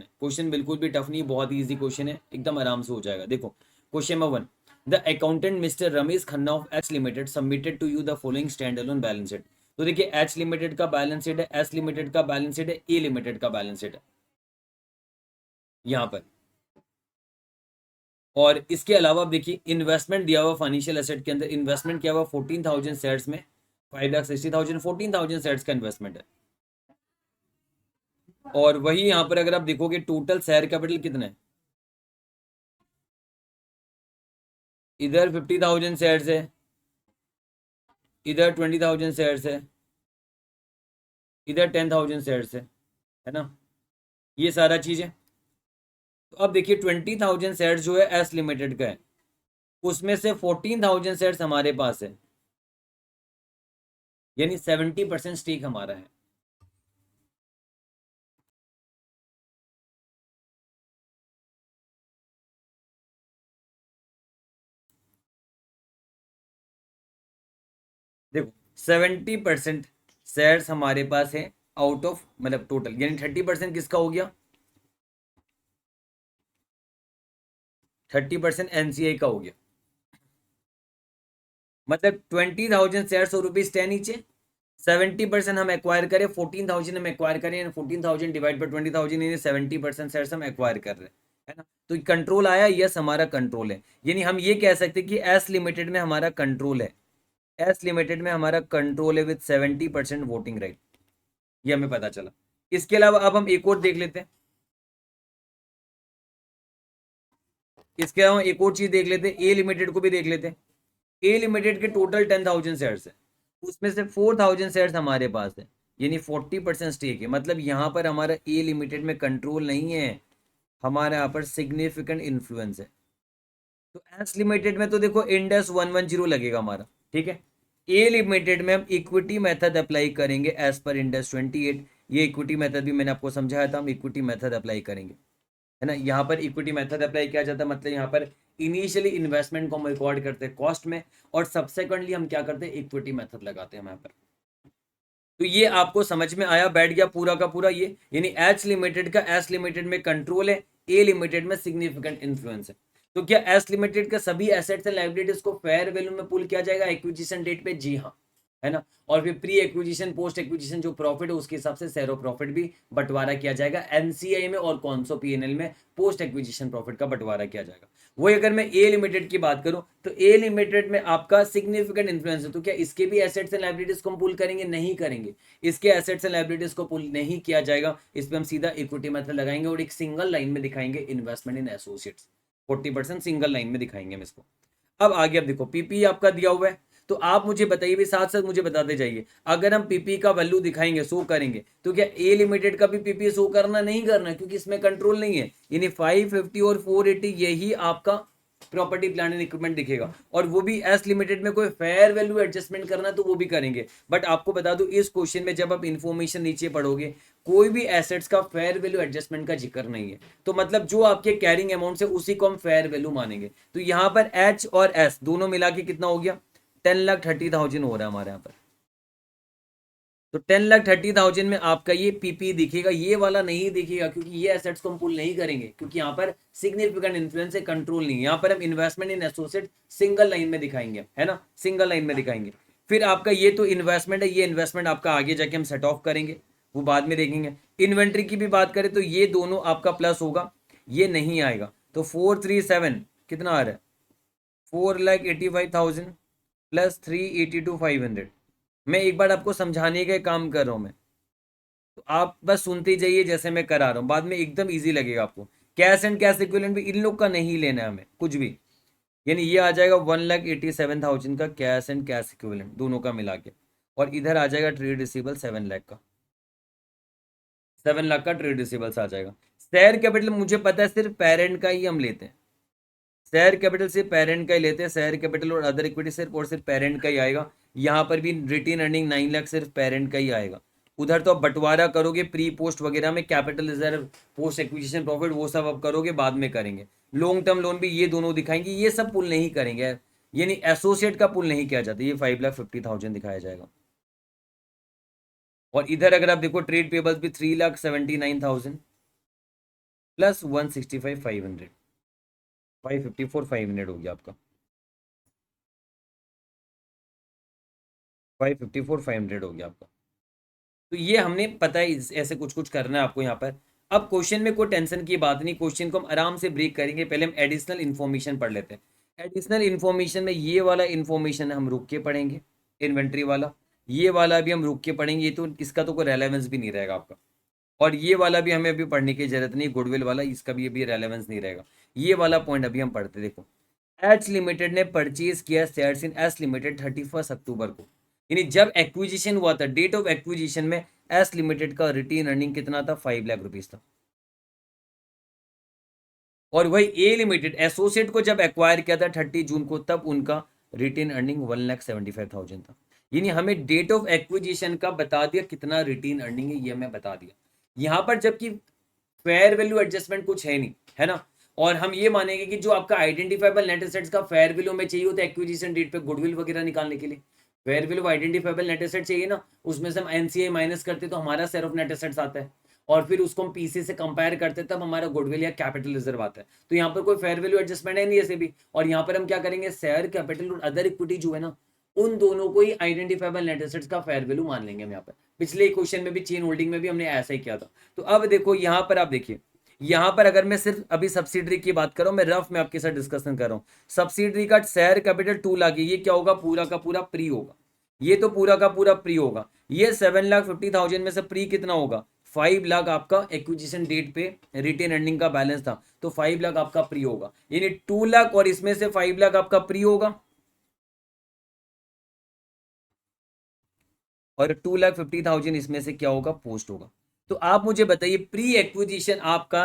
Question बिल्कुल भी tough नहीं, बहुत ही इजी क्वेश्चन है, एकदम आराम से हो जाएगा। देखो question number 1, the accountant mister Ramesh Khanna of H limited submitted to you the following standalone balance sheet. तो देखिए एच लिमिटेड का बैलेंस शीट है, एस लिमिटेड का बैलेंस शीट है, ए लिमिटेड का बैलेंस शीट है यहाँ पर। और इसके अलावा आप देखिए इन्वेस्टमेंट दिया हुआ फाइनेंशियल एसेट के अंदर, इन्वेस्टमेंट किया हुआ 14,000 शेयर्स में, 5,60,000 14,000 शेयर्स का इन्वेस्टमेंट है। और वही यहाँ पर अगर आप देखोगे टोटल शेयर कैपिटल कितना है, इधर 50,000 शेयर्स है, इधर 20,000 शेयर्स है, इधर 10,000 शेयर्स है ना, ये सारा चीज है। तो अब देखिए 20,000 शेयर्स जो है एस लिमिटेड का है, उसमें से 14,000 शेयर्स हमारे पास है, यानी 70% स्टेक हमारा है। देखो 70% शेयर्स हमारे पास है आउट ऑफ, मतलब टोटल, यानी 30% किसका हो गया, 30% एनसीआई का हो गया। मतलब 20,000 शेयर्स और रुपीज 10 नीचे, 70% हम एक्वायर करें, 14,000 हम एक्वायर करें, 14,000 डिवाइड बाई 20,000 यानी 70% शेयर्स हम एक्वायर कर रहे हैं, है ना। तो कंट्रोल आया, यस हमारा कंट्रोल है, यानी हम ये कह सकते हैं कि एस लिमिटेड में हमारा कंट्रोल है, एस लिमिटेड में हमारा कंट्रोल है विद 70% वोटिंग राइट, ये हमें पता चला। इसके अलावा अब हम एक और देख लेते हैं, इसके अलावा एक और चीज देख लेते हैं, ए लिमिटेड को भी देख लेते हैं। ए लिमिटेड के टोटल 10,000 शेयर्स है, उसमें से 4,000 शेयर्स हमारे पास है, यानी 40% स्टेक है। मतलब यहाँ पर हमारा ए लिमिटेड में कंट्रोल नहीं है, हमारे यहाँ पर सिग्निफिकेंट इन्फ्लुएंस है। तो एस लिमिटेड में तो देखो इंडेस 110 लगेगा हमारा, ठीक है। ए लिमिटेड में हम इक्विटी मेथड अप्लाई करेंगे एज पर इंडेस 28, ये इक्विटी मेथड भी मैंने आपको समझाया था, हम इक्विटी मेथड अप्लाई करेंगे, है ना। यहाँ पर इक्विटी मेथड अप्लाई किया जाता है, मतलब यहाँ पर इनिशियली इन्वेस्टमेंट को हम रिकॉर्ड करते हैं कॉस्ट में, और सब्सिक्वेंटली हम क्या करते हैं, इक्विटी मेथड लगाते हैं यहाँ पर। तो ये आपको समझ में आया, बैठ गया पूरा का पूरा ये, यानी एच लिमिटेड का एस लिमिटेड में कंट्रोल है, ए लिमिटेड में सिग्निफिकेंट इन्फ्लुएंस है। तो क्या एस लिमिटेड का सभी एसेट्स एंड लायबिलिटीज को फेयर वैल्यू में पुल किया जाएगा एक्विजिशन डेट पे, जी हाँ, है ना। और फिर प्री एक्विजिशन पोस्ट एक्विजिशन जो प्रॉफिट है उसके हिसाब से शेयर ऑफ प्रॉफिट भी बंटवारा किया जाएगा एनसीआई में, और कौनसो पीएनएल में पोस्ट एक्विजिशन प्रॉफिट का बंटवारा किया जाएगा। वही अगर मैं ए लिमिटेड की बात करूं, तो ए लिमिटेड में आपका सिग्निफिकेंट इन्फ्लुएंस है, तो क्या इसके भी एसेट्स एंड लायबिलिटीज को हम पुल करेंगे, नहीं करेंगे। इसके एसेट्स एंड लायबिलिटीज को पुल नहीं किया जाएगा, इस पर हम सीधा इक्विटी मेथड लगाएंगे और एक सिंगल लाइन में दिखाएंगे investment in associates, 40% single line में दिखाएंगे हम इसको। अब आगे, अब देखो पीपी आपका दिया हुआ है, तो आप मुझे बताइए भी, साथ साथ मुझे बताते जाइए, अगर हम पीपी का वैल्यू दिखाएंगे, शो करेंगे, तो क्या ए लिमिटेड का भी पीपी शो करना, नहीं करना, क्योंकि इसमें कंट्रोल नहीं है, यानी 550 और 480 यही आपका प्रॉपर्टी प्लांट एंड इक्विपमेंट दिखेगा, और वो भी एस लिमिटेड में कोई फेयर वैल्यू एडजस्टमेंट करना तो वो भी करेंगे। बट आपको बता दूं इस क्वेश्चन में जब आप इंफॉर्मेशन नीचे पढ़ोगे, कोई भी एसेट्स का फेयर वैल्यू एडजस्टमेंट का जिक्र नहीं है, तो मतलब जो आपके कैरिंग अमाउंट है उसी को हम फेयर वैल्यू मानेंगे। तो यहाँ पर एच और एस दोनों मिला के कितना हो गया, 10,30,000 हो रहा है हमारे यहाँ पर। तो 10,30,000 में आपका ये पीपी दिखेगा, ये वाला नहीं दिखेगा, क्योंकि ये एसेट्स को हम पुल नहीं करेंगे, क्योंकि यहाँ पर सिग्निफिकेंट इन्फ्लुएंस है, कंट्रोल नहीं। यहाँ पर हम investment in associate single line में दिखाएंगे, है ना, सिंगल लाइन में दिखाएंगे। फिर आपका ये तो इन्वेस्टमेंट है, ये इन्वेस्टमेंट आपका आगे जाके हम सेट ऑफ करेंगे, वो बाद में देखेंगे। इन्वेंट्री की भी बात करें तो ये दोनों आपका प्लस होगा, ये नहीं आएगा। तो 437 कितना आ रहा है, 4,85,000 प्लस 382,500। मैं एक बार आपको समझाने का काम कर रहा हूं मैं, तो आप बस सुनते ही जाइए जैसे मैं करा रहा हूं, बाद में एकदम इजी लगेगा आपको। कैश एंड कैश इक्विवेलेंट भी इन लोग का नहीं लेना है हमें कुछ भी, यानी ये आ जाएगा 1,87,000 का कैश एंड कैश इक्विवेलेंट दोनों का मिला के, और इधर आ जाएगा ट्रेड रिसीवेबल 7 लाख का, 7 लाख का ट्रेड रिसीवेबल्स आ जाएगा। शेयर कैपिटल मुझे पता है सिर्फ पेरेंट का ही हम लेते हैं, शेयर कैपिटल सिर्फ पेरेंट का ही लेते हैं, शेयर कैपिटल और अदर इक्विटी सिर्फ और सिर्फ पेरेंट का ही आएगा। यहाँ पर भी रिटेन अर्निंग 9 लाख सिर्फ पेरेंट का ही आएगा। उधर तो आप बंटवारा करोगे प्री पोस्ट वगैरह में, capital reserve post acquisition profit वो सब अब करोगे, बाद में करेंगे। लॉन्ग टर्म लोन भी ये दोनों दिखाएंगे, ये सब पुल नहीं करेंगे, यानी एसोसिएट का पुल नहीं किया जाता, ये 5,50,000 दिखाया जाएगा। और इधर अगर आप देखो ट्रेड पेबल्स भी 3,79,000, प्लस 165 500, 554 500 हो गया आपका, 554 500 हो गया आपका। तो ये हमने पता है ऐसे कुछ कुछ करना है आपको यहाँ पर। अब क्वेश्चन में कोई टेंशन की बात नहीं, क्वेश्चन को हम आराम से ब्रेक करेंगे। पहले हम एडिशनल इन्फॉर्मेशन पढ़ लेते हैं। एडिशनल इन्फॉर्मेशन में ये वाला इन्फॉर्मेशन हम रुक के पढ़ेंगे, इन्वेंट्री वाला। ये वाला भी हम रुक के पढ़ेंगे, ये तो इसका तो कोई रेलेवेंस भी नहीं रहेगा आपका। और ये वाला भी हमें अभी पढ़ने की जरूरत नहीं, गुडविल वाला, इसका भी अभी रेलेवेंस नहीं रहेगा। ये वाला पॉइंट अभी हम पढ़ते, देखो एच लिमिटेड ने परचेज किया शेयर्स इन एस लिमिटेड 31 अक्टूबर को, यानी जब एक्विजिशन हुआ था, डेट ऑफ एक्विजिशन में एस लिमिटेड का रिटेन अर्निंग कितना था, 5 लाख रुपीज था। और वही ए लिमिटेड एसोसिएट को जब एक्वायर किया था 30 जून को, तब उनका रिटेन अर्निंग 1,75,000 था। यानी हमें डेट ऑफ एक्विजिशन का बता दिया कितना रिटेन अर्निंग है, ये हमें बता दिया यहाँ पर। जबकि फेयर वैल्यू एडजस्टमेंट कुछ है नहीं, है ना। और हम ये मानेंगे कि जो आपका आइडेंटिफाइबल नेट एसेट्स का फेयर वैल्यू में चाहिए होता है एक्विजिशन डेट पे गुडविल वगैरह निकालने के लिए, fair value identifiable net asset चाहिए ना, उसमें से हम एनसीआई माइनस करते तो हमारा शेयर ऑफ नेट एसेट्स आता है, और फिर उसको हम पीसी से कंपेयर करते तब हमारा गुडविल या कैपिटल रिजर्व आता है। तो यहाँ पर कोई फेयर वैल्यू एडजस्टमेंट है नहीं ऐसे भी। और यहाँ पर हम क्या करेंगे, शेयर कैपिटल और अदर इक्विटी जो है ना, उन दोनों को ही आइडेंटिफाइबल नेट एसेट्स का फेयर वैल्यू मान लेंगे हम यहाँ पर। पिछले क्वेश्चन में भी चेन होल्डिंग में भी हमने ऐसा ही किया था। तो अब देखो यहाँ पर आप देखिए, यहाँ पर अगर मैं सिर्फ अभी सब्सिडरी की बात कर रहा हूँ, मैं रफ में आपके साथ डिस्कशन कर रहा हूँ। सब्सिडरी का शेयर कैपिटल 2 लाख, ये क्या होगा, पूरा का पूरा प्री होगा। ये तो पूरा का पूरा प्री होगा। ये 7,50,000 में से प्री कितना होगा, 5 लाख आपका एक्विजिशन डेट पे रिटेन अर्निंग का बैलेंस था, तो 5 लाख आपका प्री होगा। यानी 2 लाख और इसमें से 5 लाख आपका प्री होगा, और 2,50,000 इसमें से क्या होगा, पोस्ट होगा। तो आप मुझे बताइए प्री एक्विजिशन आपका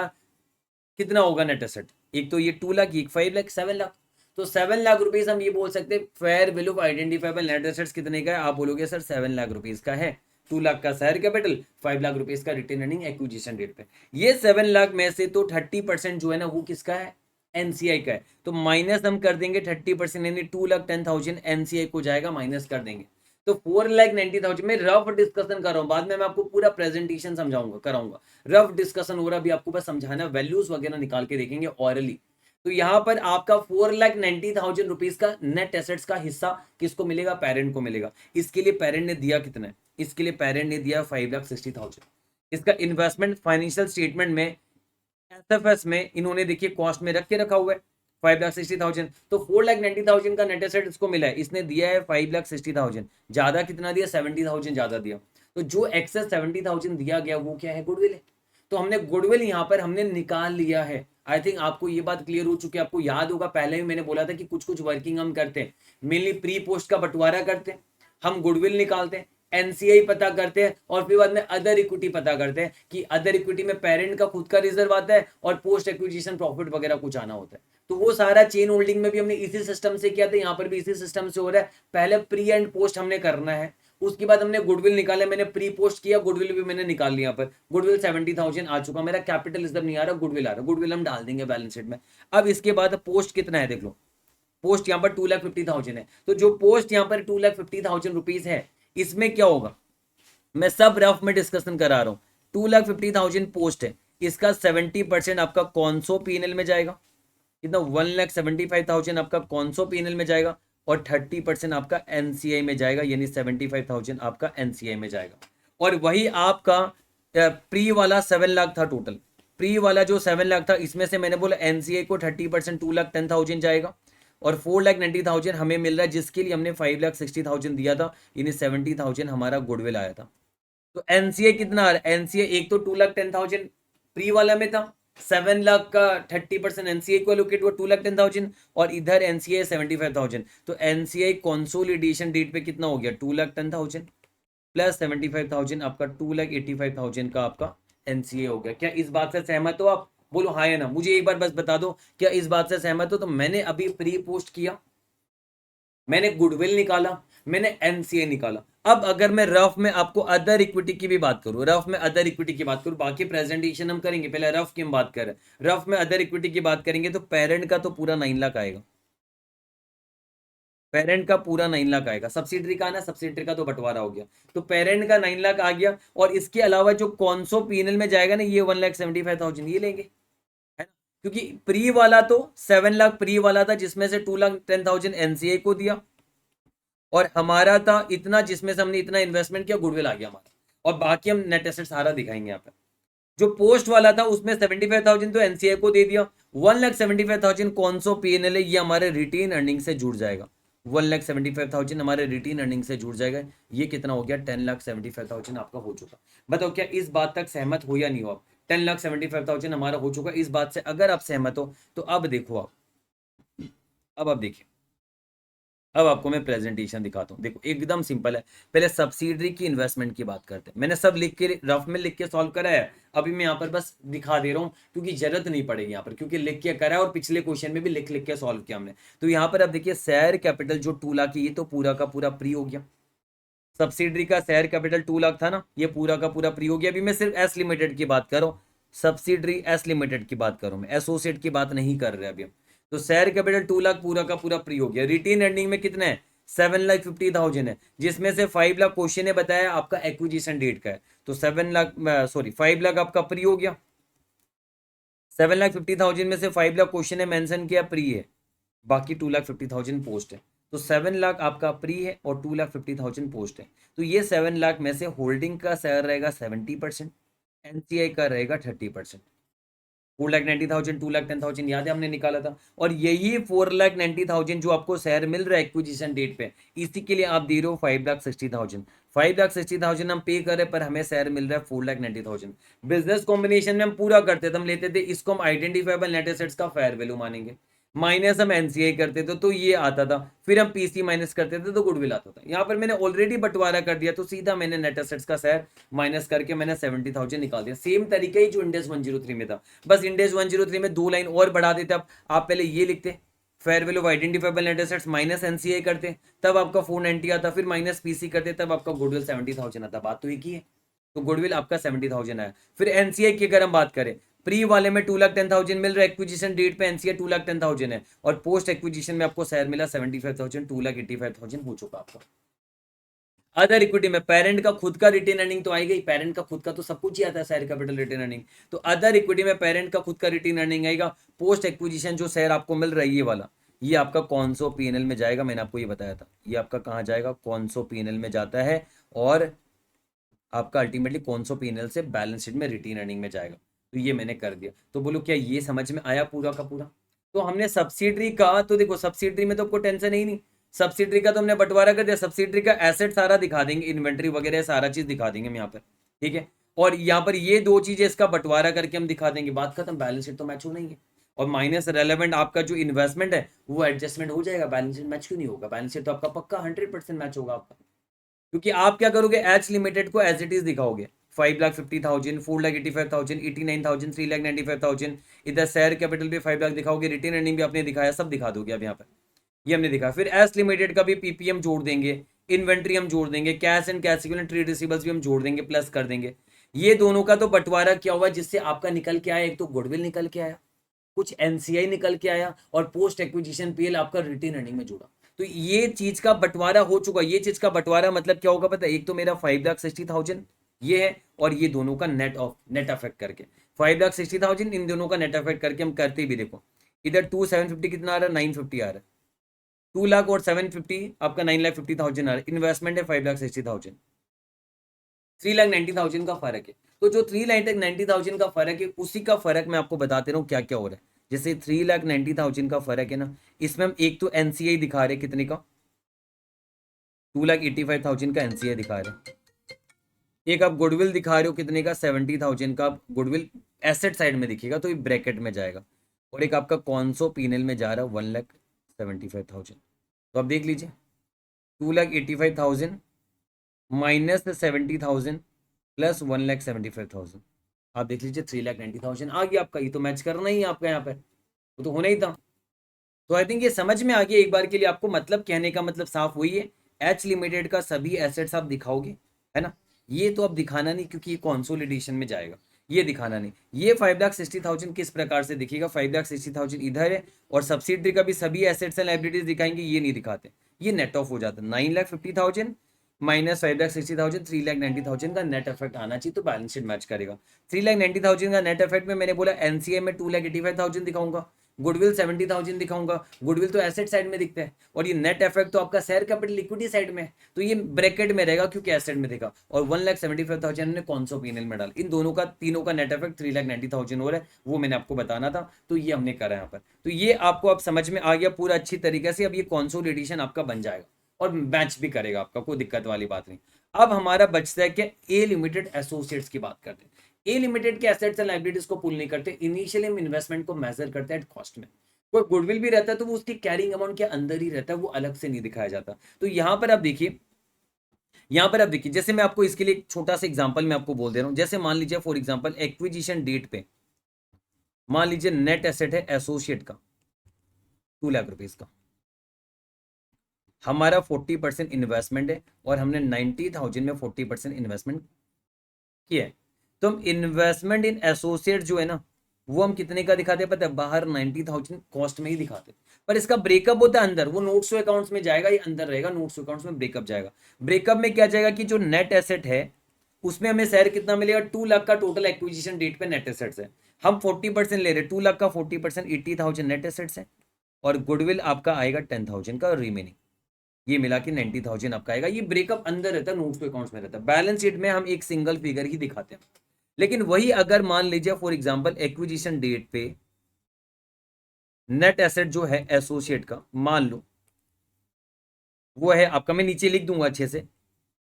कितना होगा नेट एसेट। एक तो ये 2 लाख, एक 5 लाख, 7 लाख। तो 7 लाख रुपीज हम ये बोल सकते हैं fair value of identifiable net assets कितने का है, आप बोलोगे सर 7 लाख रुपीज का है। 2 लाख का शेयर कैपिटल, 5 लाख रुपीज का रिटेन अर्निंग एक्विजिशन डेट पे। ये 7 लाख में से तो 30% जो है ना वो किसका है, एनसीआई का है। तो माइनस हम कर देंगे 30%, यानी 2,10,000 एनसीआई को जाएगा, माइनस कर देंगे। तो 4,90,000 में रफ डिस्कशन कर रहा हूँ, बाद में मैं आपको पूरा प्रेजेंटेशन समझाऊंगा, कराऊंगा। रफ डिस्कशन हो रहा है अभी, आपको बस समझाना, वैल्यूज वगैरह निकाल के देखेंगे ऑरली। तो यहाँ पर आपका 4,90,000 रुपीज का नेट एसेट्स का हिस्सा किसको मिलेगा, पेरेंट को मिलेगा। इसके लिए पेरेंट ने दिया कितना है, इसके लिए पेरेंट ने दिया 5,60,000। इसका इन्वेस्टमेंट फाइनेंशियल स्टेटमेंट में एसएफएस में इन्होंने देखिए कॉस्ट में रख के रखा हुआ है 5,60,000। तो 4,90,000 का नेट एसेट इसको मिला है, इसने दिया है 5,60,000, ज्यादा कितना दिया, 70,000 ज्यादा दिया। तो जो एक्सेस 70,000 दिया गया वो क्या है, गुडविल है। तो हमने गुडविल यहाँ पर हमने निकाल लिया है। आई थिंक आपको ये बात क्लियर हो चुकी है। आपको याद होगा पहले भी मैंने बोला था कि कुछ कुछ वर्किंग हम करते हैं, मेनली प्री पोस्ट का बंटवारा करते हैं, हम गुडविल निकालते हैं, एनसीआई पता करते हैं, और फिर बाद में अदर इक्विटी पता करते हैं कि अदर इक्विटी में पेरेंट का खुद का रिजर्व आता है और पोस्ट एक्विजिशन प्रॉफिट वगैरह कुछ आना होता है। तो वो सारा चेन होल्डिंग में भी हमने इसी सिस्टम से किया था, यहाँ पर भी इसी सिस्टम से हो रहा है। पहले प्री एंड पोस्ट हमने करना है, उसके बाद हमने गुडविल निकाला, मैंने प्री पोस्ट किया, गुडविल भी मैंने निकाल लिया। पर गुडविल 70,000 आ चुका, मेरा कैपिटल रिजर्व नहीं आ रहा, गुडविल आ रहा, गुडविल हम डाल देंगे बैलेंस शीट में। अब इसके बाद पोस्ट कितना है देख लो, पोस्ट यहाँ पर 2,50,000 है। तो जो पोस्ट यहाँ पर 2,50,000 रुपीज है, इसमें क्या होगा, मैं सब रफ में डिस्कशन करा रहा हूं। 2,50,000 पोस्ट है, इसका 70% आपका कौन सो पीएनएल में जाएगा, कितना, 1,75,000 आपका कौन सो पीएनएल में जाएगा, और 30% आपका एनसीआई में जाएगा, यानी 75,000 आपका एनसीआई में जाएगा। और वही आपका प्री वाला 7 लाख था टोटल, प्री वाला जो 7 लाख था, इसमें से मैंने बोला एनसीआई को 30% 2,10,000 जाएगा, और 4,90,000 हमें मिल रहा है, जिसके लिए हमने 5,60,000 दिया था, यानी 70,000 हमारा गुडविल आया था। तो एनसीए कितना आ रहा है, एनसीए एक तो 2,10,000 प्री वाला में था, 7 लाख का 30% एनसीए को एलोकेट हुआ 2,10,000, और इधर एनसीए 75,000। तो एनसीए कंसोलिडेशन डेट पे कितना हो गया, 2,10,000 प्लस 75,000, आपका 2,85,000 का आपका एनसीए हो गया। क्या इस बात से सहमत हो आप, बोलो हाँ या ना, मुझे एक बार बस बता दो, क्या इस बात से सहमत हो। तो मैंने अभी प्री पोस्ट किया, मैंने गुडविल निकाला, मैंने एनसीए निकाला। अब अगर मैं रफ में आपको अदर इक्विटी की भी बात करूं, रफ में अदर इक्विटी की बात करूं, बाकी प्रेजेंटेशन हम करेंगे, पहले रफ की हम बात करें। रफ में अदर इक्विटी की बात करेंगे तो पेरेंट का तो पूरा 9 लाख आएगा, पेरेंट का पूरा 9 लाख आएगा। सब्सिडरी का ना, सब्सिडरी का तो बंटवारा हो गया, तो पेरेंट का 9 लाख आ गया। और इसके अलावा जो कौन सो पीएनएल में जाएगा ना, ये 1,75,000 ये लेंगे। क्योंकि प्री वाला तो 7 लाख प्री वाला था, जिसमें से 2,10,000 एनसीए को दिया, और हमारा था इतना जिसमें से हमने इतना इन्वेस्टमेंट किया, गुडविल आ गया हमारा, और बाकी हम नेट एसेट सारा दिखाएंगे यहाँ पे। जो पोस्ट वाला था उसमें 75,000 तो एनसीए को दे दिया, 1,75,000 कौन सो पीएनएल है, ये हमारे रिटेन अर्निंग से जुड़ जाएगा। 1,75,000 हमारे रिटेन अर्निंग से जुड़ जाएगा। ये कितना हो गया? 10,75,000 आपका हो चुका। बताओ क्या इस बात तक सहमत हो या नहीं हो आप? 10,75,000 हमारा हो चुका। इस बात से अगर आप सहमत हो तो अब देखो आप, अब आप देखिए, अब आपको मैं प्रेजेंटेशन दिखाता हूँ। देखो एकदम सिंपल है। पहले सब्सिडरी की इन्वेस्टमेंट की बात करते हैं। मैंने सब लिख के रफ में लिख के सॉल्व करा है, अभी मैं यहाँ पर बस दिखा दे रहा हूँ क्योंकि जरूरत नहीं पड़ेगी यहाँ पर, क्योंकि लिख के करा है और पिछले क्वेश्चन में भी लिख लिख के सॉल्व किया हमने। तो यहाँ पर अब देखिए शेयर कैपिटल जो 2 लाख की, ये तो पूरा का पूरा प्री हो गया। सब्सिडरी का शेयर कैपिटल 2 लाख था ना, ये पूरा का पूरा प्री हो गया। अभी मैं सिर्फ एस लिमिटेड की बात कर रहा हूँ, सब्सिडरी एस लिमिटेड की बात कर रहा हूँ मैं, एसोसिएट की बात नहीं कर रहे अभी हम। तो शेयर कैपिटल 2 लाख पूरा का पूरा प्री हो गया। रिटेन अर्निंग में कितना है? 7,50,000 है, जिसमें से 5 लाख क्वेश्चन ने बताया आपका एक्विजिशन डेट का है, तो 7 लाख सॉरी 5 लाख आपका प्री हो गया। 7,50,000 में से 5 लाख क्वेश्चन ने मेंशन किया प्री है, बाकी 2,50,000 पोस्ट है। तो 7 लाख आपका प्री है और 2,50,000 पोस्ट है। तो ये 7 लाख में से होल्डिंग का शेयर रहेगा 70%, एनसीआई का रहेगा 30%। 4,90,000 2,10,000 याद है हमने निकाला था, और यही 4,90,000 जो आपको शेयर मिल रहा है एक्विजिशन डेट पे, इसी के लिए आप दे रहे हो 5,60,000। 5,60,000 हम पे कर रहे, पर हमें शेयर मिल रहा है 4,90,000। बिजनेस कॉम्बिनेशन में हम पूरा करते थे, हम लेते थे इसको, हम आइडेंटिफाइबल नेट एसेट्स का फेयर वैल्यू मानेंगे, माइनस हम एनसीआई करते थे तो ये आता था, फिर हम पीसी माइनस करते थे तो गुडविल आता था। यहाँ पर मैंने ऑलरेडी बंटवारा कर दिया, तो सीधा मैंने नेट एसेट्स का शेयर माइनस करके मैंने 70,000 निकाल दिया। सेम तरीका ही जो इंडेक्स 103 में था, बस इंडेक्स 103 में 2 लाइन और बढ़ा देते। आप पहले ये लिखते fair value of identifiable net assets minus NCI करते, तब आपका 490 आता, फिर माइनस पीसी करते, तब आपका गुडविल 70,000 आता। बात तो एक ही है। तो गुडविल आपका 70,000 आया। फिर एनसीआई की अगर हम बात करें, प्री वाले में 2,10,000 मिल रहा है, एक्विजिशन डेट पे एनसीआई 2,10,000 है, और पोस्ट एक्विजिशन में आपको शेयर मिला 75,000, 2,85,000 हो चुका आपका। अदर इक्विटी में पेरेंट का खुद का रिटेन अर्निंग तो आएगा ही, पेरेंट का खुद का तो सब कुछ ही आता है, शेयर कैपिटल रिटेन अर्निंग। तो अदर इक्विटी में पेरेंट का खुद का रिटेन अर्निंग आएगा। पोस्ट एक्विजिशन जो शेयर आपको मिल रहा है ये वाला, ये आपका कौन सो पीएनएल में जाएगा, मैंने आपको ये बताया था, ये आपका कहाँ जाएगा? कौन सो पीएनएल में जाता है, और आपका अल्टीमेटली कौन सो पीएनएल से बैलेंस शीट में रिटेन अर्निंग में जाएगा। तो ये मैंने कर दिया। तो बोलो क्या ये समझ में आया पूरा का पूरा? तो हमने सब्सिडरी का, तो देखो सब्सिडरी में तो आपको टेंशन ही नहीं, सब्सिडरी का तो हमने बंटवारा कर दिया। सब्सिडरी का एसेट सारा दिखा देंगे, इन्वेंट्री वगैरह सारा चीज दिखा देंगे हम यहाँ पर, ठीक है। और यहाँ पर ये दो चीजें इसका बंटवारा करके हम दिखा देंगे, बात खत्म। बैलेंस शीट तो मैच होना ही है, और माइनस रेलेवेंट आपका जो इन्वेस्टमेंट है वो एडजस्टमेंट हो जाएगा। बैलेंस शीट मैच क्यों नहीं होगा? बैलेंस शीट तो आपका पक्का 100% मैच होगा आपका, क्योंकि आप क्या करोगे, एच लिमिटेड को एज इट इज दिखाओगे। 5,50,000, 4,85,000, 89,000, 3,95,000। इधर शेयर कैपिटल भी 5 लाख दिखाओगे, रिटेन अर्निंग भी आपने दिखाया, सब दिखा दोगे अब यहाँ पर। ये हमने दिखा। फिर एस लिमिटेड का भी पीपीएम जोड़ देंगे, इन्वेंट्री हम जोड़ देंगे, cash and cash equivalent trade receivables भी हम जोड़ देंगे, प्लस कर देंगे। ये दोनों का तो बंटवारा क्या हुआ, जिससे आपका निकल के आया, एक तो गुडविल निकल के आया, कुछ एनसीआई निकल के आया, और पोस्ट एक्विजिशन पीएल आपका रिटेन अर्निंग में जुड़ा। तो ये चीज का बंटवारा हो चुका। ये चीज का बंटवारा मतलब क्या होगा पता है? एक तो मेरा 5,60,000 ये है, और ये दोनों का नेट अफेक्ट करके 5,60,000, इन दोनों का नेट अफेक्ट करके हम करते भी देखो। इधर 2,750 कितना आ रहा है? 950 आ रहा है। 2 लाख और 750 आपका 9,50,000 आ रहा है। इन्वेस्टमेंट है 5,60,000, 3,90,000 का फर्क है। तो जो 3,90,000 का फर्क है, उसी का फर्क मैं आपको बताते रहूँ क्या क्या हो रहा है। जैसे 3,90,000 का फर्क है ना, इसमें हम एक तो एनसीआई दिखा रहे कितने का, 2,85,000 का एनसीआई दिखा रहे हैं। एक आप गुडविल दिखा रहे हो कितने का, 70,000 का गुडविल एसेट साइड में दिखेगा, तो ये ब्रैकेट में जाएगा। और एक आपका कौनसो पीएनएल में जा रहा है 1,75,000। तो आप देख लीजिए, 2,85,000 माइनस 70,000 प्लस 1,75,000, आप देख लीजिए 3,90,000 आ गया आपका। ये तो मैच करना ही है आपका यहाँ पे, वो तो होना ही था। तो आई थिंक ये समझ में आ गया एक बार के लिए आपको। मतलब कहने का मतलब साफ हुई है, एच लिमिटेड का सभी एसेट्स आप दिखाओगे, है ना। ये तो अब दिखाना नहीं, क्योंकि ये कॉन्सोलिडेशन में जाएगा, ये दिखाना नहीं। ये 5,60,000 किस प्रकार से दिखेगा, 5,60,000 इधर है, और सब्सिडरी का भी सभी एसेट्स एंड लाइबिलिटीज दिखाएंगे, ये नहीं दिखाते, ये नेट ऑफ हो जाता है। 9,50,000 -5,60,000, 3,90,000 का नेट इफेक्ट आना चाहिए, तो बैलेंस शीट मैच करेगा। 3,90,000 का नेट इफेक्ट में मैंने बोला एनसीए में 2,85,000 दिखाऊंगा, गुडविल 70,000 दिखाऊंगा। गुडविल तो एसेट साइड में दिखता है, और ये नेट इफेक्ट तो आपका शेयर कैपिटल इक्विटी साइड में है, तो ये ब्रैकेट में रहेगा क्योंकि एसेट में देखा। और 1,75,000 ने कौन सा पीएनएल में डाला, इन दोनों का, तीनों का नेट इफेक्ट 3,90,000 हो रहा है, वो मैंने आपको बताना था, तो ये हमने करा यहाँ पर। तो ये आपको अब समझ में आ गया पूरा अच्छी तरीके से। अब ये कंसोलिडेशन आपका बन जाएगा और मैच भी करेगा आपका, कोई दिक्कत वाली बात नहीं। अब हमारा बचता है कि ए लिमिटेड एसोसिएट्स की बात करते हैं। ए लिमिटेड के एसेट्स एंड लायबिलिटीज को पुल नहीं करते, इनिशियली हम इन्वेस्टमेंट को मेजर करते हैं एट कॉस्ट में। कोई गुडविल भी रहता है तो वो उसकी कैरिंग अमाउंट के अंदर ही रहता है, वो अलग से नहीं दिखाया जाता। तो यहां पर आप देखिए, यहां पर आप देखिए, जैसे मैं आपको इसके लिए एक छोटा सा एग्जांपल मैं आपको बोल दे रहा हूं। जैसे मान लीजिए फॉर एग्जांपल एक्विजिशन डेट पे मान लीजिए नेट एसेट है एसोसिएट का 2 लाख रुपीज का, हमारा 40% इन्वेस्टमेंट है, और हमने 90,000 में 40% इन्वेस्टमेंट किया है। तो हम इन्वेस्टमेंट इन एसोसिएट जो है ना, वो हम कितने का दिखाते हैं पता है? बाहर 90,000 कॉस्ट में ही दिखाते हैं, पर इसका ब्रेकअप होता है अंदर, वो नोट्स टू अकाउंट्स में जाएगा, ये अंदर रहेगा, नोट्स टू अकाउंट्स में ब्रेकअप जाएगा। ब्रेकअप में क्या जाएगा कि जो नेट एसेट है उसमें हमें शेयर कितना मिलेगा? 2 लाख का टोटल एक्विजिशन डेट पे नेट एसेट्स है, हम 40% ले रहे हैं, 2 लाख का 40% 80,000 नेट एसेट्स है, और गुडविल आपका आएगा 10,000 का, रिमेनिंग ये मिला के 90,000 आपका आएगा। ये ब्रेकअप अंदर रहता है, नोट्स टू अकाउंट्स में रहता है। बैलेंस शीट में हम एक सिंगल फिगर ही दिखाते हैं। लेकिन वही अगर मान लीजिए फॉर एग्जांपल एक्विजिशन डेट पे नेट एसेट जो है एसोसिएट का, मान लो वो है आपका, मैं नीचे लिख दूंगा अच्छे से,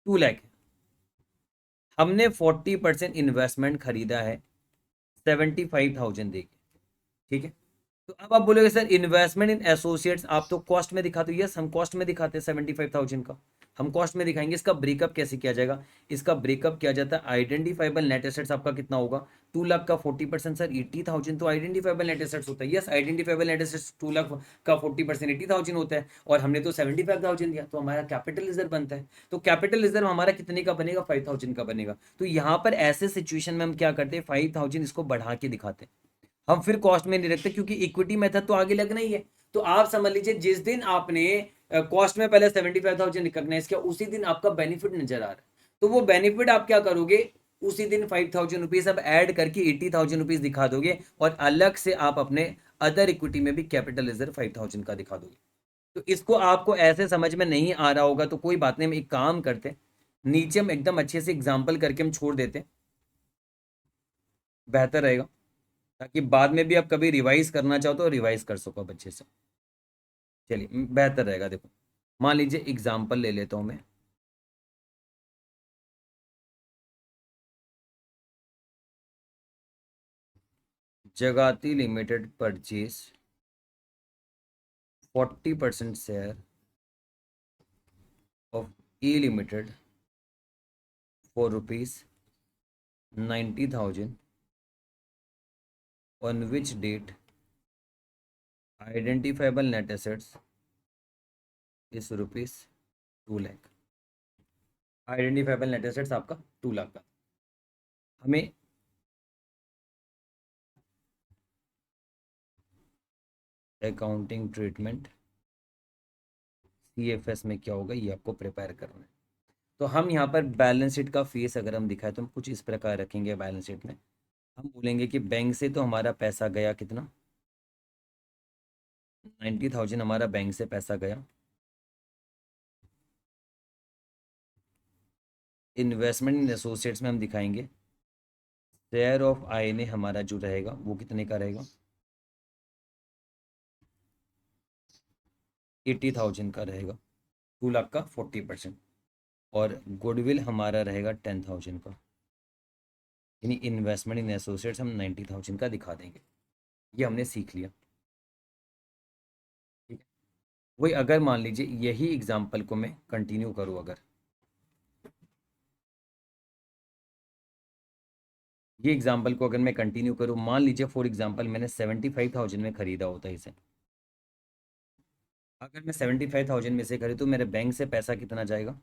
2 लाख, हमने 40% इन्वेस्टमेंट खरीदा है 75,000 दे के, ठीक है। तो अब आप बोलोगे सर इन्वेस्टमेंट इन एसोसिएट्स आप तो कॉस्ट में दिखाते हो। यस, हम कॉस्ट में दिखाते हैं 75,000 का, हम कॉस्ट में दिखाएंगे। इसका ब्रेकअप कैसे किया जाएगा? इसका ब्रेकअप किया जाता है, आइडेंटिफाइबल नेट एसेट्स आपका कितना होगा? 2 लाख का 40% सर 80,000 तो आइडेंटिफाइबल नेट एसेट्स होता है। Yes, identifiable net assets 2 lakh का 40% 80,000 होता है, और हमने तो 75,000 दिया, तो हमारा कैपिटल रिजर्व बनता है। तो कैपिटल रिजर्व हमारा कितने का बनेगा? 5,000 का बनेगा। तो यहाँ पर ऐसे सिचुएशन में हम क्या करते हैं? 5,000 इसको बढ़ा के दिखाते हैं, हम फिर कॉस्ट में नहीं रखते, क्योंकि इक्विटी मेथड तो आगे लगना ही है। तो आप समझ लीजिए जिस दिन आपने कॉस्ट में पहले 75,000 रिकॉग्नाइज किया, उसी दिन आपका बेनिफिट नजर आ रहा है। तो वो बेनिफिट आप क्या करोगे? उसी दिन 5,000 रुपीज अब ऐड करके 80,000 रुपीज दिखा दोगे, और अलग से आप अपने अदर इक्विटी में भी कैपिटल रिजर्व 5,000 का दिखा दोगे। तो इसको आपको ऐसे समझ में नहीं आ रहा होगा तो कोई बात नहीं, हम एक काम करते हैं, नीचे हम एकदम अच्छे से एग्जाम्पल करके हम छोड़ देते हैं, बेहतर रहेगा, ताकि बाद में भी आप कभी रिवाइज करना चाहो तो रिवाइज कर सको बच्चे से। चलिए बेहतर रहेगा। देखो मान लीजिए एग्जाम्पल ले लेता हूं मैं, Jagati limited purchase 40% share of E limited for ₹90,000 on which date identifiable net assets is ₹2 lakh. Identifiable net assets आपका 2 लाख का। हमें अकाउंटिंग ट्रीटमेंट सीएफएस में क्या होगा ये आपको प्रिपेयर करना है। तो हम यहाँ पर बैलेंस शीट का फेस अगर हम दिखाए तो हम कुछ इस प्रकार रखेंगे। बैलेंस शीट में हम बोलेंगे कि बैंक से तो हमारा पैसा गया कितना? 90,000 हमारा बैंक से पैसा गया। इन्वेस्टमेंट इन एसोसिएट्स में हम दिखाएंगे शेयर ऑफ आई ने हमारा जो रहेगा वो कितने का रहेगा? 80,000 का रहेगा, 2 लाख का 40%। और गुडविल हमारा रहेगा 10,000 का, यानी इन्वेस्टमेंट इन एसोसिएट्स हम 90,000 का दिखा देंगे। ये हमने सीख लिया, ठीक है। वही अगर मान लीजिए यही एग्जाम्पल को मैं कंटिन्यू करूँ, अगर ये एग्जाम्पल को अगर मैं कंटिन्यू करूँ, मान लीजिए फॉर एग्जाम्पल मैंने 75,000 में खरीदा होता है इसे। अगर मैं 75,000 में से खरीदूँ, मेरे बैंक से पैसा कितना जाएगा?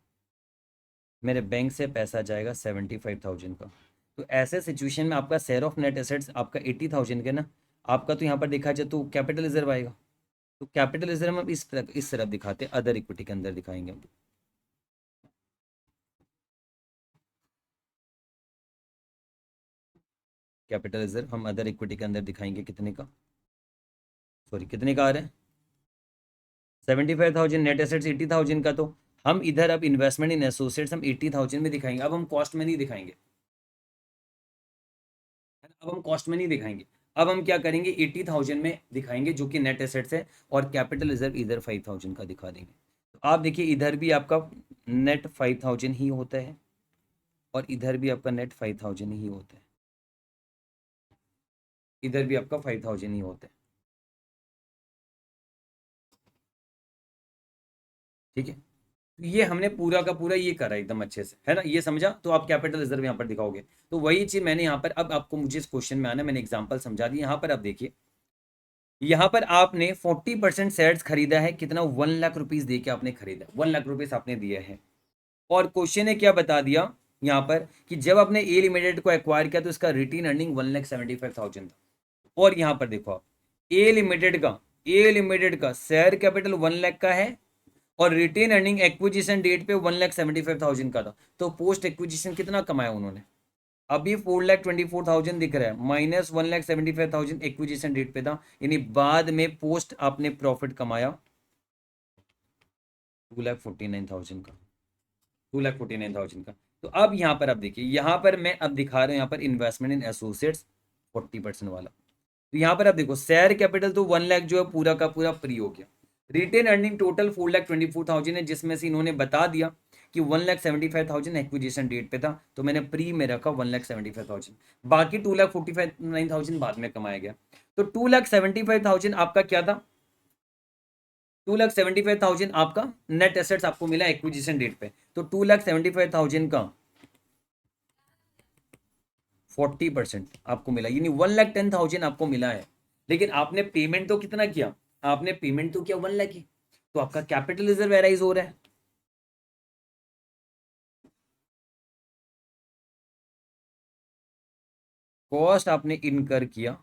मेरे बैंक से पैसा जाएगा 75,000 का। तो ऐसे सिचुएशन में आपका शेयर ऑफ नेट एसेट्स आपका 80,000 के ना, आपका तो यहाँ पर देखा जाए तो कैपिटल रिजर्व आएगा। तो कैपिटल रिजर्व हम इस तरफ दिखाते हैं, अदर इक्विटी के अंदर दिखाएंगे हम। कैपिटल रिजर्व हम अदर इक्विटी के अंदर दिखाएंगे कितने का, सॉरी कितने का आ रहा है 75,000, नेट एसेट्स 80,000 का। तो हम इधर अब इन्वेस्टमेंट इन एसोसिएट्स हम 80,000 में दिखाएंगे। अब हम कॉस्ट में नहीं दिखाएंगे, अब हम कॉस्ट में नहीं दिखाएंगे, अब हम क्या करेंगे 80,000 में दिखाएंगे जो कि नेट एसेट्स है, और कैपिटल रिजर्व इधर 5,000 का दिखा देंगे। तो आप देखिए इधर भी आपका नेट 5,000 ही होता है और इधर भी आपका नेट 5,000 ही होता है, इधर भी आपका 5,000 ही होता है। ठीक है, तो ये हमने पूरा का पूरा ये करा एकदम अच्छे से, है ना, ये समझा। तो आप कैपिटल रिजर्व यहाँ पर दिखाओगे, तो वही चीज मैंने यहाँ पर, अब आपको मुझे इस क्वेश्चन में आना, मैंने एग्जांपल समझा दी। यहाँ पर आप देखिए, यहाँ पर आपने 40% शेयर्स खरीदा है, कितना 1 लाख रुपीज दे के आपने खरीदा, 1 लाख रुपीज आपने दिया है। और क्वेश्चन ने क्या बता दिया यहाँ पर कि जब आपने ए लिमिटेड को एक्वायर किया तो इसका रिटेन अर्निंग 1,75,000 था। और यहाँ पर देखो आप, ए लिमिटेड का शेयर कैपिटल 1 लाख का है और रिटेन अर्निंग एक्विजिशन डेट पे 1,75,000 का था। तो पोस्ट एक्विजिशन कितना कमाया उन्होंने, अभी 4,24,000 दिख रहा है, माइनस 1,75,000 एक्विजिशन डेट पे था, यानी बाद में पोस्ट आपने प्रॉफिट कमाया 2,49,000 का, 2,49,000 का। तो अब यहाँ पर आप देखिए, यहाँ पर मैं अब दिखा रहा हूँ यहाँ पर इन्वेस्टमेंट इन एसोसिएट्स 40% वाला। तो यहाँ पर आप देखो शेयर कैपिटल तो 1 लाख जो है पूरा का पूरा फ्री हो गया, रिटेन अर्निंग टोटल 4,24,000 है, जिसमें से इन्होंने बता दिया कि 1,75,000 एक्विजिशन डेट पे था, तो मैंने प्री में रखा 1,75,000, बाकी 2,49,000 बाद में कमाया गया। तो 2,75,000 आपका क्या था, 2,75,000 आपका नेट एसेट्स आपको मिला एक्विजिशन डेट पे। तो 2,75,000 का 40% आपको मिला, यानी 1,10,000 आपको मिला है। लेकिन आपने पेमेंट तो कितना किया, आपने पेमेंट तो किया 1 लाख ही, तो आपका कैपिटल रिजर्व एराइज हो रहा है। कॉस्ट आपने इनकर किया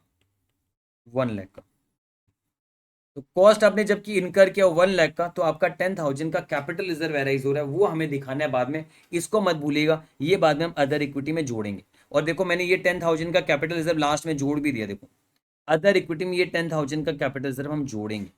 1 लाख का, तो कॉस्ट आपने जबकि इनकर किया 1 लाख का, तो आपका 10,000 का कैपिटल रिजर्व एराइज हो रहा है, वो हमें दिखाना है बाद में, इसको मत भूलिएगा, ये बाद में हम अदर इक्विटी में जोड़ेंगे। और देखो मैंने ये 10,000 का कैपिटल रिजर्व लास्ट में जोड़ भी दिया, देखो अदर इक्विटी में ये 10,000 का कैपिटल रिजर्व हम जोड़ेंगे,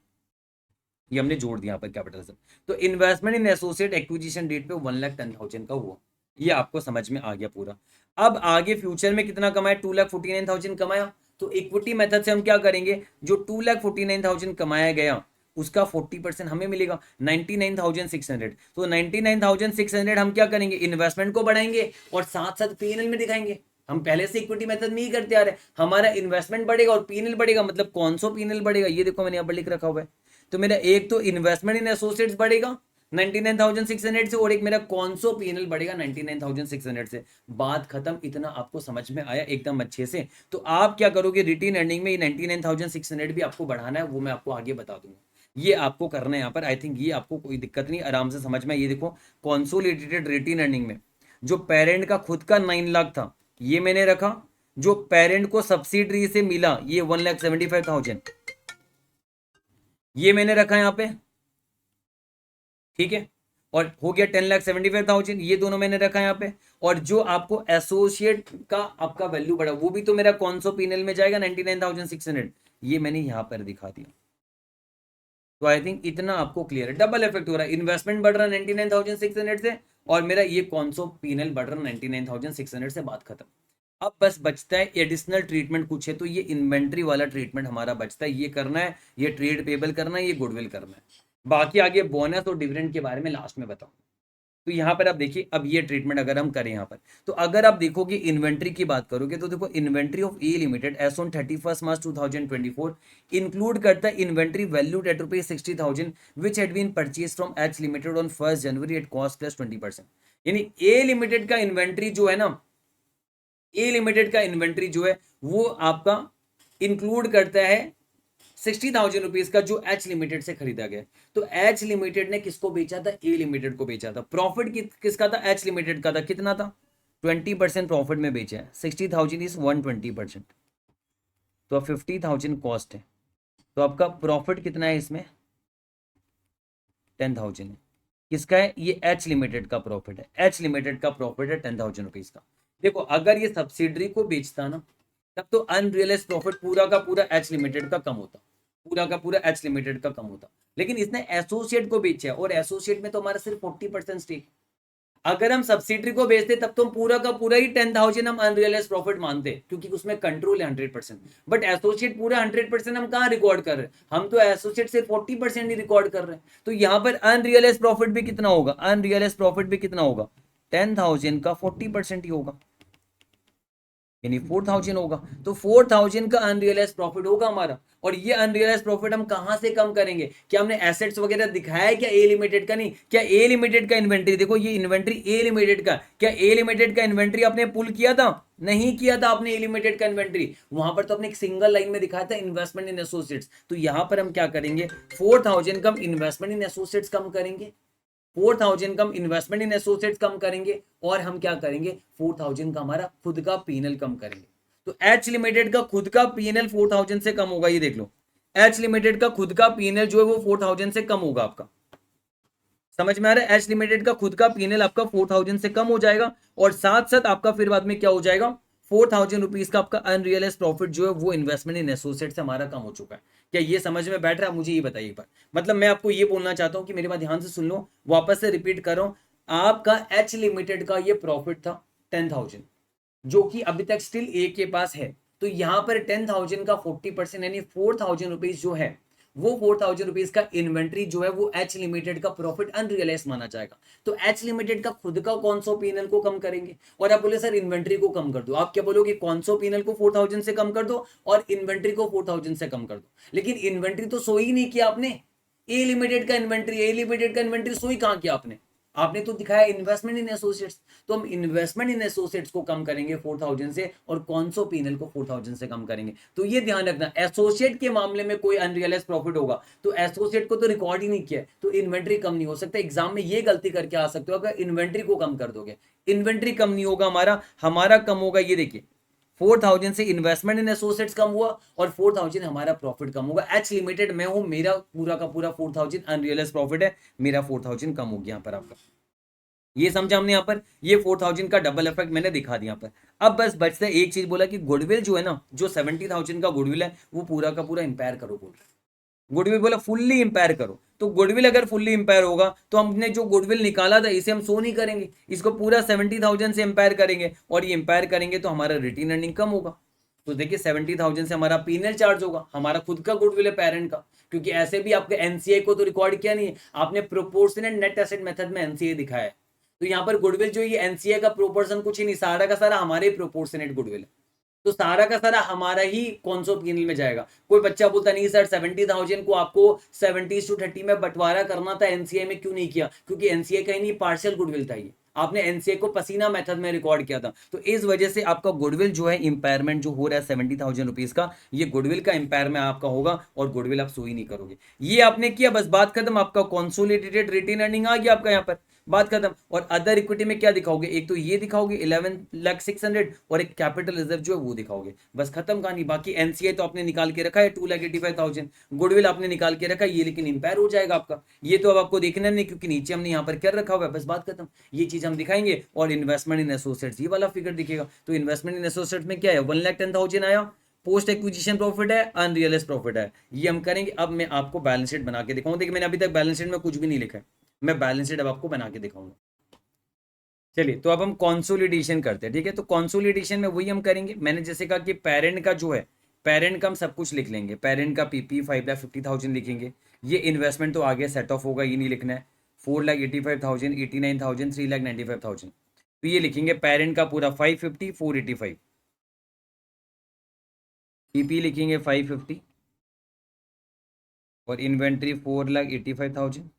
ये हमने जोड़ दिया यहाँ पर कैपिटल रिजर्व। तो investment in associate acquisition date पे 1,10,000 का हुआ, ये आपको समझ में आ गया पूरा। अब आगे फ्यूचर में कितना कमाया, 2,49,000 कमाया, तो इक्विटी मेथड से हम क्या करेंगे, जो 2,49,000 कमाया गया उसका 40% हमें मिलेगा 99,600। तो 99,600 हम क्या करेंगे, इन्वेस्टमेंट को बढ़ाएंगे और साथ साथ पीएनएल में दिखाएंगे। हम पहले से इक्विटी मेथड में ही करते आ रहे हैं, हमारा इन्वेस्टमेंट बढ़ेगा और पीएनएल बढ़ेगा, मतलब कौन सा पीएनएल बढ़ेगा, ये देखो मैंने यहाँ पर लिख रखा हुआ है। तो मेरा एक तो इन्वेस्टमेंट इन एसोसिएट्स बढ़ेगा 99,600 से, और एक मेरा कौनसो पीएनएल बढ़ेगा 99,600 से। बात खत्म, इतना आपको समझ में आया एकदम अच्छे से। तो आप क्या करोगे, रिटेन अर्निंग में 99,600 भी आपको बढ़ाना है, वो मैं आपको आगे बता दूंगा, ये आपको करना है यहाँ पर। आई थिंक ये आपको कोई दिक्कत नहीं, आराम से समझ में। ये देखो कॉन्सोलिडेटेड रिटेन अर्निंग में जो पेरेंट का खुद का 9 लाख था ये मैंने रखा, जो पेरेंट को सब्सिडरी से मिला ये 1,75,000 ये मैंने रखा यहाँ पे, ठीक है। और हो गया 10,75,000, ये दोनों मैंने रखा यहाँ पे। और जो आपको एसोसिएट का आपका वैल्यू बढ़ा वो भी तो मेरा कौन सा पीएनएल में जाएगा 99,600, ये मैंने यहाँ पर दिखा दिया। तो आई थिंक इतना आपको क्लियर है, डबल इफेक्ट हो रहा है, इन्वेस्टमेंट बढ़ रहा है 99,600 से, और मेरा ये कौन सा पीएनएल बढ़ रहा है 99,600 से, बात खत्म। अब बस बचता है एडिशनल ट्रीटमेंट कुछ है, तो ये इन्वेंट्री वाला ट्रीटमेंट हमारा बचता है, ये करना है, ये ट्रेड पेबल करना है, ये गुडविल करना है। बाकी आगे बोनस और डिविडेंड के बारे में लास्ट में बताऊं। तो यहाँ पर आप देखिए, अब ये ट्रीटमेंट अगर हम करें यहाँ पर, तो अगर आप देखोगे इन्वेंट्री की बात करोगे, तो देखो inventory of A limited as on 31 March 2024 include करता है inventory valued at ₹60,000 which had been purchase from H limited on 1 January at cost plus 20%। यानी ए लिमिटेड का इन्वेंट्री जो है ना, ए लिमिटेड का इन्वेंट्री जो है वो आपका इंक्लूड करता है 60,000 रुपीज का, जो एच लिमिटेड से खरीदा गया। तो एच लिमिटेड ने किसको बेचा था, ए लिमिटेड को बेचा था। प्रॉफिट किसका था, एच लिमिटेड का था, कितना था 20% प्रॉफिट में बेचा है, 60,000 इज 120%, तो 50,000 कॉस्ट है, तो आपका प्रॉफिट कितना है इसमें 10,000 है। किसका है, ये एच लिमिटेड का प्रॉफिट है, एच लिमिटेड का प्रॉफिट है 10,000 रुपीज का। देखो अगर ये सब्सिडरी को बेचता ना, तब तो अनरियलाइज प्रॉफिट पूरा का पूरा एच लिमिटेड का कम होता, पूरा का पूरा एच लिमिटेड का कम होता। लेकिन इसने एसोसिएट को बेचा है और एसोसिएट में तो हमारा सिर्फ 40% स्टेक। अगर हम सब्सिडरी को बेचते तब तो हम पूरा का पूरा ही 10,000 हम अनरियलाइज प्रॉफिट मानते, क्योंकि उसमें कंट्रोल है 100%। बट एसोसिएट पूरा 100% हम कहाँ रिकॉर्ड कर रहे हैं, हम तो एसोसिएट से 40% ही रिकॉर्ड कर रहे हैं। तो यहाँ पर अनरियलाइज प्रॉफिट भी कितना होगा, अनरियलाइज प्रॉफिट भी कितना होगा, 10,000 का 40% ही होगा, यानी 4,000 होगा। तो 4,000 का अनरियलाइज प्रॉफिट होगा हमारा। और ये अनरियलाइज प्रॉफिट हम कहां से कम करेंगे, क्या हमने एसेट्स वगैरह दिखाया है क्या ए लिमिटेड का, नहीं। क्या ए लिमिटेड का इन्वेंट्री, देखो ये इन्वेंट्री ए लिमिटेड का, क्या ए लिमिटेड का इन्वेंट्री आपने पुल किया था, नहीं किया था आपने ए लिमिटेड का इन्वेंट्री। वहां पर तो आपने एक सिंगल लाइन में दिखाया था इन्वेस्टमेंट इन एसोसिएट्स। तो यहां पर हम क्या करेंगे, 4,000 का इन्वेस्टमेंट इन एसोसिएट्स कम करेंगे, 4,000 कम इन्वेस्टमेंट इन एसोसिएट्स कम करेंगे, और हम क्या करेंगे 4,000 का हमारा खुद का पीएनएल कम करेंगे। तो एच लिमिटेड का खुद का पीएनएल 4,000 से कम होगा, ये देख लो, एच लिमिटेड का खुद का पीएनएल जो है वो 4,000 से कम होगा आपका। समझ में आ रहा है, एच लिमिटेड का खुद का पीएनएल आपका 4,000 से कम हो जाएगा, और साथ साथ आपका फिर बाद में क्या हो जाएगा, 4,000 रुपीज का आपका अनरियलाइज प्रॉफिट जो है वो इन्वेस्टमेंट इन एसोसिएट से हमारा कम हो चुका है। क्या ये समझ में बैठ रहा है, मुझे ये बताइए एक बार। मतलब मैं आपको ये बोलना चाहता हूं कि मेरी बात ध्यान से सुन लो, वापस से रिपीट कर रहा हूं, आपका एच लिमिटेड का ये प्रॉफिट था 10,000, जो कि अभी तक स्टिल ए के पास है। तो यहां पर 10,000 का 40% यानी 4,000 रुपीज जो है, वो 4,000 रुपीज का इन्वेंट्री जो है वो एच लिमिटेड का प्रॉफिट अनरियलाइज माना जाएगा। तो एच लिमिटेड का खुद का कौन सो पीएनएल को कम करेंगे, और आप बोले सर इन्वेंट्री को कम कर दो, आप क्या बोलोगे कौन सो पीएनएल को 4,000 से कम कर दो और इन्वेंट्री को 4,000 से कम कर दो। लेकिन इन्वेंट्री तो सो ही नहीं किया आपने, ए लिमिटेड का इन्वेंट्री, ए लिमिटेड का इन्वेंट्री सो ही कहां किया आपने, आपने तो दिखाया इन्वेस्टमेंट इन एसोसिएट्स। तो हम इन्वेस्टमेंट इन एसोसिएट्स को कम करेंगे 4,000 से, और कौनसो पीएनएल को 4,000 से कम करेंगे। तो ये ध्यान रखना, एसोसिएट के मामले में कोई अनरियलाइज प्रॉफिट होगा तो एसोसिएट को तो रिकॉर्ड ही नहीं किया, तो इन्वेंट्री कम नहीं हो सकता। एग्जाम में ये गलती करके आ सकते हो अगर इन्वेंट्री को कम कर दोगे, इन्वेंट्री कम नहीं होगा हमारा, हमारा कम होगा, ये देखिए 4,000 से इन्वेस्टमेंट इन एसोसिएट्स कम हुआ और 4,000 हमारा प्रॉफिट कम होगा। एच लिमिटेड में हूं, मेरा पूरा का पूरा 4,000 अनरियलाइज प्रॉफिट है, मेरा 4,000 कम हो गया यहाँ पर आपका। ये समझा हमने यहाँ पर, ये 4,000 का डबल इफेक्ट मैंने दिखा दिया यहाँ पर। अब बस बचता है एक चीज, बोला कि गुडविल जो है ना, जो 70,000 का गुडविल है वो पूरा का पूरा इंपायर करो, बोल रहे गुडविल बोला फुल्ली इंपायर करो। तो गुडविल अगर फुल्ली इंपायर होगा तो हमने जो गुडविल निकाला था इसे हम शो नहीं करेंगे, इसको पूरा 70,000 से इंपायर करेंगे, और ये इंपायर करेंगे तो हमारा रिटेन अर्निंग कम होगा। तो देखिए 70,000 से हमारा पीएनएल चार्ज होगा, हमारा खुद का गुडविल है पेरेंट का, क्योंकि ऐसे भी आपके एनसीए को तो रिकॉर्ड किया नहीं है आपने, प्रोपोर्शनेट नेट एसेट मेथड में एनसीए दिखाया है। तो यहाँ पर गुडविल जो ये एनसीए का प्रोपोर्शन कुछ ही नहीं, सारा का सारा हमारे प्रोपोर्शनेट गुडविल है। तो सारा का सारा हमारा ही कौन सो पीएनएल में जाएगा। कोई बच्चा बोलता नहीं सर 70,000 को आपको 70:30 में बंटवारा करना था, एनसीए में क्यों नहीं किया, क्योंकि एनसीए का ही नहीं पार्शियल गुडविल था, ये आपने एनसीए को पसीना मेथड में रिकॉर्ड किया था। तो इस वजह से आपका गुडविल जो है इंपायरमेंट जो हो रहा है 70,000 रुपीज का, ये गुडविल का इंपायरमेंट आपका होगा, और गुडविल आप सो ही नहीं करोगे। ये आपने किया, बस बात खत्म, आपका कॉन्सोलिडेटेड रिटेन अर्निंग आ गया आपका यहाँ पर, बात खत्म। और अदर इक्विटी में क्या दिखाओगे, एक तो ये दिखाओगे 11,06,000 और एक कैपिटल रिजर्व जो है वो दिखाओगे, बस खत्म कहानी। बाकी एनसीए तो आपने निकाल के रखा है 2,85,000, गुडविल आपने निकाल के रखा है, ये लेकिन इंपायर हो जाएगा आपका, ये तो अब आपको देखना नहीं क्योंकि नीचे हमने यहाँ पर क्या रखा हुआ है, बस बात खत्म। ये चीज हम दिखाएंगे, और इन्वेस्टमेंट इन एसोसिएट्स ये वाला फिगर दिखेगा। तो इन्वेस्टमेंट इन एसोसिएट्स में क्या है, 1,10,000 आया, पोस्ट एक्विजिशन प्रॉफिट है, अनरियलाइज्ड प्रॉफिट है, ये हम करेंगे। अब मैं आपको बैलेंस शीट बना के दिखाऊंगा, देखिए मैंने अभी तक बैलेंस शीट में कुछ भी नहीं लिखा है, मैं बैलेंस शीट अब आपको बना के दिखाऊंगा। चलिए तो अब हम कॉन्सोलिडेशन करते हैं, ठीक है। तो कॉन्सोलिडेशन में वही हम करेंगे, मैंने जैसे कहा कि पेरेंट का जो है, पेरेंट का हम सब कुछ लिख लेंगे, पेरेंट का पीपी 5,50,000 लिखेंगे, ये इन्वेस्टमेंट तो आगे सेट ऑफ होगा, ये नहीं लिखना है, 4,85,000, 89,000, 3,95,000, तो ये लिखेंगे पेरेंट का पूरा 550, 485, पीपी लिखेंगे 550, और इन्वेंट्री 4,85,000,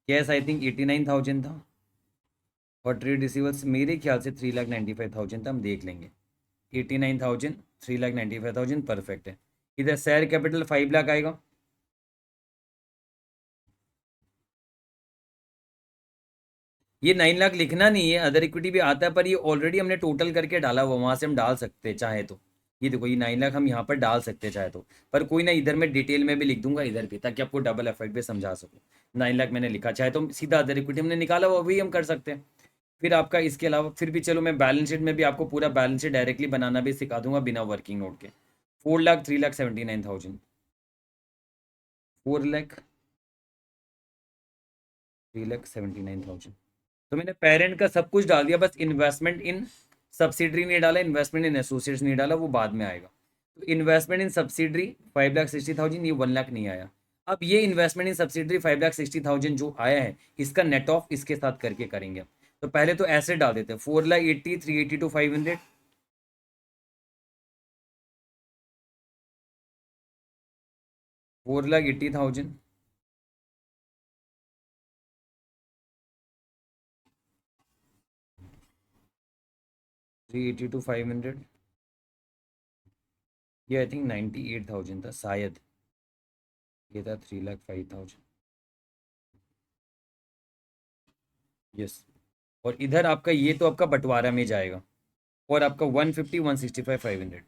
कैश आई थिंक 89,000 था, और ट्रेड रिसीवर्स मेरे ख्याल से 3,95,000 था, हम देख लेंगे, 89,000, 3,95,000 परफेक्ट है। इधर शेयर कैपिटल 5 लाख आएगा, ये 9 लाख लिखना नहीं है, अदर इक्विटी भी आता है, पर ये ऑलरेडी हमने टोटल करके डाला हुआ, वहां से हम डाल सकते हैं चाहे तो। ये देखो ये 9 लाख हम यहाँ पर डाल सकते हैं चाहे तो, पर कोई ना, इधर मैं डिटेल में भी लिख दूंगा इधर भी, ताकि आपको डबल इफेक्ट भी समझा सकूँ। 9 लाख मैंने लिखा, चाहे तो सीधा अदर इक्विटी हमने निकाला हुआ वही हम कर सकते हैं। फिर आपका इसके अलावा फिर भी चलो मैं बैलेंस शीट में भी आपको पूरा बैलेंस शीट डायरेक्टली बनाना भी सिखा दूंगा बिना वर्किंग नोट के। 4 लाख 3,79,000, 4 लाख 3,79,000। तो मैंने पेरेंट का सब कुछ डाल दिया, बस इन्वेस्टमेंट इन सब्सिडरी नहीं डाला, इन्वेस्टमेंट इन एसोसिएट्स नहीं डाला, वो बाद में आएगा। तो इन्वेस्टमेंट इन सब्सिडरी 5,60,000, ये 1 लाख नहीं आया। अब ये इन्वेस्टमेंट इन सब्सिडरी 5,60,000 जो आया है, इसका नेट ऑफ इसके साथ करके करेंगे। तो पहले तो ऐसे डाल देते हैं 4,80,000, 380 टू 500, 4,80,000, 380 टू 500, ये आई थिंक 98,000 था शायद, ये था 3,05,000। यस। और इधर आपका ये तो आपका बंटवारा में जाएगा, और आपका 150, 165, 500,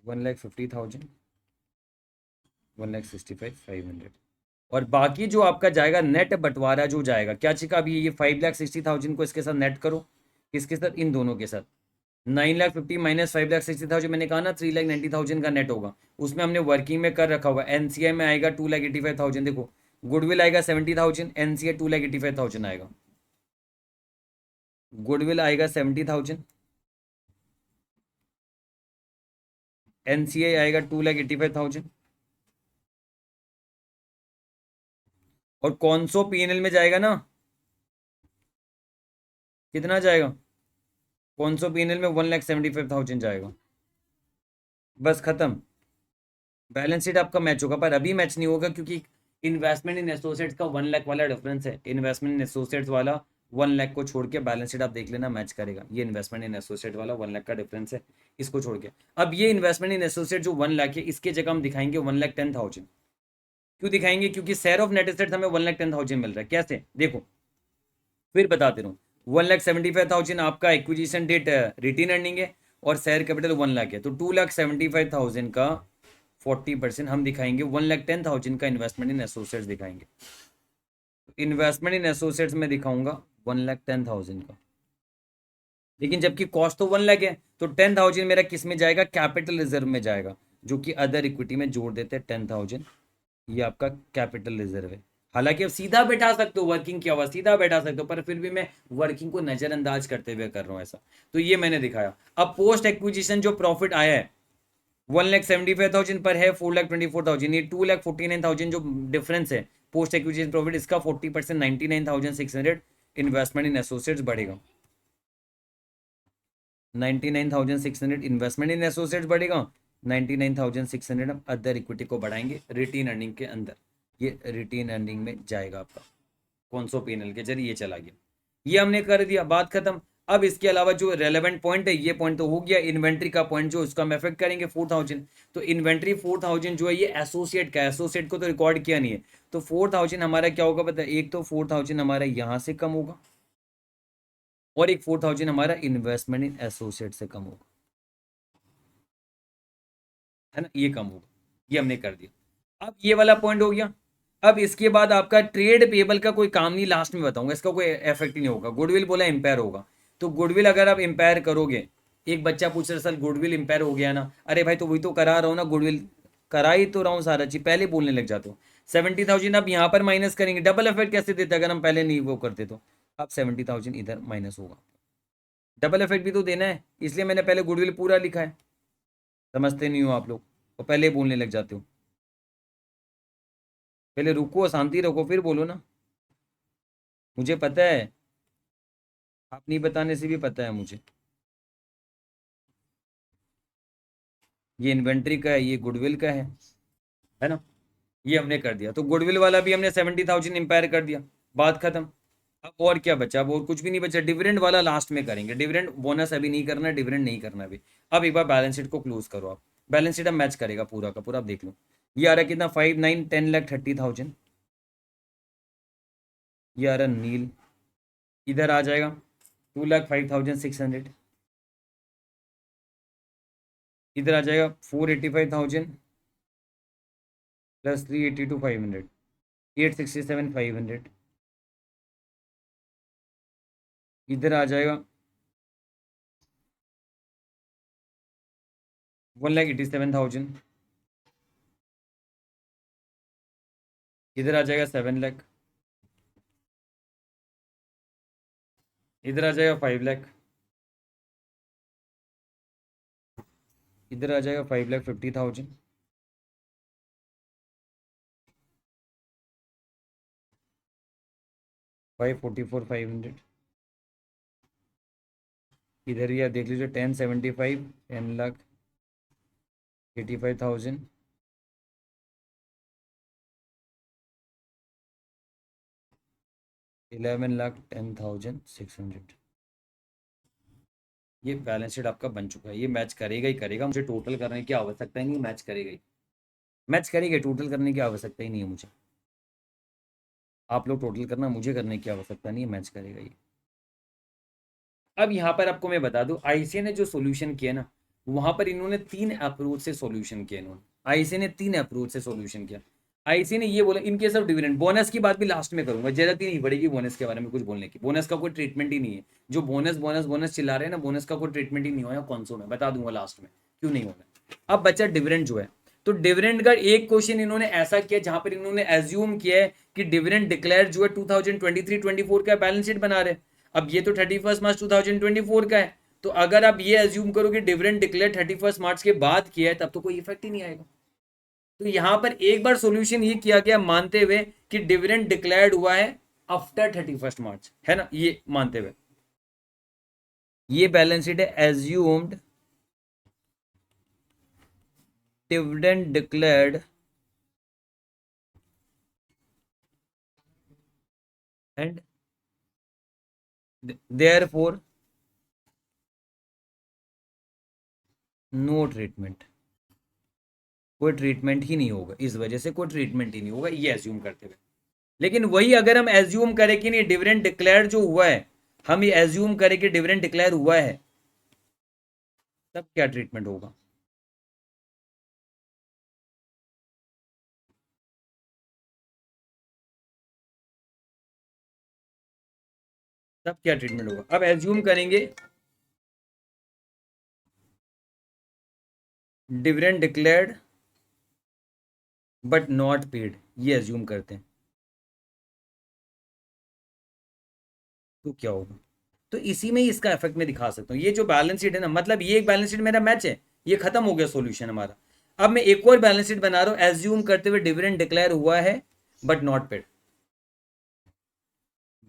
1,50,000, 1,65,500। और बाकी जो आपका जाएगा नेट बंटवारा जो जाएगा क्या चिका, अभी ये 5,60,000 को इसके साथ नेट करो, किसके साथ, इन दोनों के साथ। 9,50,000 माइनस 5,60,000, मैंने कहा ना 3,90,000 का नेट होगा। उसमें हमने वर्किंग में कर रखा हुआ, एनसीआई में आएगा 2,85,000, देखो गुडविल आएगा 70,000, एनसीआई 2,85,000 आएगा, गुडविल आएगा 70,000, एनसीआई आएगा 2,85,000। और कौन सो पीएनएल में जाएगा ना, कितना जाएगा, कौन सो पीएनएल में 1,75,000 जाएगा। बस खत्म, बैलेंस शीट आपका मैच होगा, पर अभी मैच नहीं होगा क्योंकि इन्वेस्टमेंट इन एसोसिएट्स का 1 लाख वाला डिफरेंस है, इन्वेस्टमेंट इन एसोसिएट्स वाला 1 लाख को छोड़ के बैलेंस शीट आप देख लेना मैच करेगा। ये इन्वेस्टमेंट इन एसोसिएट वाला 1 लाख का डिफरेंस है, इसको छोड़ के। अब ये इन्वेस्टमेंट इन एसोसिएट जो 1 लाख है, इसके जगह हम दिखाएंगे 1,10,000। क्यों दिखाएंगे, क्योंकि शेयर ऑफ नेट एसेट्स हमें 1,10,000 मिल रहा है। कैसे देखो, फिर बताते रहूँ। 1,75,000 आपका एक्विजिशन डेट रिटेन अर्निंग है, और शेयर कैपिटल 1 लाख है, तो 2,75,000 का 40% हम दिखाएंगे 1,10,000 का इन्वेस्टमेंट इन एसोसिएट्स दिखाएंगे। इन्वेस्टमेंट इन एसोसिएट्स में दिखाऊंगा 1,10,000 का, लेकिन जबकि कॉस्ट तो 1 लाख है, तो 10,000 मेरा किस में जाएगा, कैपिटल रिजर्व में जाएगा, जो कि अदर इक्विटी में जोड़ देते हैं 10,000, ये आपका कैपिटल रिजर्व है। हालांकि अब सीधा बैठा सकते हो, वर्किंग किया हुआ सीधा बैठा सकते हो, पर फिर भी मैं वर्किंग को नजरअंदाज करते हुए कर रहा हूँ ऐसा। तो ये मैंने दिखाया। अब पोस्ट एक्विजिशन जो प्रॉफिट आया है 1,75,000 पर है 4,24,000, ये 2,49,000 जो डिफरेंस है पोस्ट एक्विजिशन प्रॉफिट, इसका 40% 99,600 इन्वेस्टमेंट इन एसोसिएट्स बढ़ेगा। 99,600 इन्वेस्टमेंट इन एसोसिएट्स बढ़ेगा, 99,600 हम अदर इक्विटी को बढ़ाएंगे रिटेन अर्निंग के अंदर, ये रिटेन अर्निंग में जाएगा आपका, कौन सो पीएनएल के जरिए ये चला गया। ये हमने कर दिया, बात खत्म। अब इसके अलावा जो रेलेवेंट पॉइंट है, ये पॉइंट तो हो गया, इन्वेंट्री का पॉइंट जो उसका हम इफेक्ट करेंगे 4,000। तो इन्वेंट्री 4,000 जो है ये एसोसिएट का, एसोसिएट को तो रिकॉर्ड किया नहीं है, तो 4,000 हमारा क्या होगा पता है, एक तो 4,000 हमारा यहाँ से कम होगा, और एक 4,000 हमारा इन्वेस्टमेंट इन एसोसिएट से कम होगा, है ना, ये कम होगा। ये हमने कर दिया। अब ये वाला पॉइंट हो गया। अब इसके बाद आपका ट्रेड पेबल का कोई काम नहीं, लास्ट में बताऊंगा, इसका कोई इफेक्ट ही नहीं होगा। गुडविल बोला इम्पेयर होगा, तो गुडविल अगर आप इम्पेयर करोगे, एक बच्चा पूछ रहा सर गुडविल इम्पेयर हो गया ना, अरे भाई तो वही तो करा रहा हूँ ना, गुडविल करा ही तो रहा हूँ सारा चीज, पहले बोलने लग जाते हो। 70,000 आप यहाँ पर माइनस करेंगे, डबल इफेक्ट कैसे देते अगर हम पहले नहीं वो करते तो। अब 70,000 इधर माइनस होगा, डबल इफेक्ट भी तो देना है, इसलिए मैंने पहले गुडविल पूरा लिखा है। समझते नहीं हो आप लोग, और पहले बोलने लग जाते हो। पहले रुको, शांति रखो, फिर बोलो ना। मुझे पता है, आप नहीं बताने से भी पता है मुझे। ये इन्वेंट्री का है, ये गुडविल का है ना। ये हमने कर दिया, तो गुडविल वाला भी हमने 70,000 इम्पायर कर दिया, बात खत्म। अब और क्या बचा, अब और कुछ भी नहीं बचा। डिविडेंड वाला लास्ट में करेंगे, डिविडेंड बोनस अभी नहीं करना, डिविडेंड नहीं करना अभी। अब एक बार बैलेंस शीट को क्लोज करो आप, बैलेंस शीट अब मैच करेगा पूरा का पूरा, आप देख लो। ये आ रहा है कितना, 5,9,10,30,000, ये आ रहा नील, इधर आ जाएगा 2,05,600, इधर आ जाएगा 4,85,000 प्लस 382,500, 867,500, इधर आ जाएगा 1,87,000, इधर आ जाएगा 7 लाख, इधर आ जाएगा 5 लाख, इधर आ जाएगा 5,50,000, $544,500, इधर ही आप देख लीजिए 1075, 10 लाख 85,000, 11,10,600। ये बैलेंस शीट आपका बन चुका है। ये मैच करेगा ही करेगा, मुझे टोटल करने की आवश्यकता ही नहीं, मैच करेगा ही, मैच करेगा, टोटल करने की आवश्यकता ही नहीं है मुझे। आप लोग टोटल करना, मुझे करने की आवश्यकता नहीं है, मैच करेगा ये। अब यहाँ पर आपको मैं बता दूं, आईसीए ने जो सोल्यूशन किया ना, वहां पर इन्होंने 3 अप्रोच से सोल्यूशन किया। इन्होंने आईसीए ने 3 अप्रोच से सोल्यूशन किया। आईसीए ने ये बोला in case of dividend, bonus की बात भी लास्ट में करूंगा, जरूरत ही नहीं पड़ेगी बोनस के बारे में कुछ बोलने की, बोनस का कोई ट्रीटमेंट ही नहीं है। जो बोनस बोनस बोनस चिल्ला रहे हैं ना, बोनस का कोई ट्रीटमेंट ही नहीं हुआ कौन सो में बता दूंगा लास्ट में क्यों नहीं होगा। अब बच्चा डिविडेंड जो है, तो डिविडेंड का एक क्वेश्चन इन्होंने ऐसा किया जहां पर इन्होंने एज्यूम किया है कि डिविडेंड डिक्लेयर जो है 2023-24 का बैलेंस शीट बना रहे। अब ये तो 31 मार्च 2024 का है, तो अगर आप ये एज्यूम करो कि डिविडेंड डिक्लेयर 31 मार्च के बाद किया है, तब तो कोई इफेक्ट ही नहीं आएगा। तो यहां पर एक बार सॉल्यूशन ये किया गया मानते हुए कि डिविडेंड डिक्लेयर्ड हुआ है आफ्टर 31 मार्च, है ना, ये मानते हुए ये बैलेंस शीट है assumed dividend declared and therefore no treatment, कोई ट्रीटमेंट ही नहीं होगा, इस वजह से कोई ट्रीटमेंट ही नहीं होगा, ये एज्यूम करते हुए। लेकिन वही अगर हम एज्यूम करें कि नहीं डिविडेंड डिक्लेयर जो हुआ है, हम ये एज्यूम करें कि डिविडेंड डिक्लेयर हुआ है, तब क्या ट्रीटमेंट होगा? तब क्या ट्रीटमेंट होगा? अब एज्यूम करेंगे dividend declared but not paid, ये एज्यूम करते हैं, तो क्या होगा? तो इसी में ही इसका इफेक्ट मैं दिखा सकता हूँ। ये जो बैलेंस शीट है ना, मतलब ये एक बैलेंस शीट मेरा मैच है, ये खत्म हो गया सॉल्यूशन हमारा। अब मैं एक और बैलेंस शीट बना रहा हूँ एज्यूम करते हुए डिविडेंड डिक्लेयर हुआ है बट नॉट पेड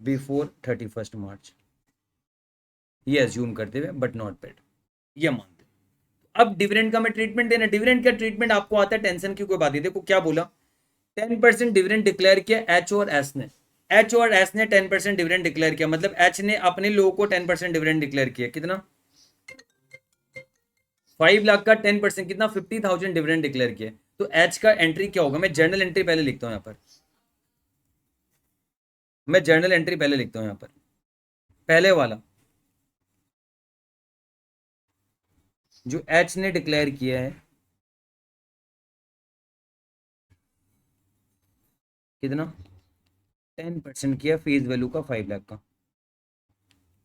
बिफोर 31 मार्च, ये एज्यूम करते हुए बट नॉट पेड, ये मानते। अब डिविडेंड का मैं ट्रीटमेंट देना, डिविडेंड का ट्रीटमेंट आपको आता है, टेंशन की कोई बात नहीं। देखो क्या बोला, 10% डिविडेंड डिक्लेयर किया एच और एस ने, एच और एस ने 10% डिविडेंड डिक्लेयर किया, मतलब एच ने अपने लोगों को 10% डिविडेंड डिक्लेयर किया, कितना 5 लाख का 10% कितना 50,000 डिविडेंड डिक्लेयर किया। तो एच का एंट्री क्या होगा? मैं जर्नल एंट्री पहले लिखता हूं यहां पर, मैं जर्नल एंट्री पहले लिखता हूं यहां पर, पहले वाला जो एच ने डिक्लेयर किया है, कितना 10% किया फेस वैल्यू का 5 लाख का,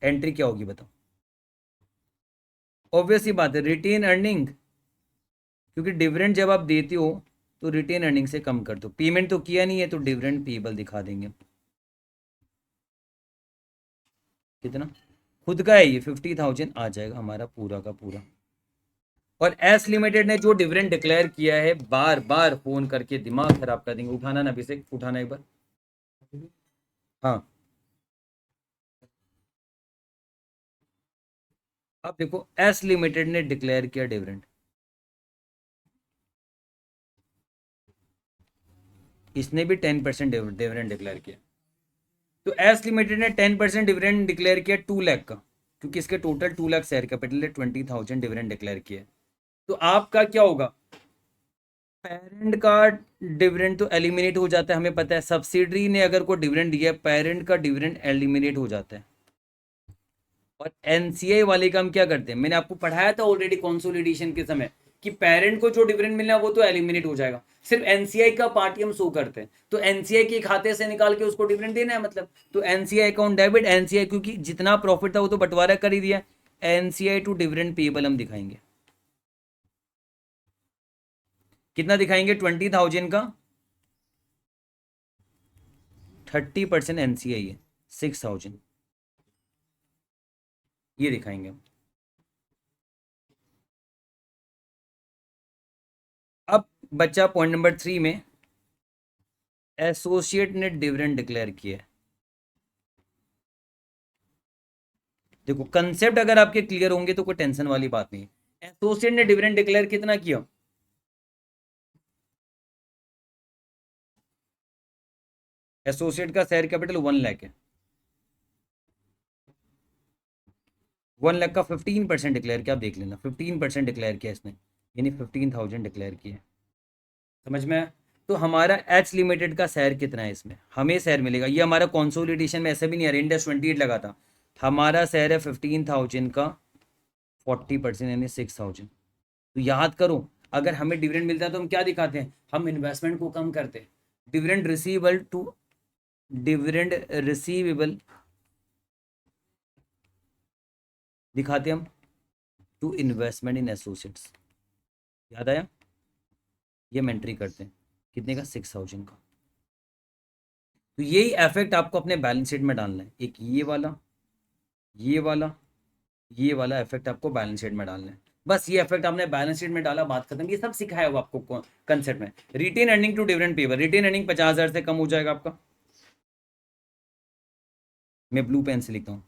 एंट्री क्या होगी बताओ? ऑब्वियस ही बात है रिटेन अर्निंग, क्योंकि डिविडेंड जब आप देते हो तो रिटेन अर्निंग से कम कर दो, पेमेंट तो किया नहीं है तो डिविडेंड पेबल दिखा देंगे, कितना खुद का है ये 50,000 आ जाएगा हमारा पूरा का पूरा। और एस लिमिटेड ने जो डिविडेंड डिक्लेयर किया है, बार बार फोन करके दिमाग खराब कर देंगे, उठाना ना अभिषेक, उठाना एक बार। हाँ, अब देखो एस लिमिटेड ने डिक्लेयर किया डिविडेंड, इसने भी 10% डिविडेंड डिक्लेयर किया। तो एस लिमिटेड ने 10% डिविडेंड डिक्लेयर किया 2 लाख का, क्योंकि इसके टोटल 2 लाख शेयर कैपिटल है, 20,000 डिविडेंड डिक्लेयर किया। तो आपका क्या होगा? पेरेंट का डिविडेंड तो एलिमिनेट हो जाता है, हमें पता है, सब्सिडरी ने अगर कोई डिविडेंड दिया है पेरेंट का डिविडेंड एलिमिनेट हो जाता है। और एनसीआई वाले का हम क्या करते हैं, मैंने आपको पढ़ाया था ऑलरेडी कंसोलिडेशन के समय कि पेरेंट को जो डिविडेंड मिलना है वो तो एलिमिनेट हो जाएगा। सिर्फ एनसीआई का पार्ट ही हम शो करते हैं, तो एनसीआई के खाते से निकाल के उसको डिविडेंड देना है मतलब, तो एनसीआई अकाउंट डेबिट, एनसीआई क्योंकि जितना प्रॉफिट था वो तो बंटवारा कर ही दिया, एनसीआई टू डिविडेंड पेएबल हम दिखाएंगे, कितना दिखाएंगे 20,000 का 30% एनसीआई है 6,000, ये दिखाएंगे हम। अब बच्चा पॉइंट नंबर 3 में एसोसिएट ने डिविडेंड डिक्लेयर किया है। देखो कंसेप्ट अगर आपके क्लियर होंगे तो कोई टेंशन वाली बात नहीं है। एसोसिएट ने डिविडेंड डिक्लेयर कितना किया, एसोसिएट का शेयर कैपिटल 1 लाख है, 1 लाख का 15% डिक्लेयर किया, आप देख लेना 15% डिक्लेयर किया इसने, यानी 15,000 डिक्लेयर किया, समझ में आया? तो हमारा एच लिमिटेड का शेयर कितना है इसमें, हमें शेयर मिलेगा, ये हमारा कंसोलिडेशन में ऐसे भी नहीं है, इंडेक्स 28 लगा था, हमारा शेयर है 15,000 का 40% यानी 6,000। तो याद करो अगर हमें डिविडेंड मिलता है तो हम क्या दिखाते हैं, हम इन्वेस्टमेंट को कम करते हैं, dividend receivable to dividend receivable दिखाते हैं हम टू इन्वेस्टमेंट इन एसोसिएट्स, याद आया, ये हम एंट्री करते हैं कितने का 6,000 का। तो यही इफेक्ट आपको अपने बैलेंस शीट में डालना है, एक ये वाला, ये वाला, ये वाला इफेक्ट आपको बैलेंस शीट में डालना है, बस ये इफेक्ट आपने बैलेंस शीट में डाला, बात खत्म, ये सब सिखाया हुआ आपको कंसेप्ट में। Retain earning to dividend payable, retain earning 50,000 से कम हो जाएगा आपका, मैं ब्लू पेन से लिखता हूँ,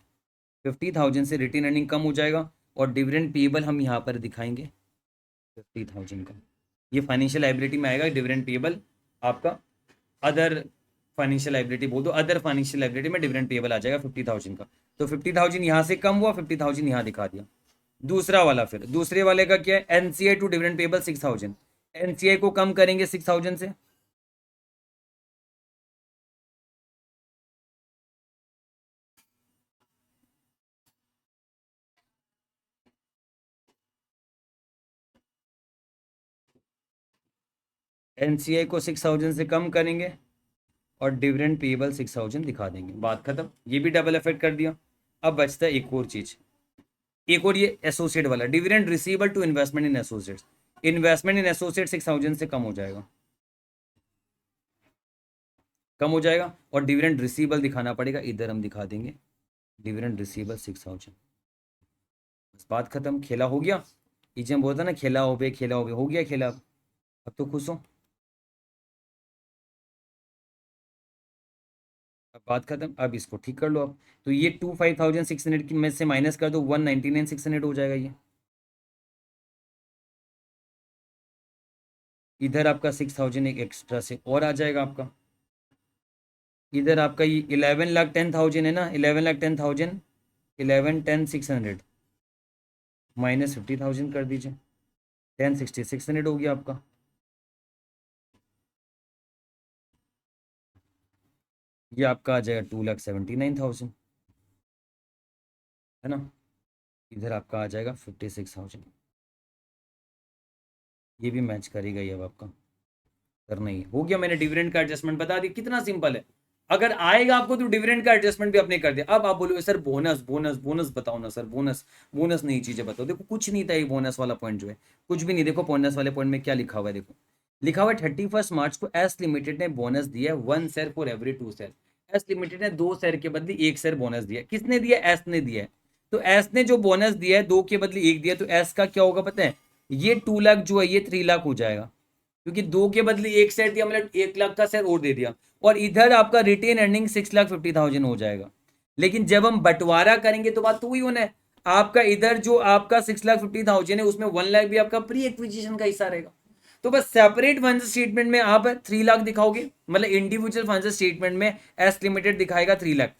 50,000 से रिटेन अर्निंग कम हो जाएगा, और डिविडेंड पेबल हम यहाँ पर दिखाएंगे 50,000 का, ये फाइनेंशियल लाइबिलिटी में आएगा डिविडेंड पेबल आपका, अदर फाइनेंशियल लाइबिलिटी बोल दो, अदर फाइनेंशियल लाइबिलिटी में डिविडेंड पेबल आ जाएगा 50,000 का। तो 50,000 यहाँ से कम हुआ, 50,000 यहाँ दिखा दिया। दूसरा वाला, फिर दूसरे वाले का क्या है, NCI to dividend payable 6,000, NCI को कम करेंगे 6,000 से, एनसीआई को 6,000 से कम करेंगे और डिविडेंड पेबल 6,000 दिखा देंगे, बात खत्म, ये भी डबल इफेक्ट कर दिया। अब बचता है एक और चीज, एक और ये एसोसिएट वाला, dividend receivable to investment in associates, investment in associate 6,000 से कम हो जाएगा, कम हो जाएगा, और डिविडेंड रिसीवेबल दिखाना पड़ेगा, इधर हम दिखा देंगे डिविडेंड रिसीवेबल 6,000, बस बात खत्म, खेला हो गया। इजे बोलता ना खेला हो बे, खेला हो गया खेला, अब तो खुश हो, अब बात खत्म, अब इसको ठीक कर लो अब, तो ये 25,600 की में से माइनस कर दो, 199,600 हो जाएगा ये, इधर आपका 6,000 एक एक्स्ट्रा से और आ जाएगा आपका, इधर आपका ये 11,10,000 है ना, 11,10,000, 11,10,600 माइनस 50,000 कर दीजिए, 10,6600 हो गया आपका, ये आपका आ जाएगा 2,79,000, है ना, इधर आपका आ जाएगा 56,000, ये भी मैच करेगा ये, अब आपका करना ही हो गया, मैंने डिविडेंड का एडजस्टमेंट बता दिया, कितना सिंपल है, अगर आएगा आपको तो डिविडेंड का एडजस्टमेंट भी आपने कर दिया। अब आप बोलोगे सर बोनस बोनस बोनस बताओ ना सर, बोनस बोनस नहीं चीजें बताओ, देखो कुछ नहीं था ये बोनस वाला पॉइंट जो है, कुछ भी नहीं, देखो बोनस वाले पॉइंट में क्या लिखा हुआ है, देखो लिखा हुआ है 31 मार्च को एस लिमिटेड ने बोनस दिया है 1 share for every 2 share, S limited ने 2 शेयर के बदले 1 शेयर बोनस दिया, किसने दिया, एस ने दिया है, तो एस ने जो बोनस दिया है 2 के बदले 1 दिया, तो एस का क्या होगा पता है, ये 2 लाख जो है ये 3 लाख हो जाएगा, क्योंकि 2 के बदले 1 शेयर दिया मतलब 1 लाख का शेयर और दे दिया, और इधर आपका रिटेन अर्निंग 6,50,000 हो जाएगा। लेकिन जब हम बंटवारा करेंगे तो बात तो वही होना है, आपका इधर जो आपका 6,50,000 है उसमें 1 लाख भी आपका प्री एक्विजिशन का हिस्सा रहेगा, तो बस सेपरेट फाइनेंशियल स्टेटमेंट में आप 3 लाख दिखाओगे, मतलब इंडिविजुअल फाइनेंशियल स्टेटमेंट में एस लिमिटेड दिखाएगा 3 लाख,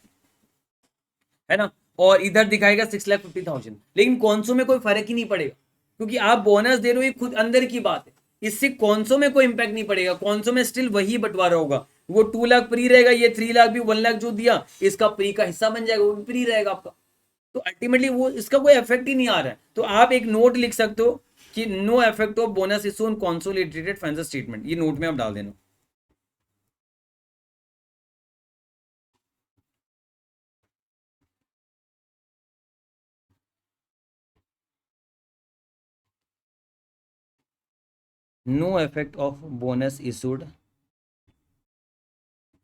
है ना, और इधर दिखाएगा 6,50,000, लेकिन कौनसों में कोई फर्क ही नहीं पड़ेगा, क्योंकि आप बोनस दे रहे हो, ये खुद अंदर की बात है, इससे कौनसों में कोई इंपैक्ट नहीं पड़ेगा, कौनसों में स्टिल वही बंटवारा होगा, वो 2 लाख प्री रहेगा, ये 3 लाख भी 1 लाख जो दिया इसका प्री का हिस्सा बन जाएगा, वो भी प्री रहेगा आपका, तो अल्टीमेटली वो इसका कोई इफेक्ट ही नहीं आ रहा है। तो आप एक नोट लिख सकते हो कि no effect of bonus issue on consolidated financial statement, ये नोट में आप डाल देना। No effect of bonus issued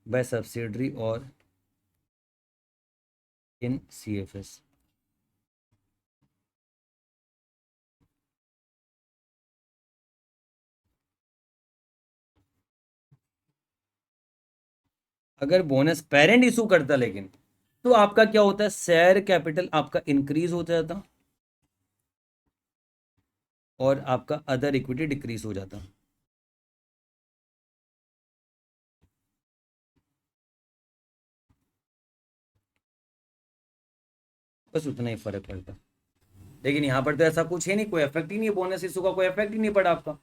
by subsidiary और इन CFS। अगर बोनस पेरेंट इशू करता लेकिन, तो आपका क्या होता है, शेयर कैपिटल आपका इंक्रीज हो जाता और आपका अदर इक्विटी डिक्रीज हो जाता। बस उतना ही फर्क पड़ता। लेकिन यहाँ पर तो ऐसा कुछ है नहीं, कोई इफेक्ट ही नहीं है, बोनस इशू का कोई इफेक्ट ही नहीं पड़ा आपका।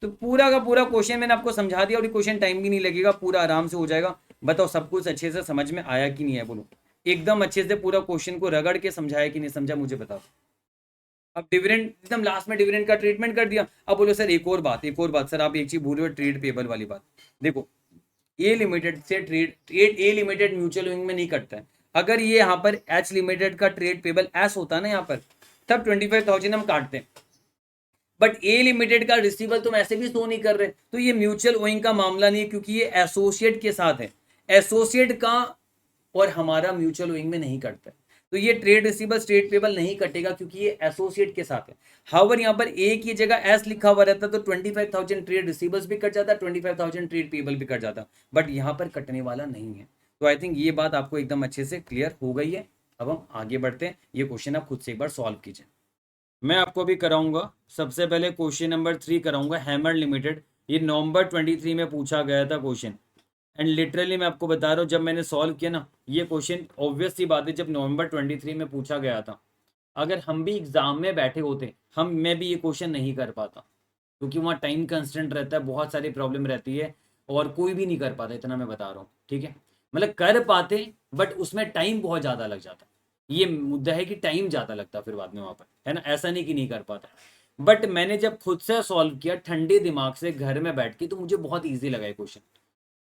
तो पूरा का पूरा क्वेश्चन मैंने आपको समझा दिया और ये क्वेश्चन टाइम भी नहीं लगेगा, पूरा आराम से हो जाएगा। बताओ सब कुछ अच्छे से समझ में आया कि नहीं है, बोलो एकदम अच्छे से पूरा क्वेश्चन को रगड़ के समझाया कि नहीं समझा, मुझे बताओ। अब डिविडेंड एकदम लास्ट में डिविडेंड का ट्रीटमेंट कर दिया। अब बोलो सर एक और बात सर, आप एक चीज भूल रहे हो, ट्रेड पेबल वाली बात। देखो ए लिमिटेड से ट्रेड ए लिमिटेड म्यूचुअल विंग में नहीं कटता है। अगर ये यहाँ पर एच लिमिटेड का ट्रेड पेबल एस होता है ना यहाँ पर, तब 25,000 हम काटते हैं। बट ए लिमिटेड का रिसीवल तुम ऐसे भी शो नहीं कर रहे, तो ये म्यूचुअल ओइंग का मामला नहीं है, क्योंकि ये एसोसिएट के साथ है। एसोसिएट का और हमारा म्यूचुअल ओइंग में नहीं कटता है, तो ये ट्रेड रिसीवल स्टेट पेबल नहीं कटेगा, क्योंकि ये एसोसिएट के साथ है। हाउएवर यहाँ पर ए की जगह एस लिखा हुआ रहता, तो 25,000 ट्रेड रिसीवल्स भी कट जाता, 25,000 ट्रेड पेबल भी कट जाता, बट यहाँ पर कटने वाला नहीं है। तो आई थिंक ये बात आपको एकदम अच्छे से क्लियर हो गई है। अब हम आगे बढ़ते हैं, ये क्वेश्चन आप खुद से एक बार सॉल्व कीजिए। मैं आपको अभी कराऊंगा, सबसे पहले क्वेश्चन नंबर 3 कराऊंगा, हैमर लिमिटेड। ये नवंबर 23 में पूछा गया था क्वेश्चन, एंड लिटरली मैं आपको बता रहा हूँ, जब मैंने सॉल्व किया ना ये क्वेश्चन, ऑब्वियस सी बात है, जब नवंबर 23 में पूछा गया था, अगर हम भी एग्जाम में बैठे होते, मैं भी ये क्वेश्चन नहीं कर पाता, क्योंकि वहाँ टाइम कंस्टेंट रहता है, बहुत सारी प्रॉब्लम रहती है, और कोई भी नहीं कर पाता, इतना मैं बता रहा हूँ, ठीक है। मतलब कर पाते, बट उसमें टाइम बहुत ज़्यादा लग जाता। ये मुद्दा है कि टाइम ज़्यादा लगता फिर बाद में वहाँ पर, है ना, ऐसा नहीं कि नहीं कर पाता। बट मैंने जब खुद से सॉल्व किया ठंडे दिमाग से घर में बैठ के, तो मुझे बहुत ईजी लगा ये क्वेश्चन।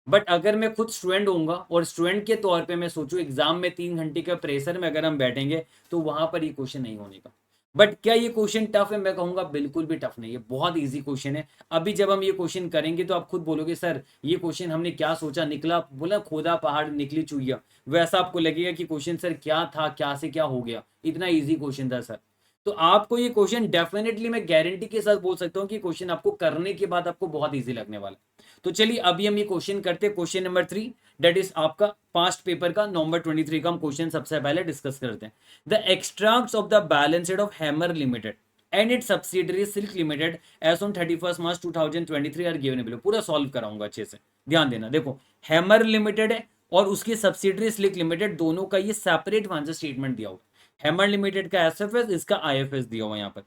बट अगर मैं खुद स्टूडेंट होऊंगा और स्टूडेंट के तौर पे मैं सोचूं एग्जाम में 3 घंटे के प्रेशर में अगर हम बैठेंगे, तो वहां पर ये क्वेश्चन नहीं होने का। बट क्या ये क्वेश्चन टफ है, मैं कहूंगा बिल्कुल भी टफ नहीं है, बहुत इजी क्वेश्चन है। अभी जब हम ये क्वेश्चन करेंगे तो आप खुद बोलोगे सर ये क्वेश्चन हमने क्या सोचा, निकला बोला खोदा पहाड़ निकली चुईया, वैसा आपको लगेगा कि क्वेश्चन सर क्या था, क्या से क्या हो गया, इतना ईजी क्वेश्चन था सर। तो आपको ये क्वेश्चन डेफिनेटली मैं गारंटी के साथ बोल सकता हूँ कि क्वेश्चन आपको करने के बाद आपको बहुत ईजी लगने वाला है। तो चलिए अभी हम ये क्वेश्चन करते हैं, क्वेश्चन नंबर 3, दैट इज आपका पास्ट पेपर का नवंबर 23 का हम क्वेश्चन सबसे पहले डिस्कस करते हैं। The extracts of the balance sheet of Hammer limited and it subsidiary Silk limited as on 31 March 2023 are given below. पूरा सॉल्व कराऊंगा अच्छे से, ध्यान देना। देखो हैमर लिमिटेड है और उसकी सब्सिडरी सिल्क लिमिटेड, दोनों का ये सेपरेट फाइनेंशियल स्टेटमेंट दिया हुआ। हैमर लिमिटेड का एसएफएस, इसका आईएफएस दिया हुआ यहाँ पर।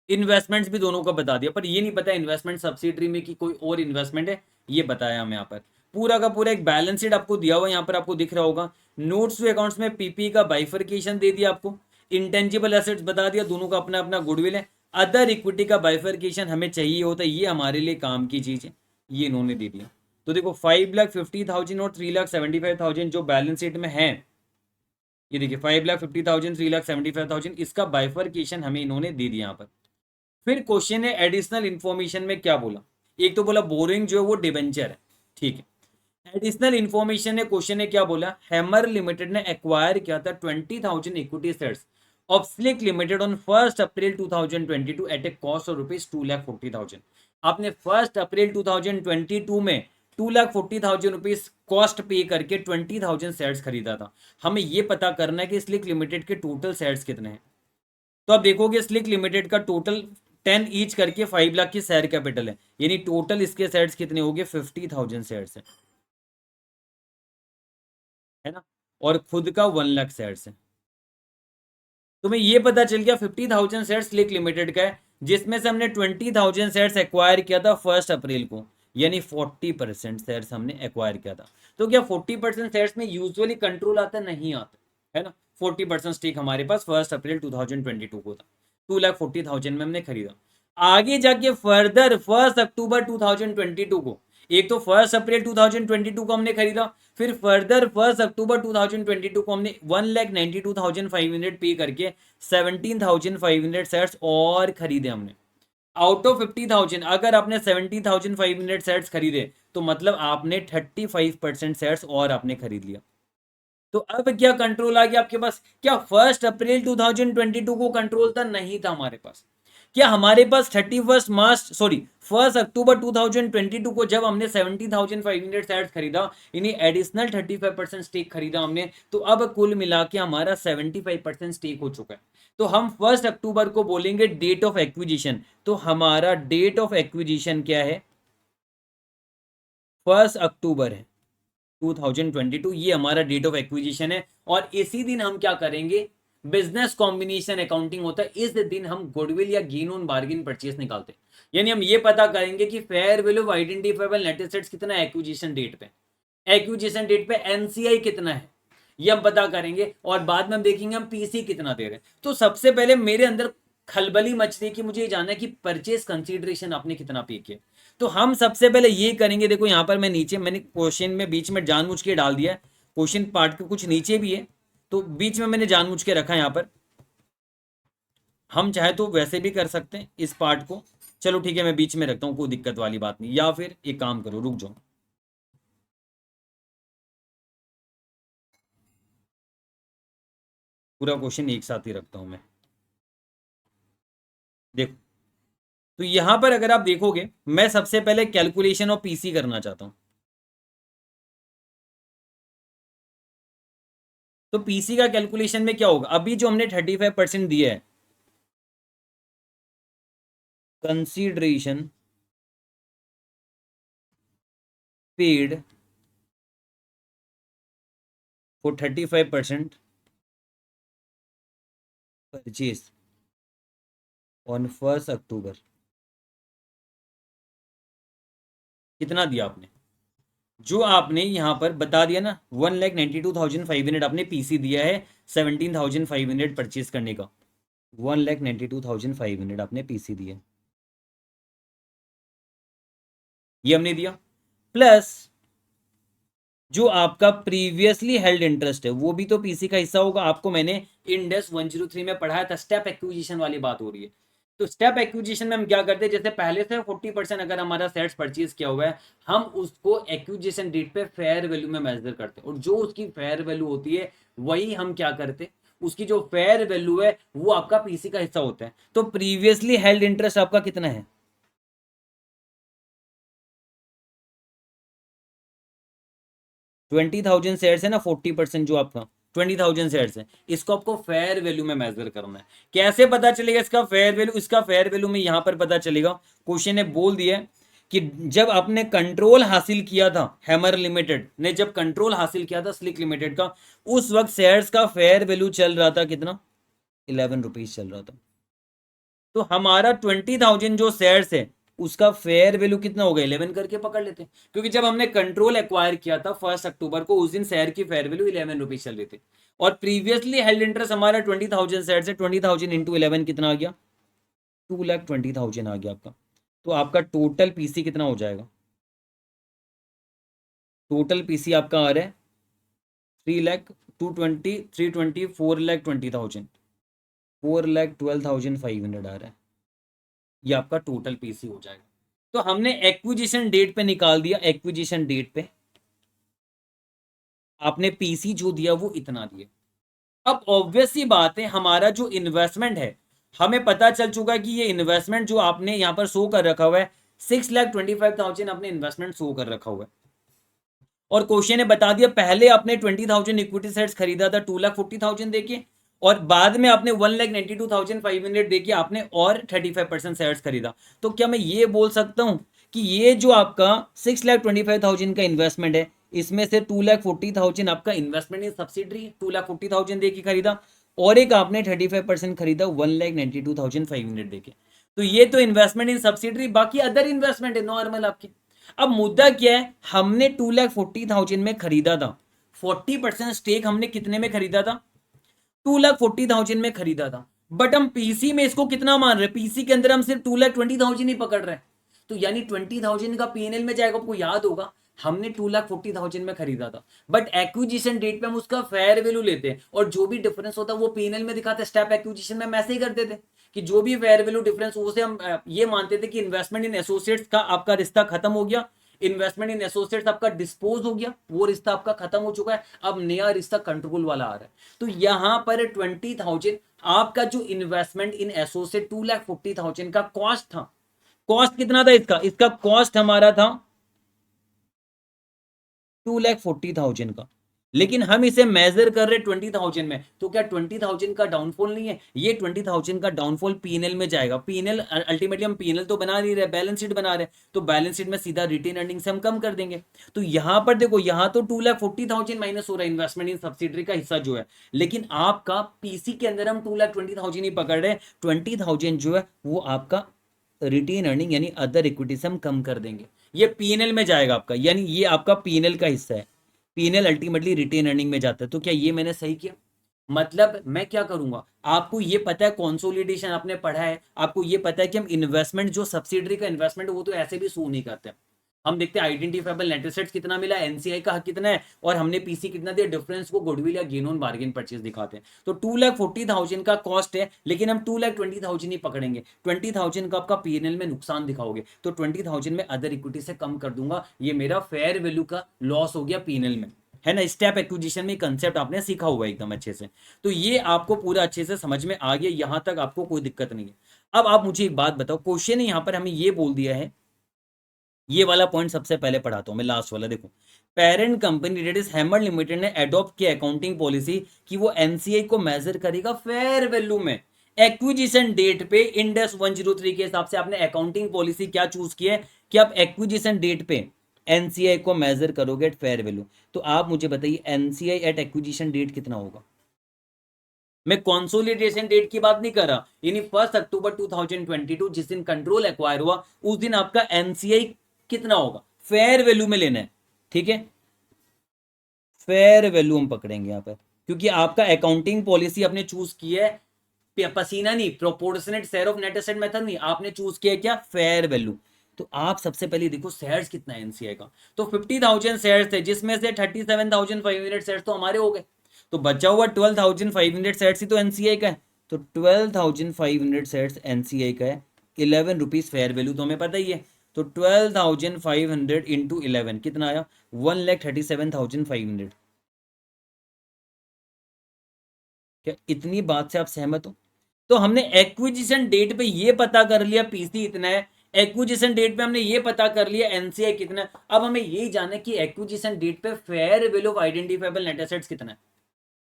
इन्वेस्टमेंट्स भी दोनों का बता दिया, पर ये नहीं पता इन्वेस्टमेंट सब्सिडरी में कि कोई और इन्वेस्टमेंट है, ये बताया हमें यहाँ पर। पूरा का पूरा एक बैलेंस शीट आपको दिया हुआ, यहाँ पर आपको दिख रहा होगा। नोट्स टू अकाउंट्स में पीपी का बाइफर्केशन दे दिया आपको, इंटेंजिबल एसेट्स बता दिया, दोनों का अपना अपना गुडविल है। अदर इक्विटी का बाइफर्केशन हमें चाहिए होता है, ये हमारे लिए काम की चीज है, ये इन्होंने दे दिया। तो देखो 5,50,000 और 3,75,000 जो बैलेंस शीट में है, ये देखिए 5,50,000 3,75,000, इसका बाइफर्केशन हमें इन्होंने दे दिया यहाँ पर। फिर क्वेश्चन है एडिशनल इंफॉर्मेशन में क्या बोला। एक तो बोला बोरिंग जो है वो डिबेंचर है, ठीक है। एडिशनल इंफॉर्मेशन ने क्वेश्चन ने क्या बोला, हैमर लिमिटेड ने एक्वायर किया था 20,000 equity shares of Slick limited on 1 April 2022 at a cost of ₹2,40,000। आपने 1 अप्रैल 2022 में 2,40,000 रुपीज कॉस्ट पे करके 20,000 शेयर्स खरीदा था। हमें ये पता करना है कि स्लिक लिमिटेड के टोटल शेयर्स कितने हैं। तो आप देखोगे स्लिक लिमिटेड का टोटल 10 ईच करके 5 लाख की शेयर कैपिटल है, यानी टोटल इसके शेयर्स कितने हो गए, 50,000 शेयर्स है ना, और खुद का 1 लाख शेयर्स है। तुम्हें ये पता चल गया 50,000 शेयर्स स्लिक लिमिटेड का है, जिसमें से हमने 20,000 शेयर्स एक्वायर किया था 1 अप्रैल को, यानी 40% शेयर्स हमने एक्वायर किया था। तो क्या 40% शेयर्स में यूजुअली कंट्रोल आता, नहीं आता, है ना। 40% स्टेक हमारे पास 1 अप्रैल 2022 को था। 2,40,000 में हमने खरीदा। आगे जाके फर्दर 1 अक्टूबर 2022 को, एक तो 1 अप्रैल 2022 को हमने खरीदा, फिर फर्दर 1 अक्टूबर 2022 को हमने 1,92,500 पे करके 17,500 शेयर्स और खरीदे हमने। आउट ऑफ 50,000 अगर आपने 17,500 शेयर्स खरीदे तो मतलब आपने 35% शेयर्स और आपने खरीद लिया। तो अब क्या कंट्रोल आ गया आपके पास? क्या 1 अप्रैल 2022 को कंट्रोल था? नहीं था हमारे पास। क्या हमारे पास 1 अक्टूबर 2022 को जब हमने 70,500 शेयर्स खरीदा, यानी एडिशनल 35% स्टेक खरीदा हमने, तो अब कुल मिला के हमारा 75% स्टेक हो चुका है। तो हम 1 अक्टूबर को बोलेंगे डेट ऑफ एक्विजिशन। तो हमारा डेट ऑफ एक्विजिशन क्या है? 1 अक्टूबर है 2022, ये हमारा डेट ऑफ एक्विजिशन है। और इसी दिन हम क्या करेंगे? बिजनेस कॉम्बिनेशन अकाउंटिंग होता है, इस दिन हम गुडविल या गेन ऑन बार्गेन परचेस निकालते हैं। यानी हम ये पता करेंगे कि fair value of identifiable net assets कितना है एक्विजिशन डेट पे, एक्विजिशन डेट पे एनसीआई कितना है ये हम पता करेंगे, और बाद में हम देखेंगे हम पीसी कितना दे रहे हैं। तो सबसे पहले मेरे अंदर खलबली मच रही है कि मुझे ये जानना है कि परचेस कंसीडरेशन आपने कितना पे किया। तो हम सबसे पहले ये करेंगे, देखो यहाँ पर मैं नीचे मैंने क्वेश्चन में बीच में जानबूझ के डाल दिया है, क्वेश्चन पार्ट के कुछ नीचे भी है तो बीच में मैंने जानबूझ के रखा है यहाँ पर। हम चाहे तो वैसे भी कर सकते हैं इस पार्ट को, चलो ठीक है मैं बीच में रखता हूँ, कोई दिक्कत वाली बात नहीं। या फिर एक काम करो, रुक जाओ, पूरा क्वेश्चन एक साथ ही रखता हूं मैं। देखो, तो यहां पर अगर आप देखोगे, मैं सबसे पहले कैलकुलेशन ऑफ पीसी करना चाहता हूं। तो पीसी का कैलकुलेशन में क्या होगा? अभी जो हमने 35% दिया है consideration paid for 35% purchase on 1 अक्टूबर, कितना दिया आपने? जो आपने यहां पर बता दिया ना, 1,92,500 आपने पीसी दिया है 17,500 परचेज करने का। 1,92,500 आपने पीसी दिया, ये हमने दिया। प्लस जो आपका प्रीवियसली हेल्ड इंटरेस्ट है वो भी तो पीसी का हिस्सा होगा। आपको मैंने इंडेक्स 103 में पढ़ाया था, स्टेप एक्विजिशन वाली बात हो रही है। तो स्टेप एक्विजिशन में हम क्या करते हैं, जैसे पहले से 40% अगर हमारा शेयर्स परचेज किया हुआ है, हम उसको एक्विजिशन डेट पे फेयर वैल्यू में मेजर करते हैं, और जो उसकी फेयर वैल्यू होती है वही हम क्या करते हैं, उसकी जो फेयर वैल्यू है वो आपका पीसी का हिस्सा होता है। तो प्रीवियसली हेल्ड इंटरेस्ट आपका कितना है? 20,000 शेयर्स है ना, 40% जो आपका 20,000 शेयर्स है, इसको आपको फेयर वैल्यू में मेजर करना है। कैसे पता चलेगा इसका फेयर वैल्यू? इसका फेयर वैल्यू में यहां पर पता चलेगा, क्वेश्चन ने बोल दिया कि जब आपने कंट्रोल हासिल किया था, हैमर लिमिटेड ने जब कंट्रोल हासिल किया था स्लिक लिमिटेड का, उस वक्त शेयर्स का फेयर वैल्यू चल रहा था कितना? 11 रुपीज चल रहा था। तो हमारा 20,000 जो शेयर्स है उसका फेयर वैल्यू कितना होगा? 11 करके पकड़ लेते हैं, क्योंकि जब हमने कंट्रोल एक्वायर किया था 1 अक्टूबर को, उस दिन शेयर की फेयर वैल्यू 11 रुपीज चल रही थी। और प्रीवियसली हेल्ड इंटरेस्ट हमारा 20,000 शेयर है, 20,000 इंटू 11 कितना आ गया? 2,20,000 आ गया आपका। तो आपका टोटल पीसी कितना हो जाएगा? टोटल पीसी आपका आ रहा है 3,20,220 320 4,20,000, 4,12,500 आ रहा है। ये आपका टोटल पीसी हो जाएगा। तो हमने एक्विजिशन डेट पे निकाल दिया, एक्विजिशन डेट पे आपने पीसी जो दिया वो इतना दिया। अब ऑब्वियस सी बात है, हमारा जो इन्वेस्टमेंट है, हमें पता चल चुका कि ये इन्वेस्टमेंट जो आपने यहां पर शो कर रखा हुआ है 6,25,000 आपने इन्वेस्टमेंट शो कर रखा हुआ है। और क्वेश्चन ने बता दिया पहले आपने 20,000 इक्विटी शेयर्स खरीदा था 2,40,000 देके, और बाद में आपने 1,92,500 देके आपने और 35% शेयर्स खरीदा। तो क्या मैं ये बोल सकता हूं कि ये जो आपका 6,25,000 का इन्वेस्टमेंट है, इसमें से 2,40,000 आपका इन्वेस्टमेंट इन सब्सिडरी 2,40,000 देके खरीदा, और एक आपने 35% खरीदा 1,92,500 देके। तो ये तो इन्वेस्टमेंट इन सब्सिडरी, बाकी अदर इन्वेस्टमेंट है नॉर्मल आपकी। अब मुद्दा क्या है, हमने 2,40,000 में खरीदा था, 40% स्टेक हमने कितने में खरीदा था? 2,40,000 में खरीदा था। बट हम पीसी में इसको कितना मान रहे हैं, पीसी के अंदर हम सिर्फ 2,20,000 ही पकड़ रहे हैं, तो यानी 20,000 का पीएनएल में जाएगा। आपको याद होगा हमने 2,40,000 में खरीदा था, बट एक्विजिशन डेट पे हम उसका फेयर वैल्यू लेते हैं और जो भी डिफरेंस होता है वो पीएनएल में दिखाते हैं। स्टेप एक्विजिशन में हम ऐसे ही करते थे कि जो भी फेयर वैल्यू डिफरेंस उसे हम ये मानते थे कि इन्वेस्टमेंट इन एसोसिएट्स का आपका रिश्ता खत्म हो गया, इन्वेस्टमेंट इन एसोसिएट्स आपका डिस्पोज हो गया, वो रिश्ता आपका खत्म हो चुका है, अब नया रिश्ता कंट्रोल वाला आ रहा है। तो यहां पर 20,000 आपका जो इन्वेस्टमेंट इन एसोसिएट 2,40,000 का कॉस्ट था। कॉस्ट कितना था इसका, इसका कॉस्ट हमारा था 2,40,000 का, लेकिन हम इसे मेजर कर रहे 20,000 में, तो क्या 20,000 का डाउनफॉल नहीं है, ये 20,000 का डाउनफॉल पीएनएल में जाएगा। पीएनएल अल्टीमेटली हम पीएनएल तो बना नहीं रहे, बैलेंस शीट बना रहे, तो बैलेंस शीट में सीधा रिटेन अर्निंग से हम कम कर देंगे। तो यहां पर देखो, यहां तो 2,40,000 माइनस हो रहा है इन्वेस्टमेंट इन सब्सिडरी का हिस्सा जो है, लेकिन आपका पीसी के अंदर हम 2,20,000 ही पकड़ रहे हैं, 20,000 जो है वो आपका रिटेन अर्निंग यानी अदर इक्विटी से हम कम कर देंगे, ये पीएनएल में जाएगा आपका, यानी ये आपका पीएनएल का हिस्सा है। पीएनएल अल्टीमेटली रिटेन अर्निंग में जाता है। तो क्या ये मैंने सही किया? मतलब मैं क्या करूंगा, आपको ये पता है कंसोलिडेशन आपने पढ़ा है, आपको ये पता है कि हम इन्वेस्टमेंट जो सब्सिडरी का इन्वेस्टमेंट है वो तो ऐसे भी शो नहीं करते। हम देखते हैं आइडेंटिफाइबल नेट एसेट्स कितना मिला, एनसीआई का हक कितना है, और हमने पीसी कितना दिया, डिफरेंस को गुडविल या गेन ऑन बार्गेन परचेज दिखाते हैं। तो 2,40,000 का कॉस्ट है, लेकिन हम 2,20,000 ही पकड़ेंगे, 20,000 का आपका पीएनएल में नुकसान दिखाओगे, तो 20,000 में अदर इक्विटी से कम कर दूंगा, ये मेरा फेयर वैल्यू का लॉस हो गया पीएनएल में, है ना। स्टेप एक्विजिशन में कंसेप्ट आपने सीखा हुआ है एकदम अच्छे से, तो ये आपको पूरा अच्छे से समझ में आ गया, यहां तक आपको कोई दिक्कत नहीं है। अब आप मुझे एक बात बताओ, क्वेश्चन यहां पर हमें ये बोल दिया है, ये वाला पॉइंट सबसे पहले पढ़ाता हूं मैं, लास्ट वाला देखो। Parent company date is Hammer limited ने अडॉप्ट किया अकाउंटिंग पॉलिसी कि वो एनसीआई को मेजर करेगा फेयर वैल्यू में। एक्विजिशन डेट पे इंडेक्स 103 के हिसाब से आपने अकाउंटिंग पॉलिसी क्या चूज की है कि आप एक्विजिशन डेट पे एनसीआई को मेजर करोगे एट फेयर वैल्यू। तो आप मुझे बताइए एनसीआई एट एक्विजिशन डेट कितना होगा। मैं कंसोलिडेशन डेट की बात नहीं कर रहा, यानी 1 अक्टूबर 2022 जिस दिन कंट्रोल एक्वायर हुआ उस दिन आपका एनसीआई कितना होगा, फेयर वैल्यू में लेना है, ठीक है। फेयर वैल्यू हम पकड़ेंगे यहां पर, क्योंकि आपका अकाउंटिंग पॉलिसी आपने चूज की है पसीना नहीं, proportionate share of net asset method नहीं, आपने चूज किया क्या, फेयर वैल्यू। तो आप सबसे पहले देखो शेयर्स कितना है एनसीआई का, तो 50,000 शेयर्स थे, जिसमें से 37,500 शेयर्स तो हमारे हो गए, तो बचा हुआ 12,500 शेयर्स ही तो एनसीआई का है। तो 12,500 शेयर्स एनसीआई का है, 11 रुपीज फेयर वैल्यू तो हमें पता ही है। तो 12,500 इंटू 11 कितना आया, 1,37,500। क्या इतनी बात से आप सहमत हो? तो हमने एक्विजिशन डेट पे ये पता कर लिया पीसी इतना है, एक्विजिशन डेट पे हमने ये पता कर लिया एनसीआई कितना है, अब हमें यही जानना है कि एक्विजिशन डेट पे fair value of identifiable net assets कितना है।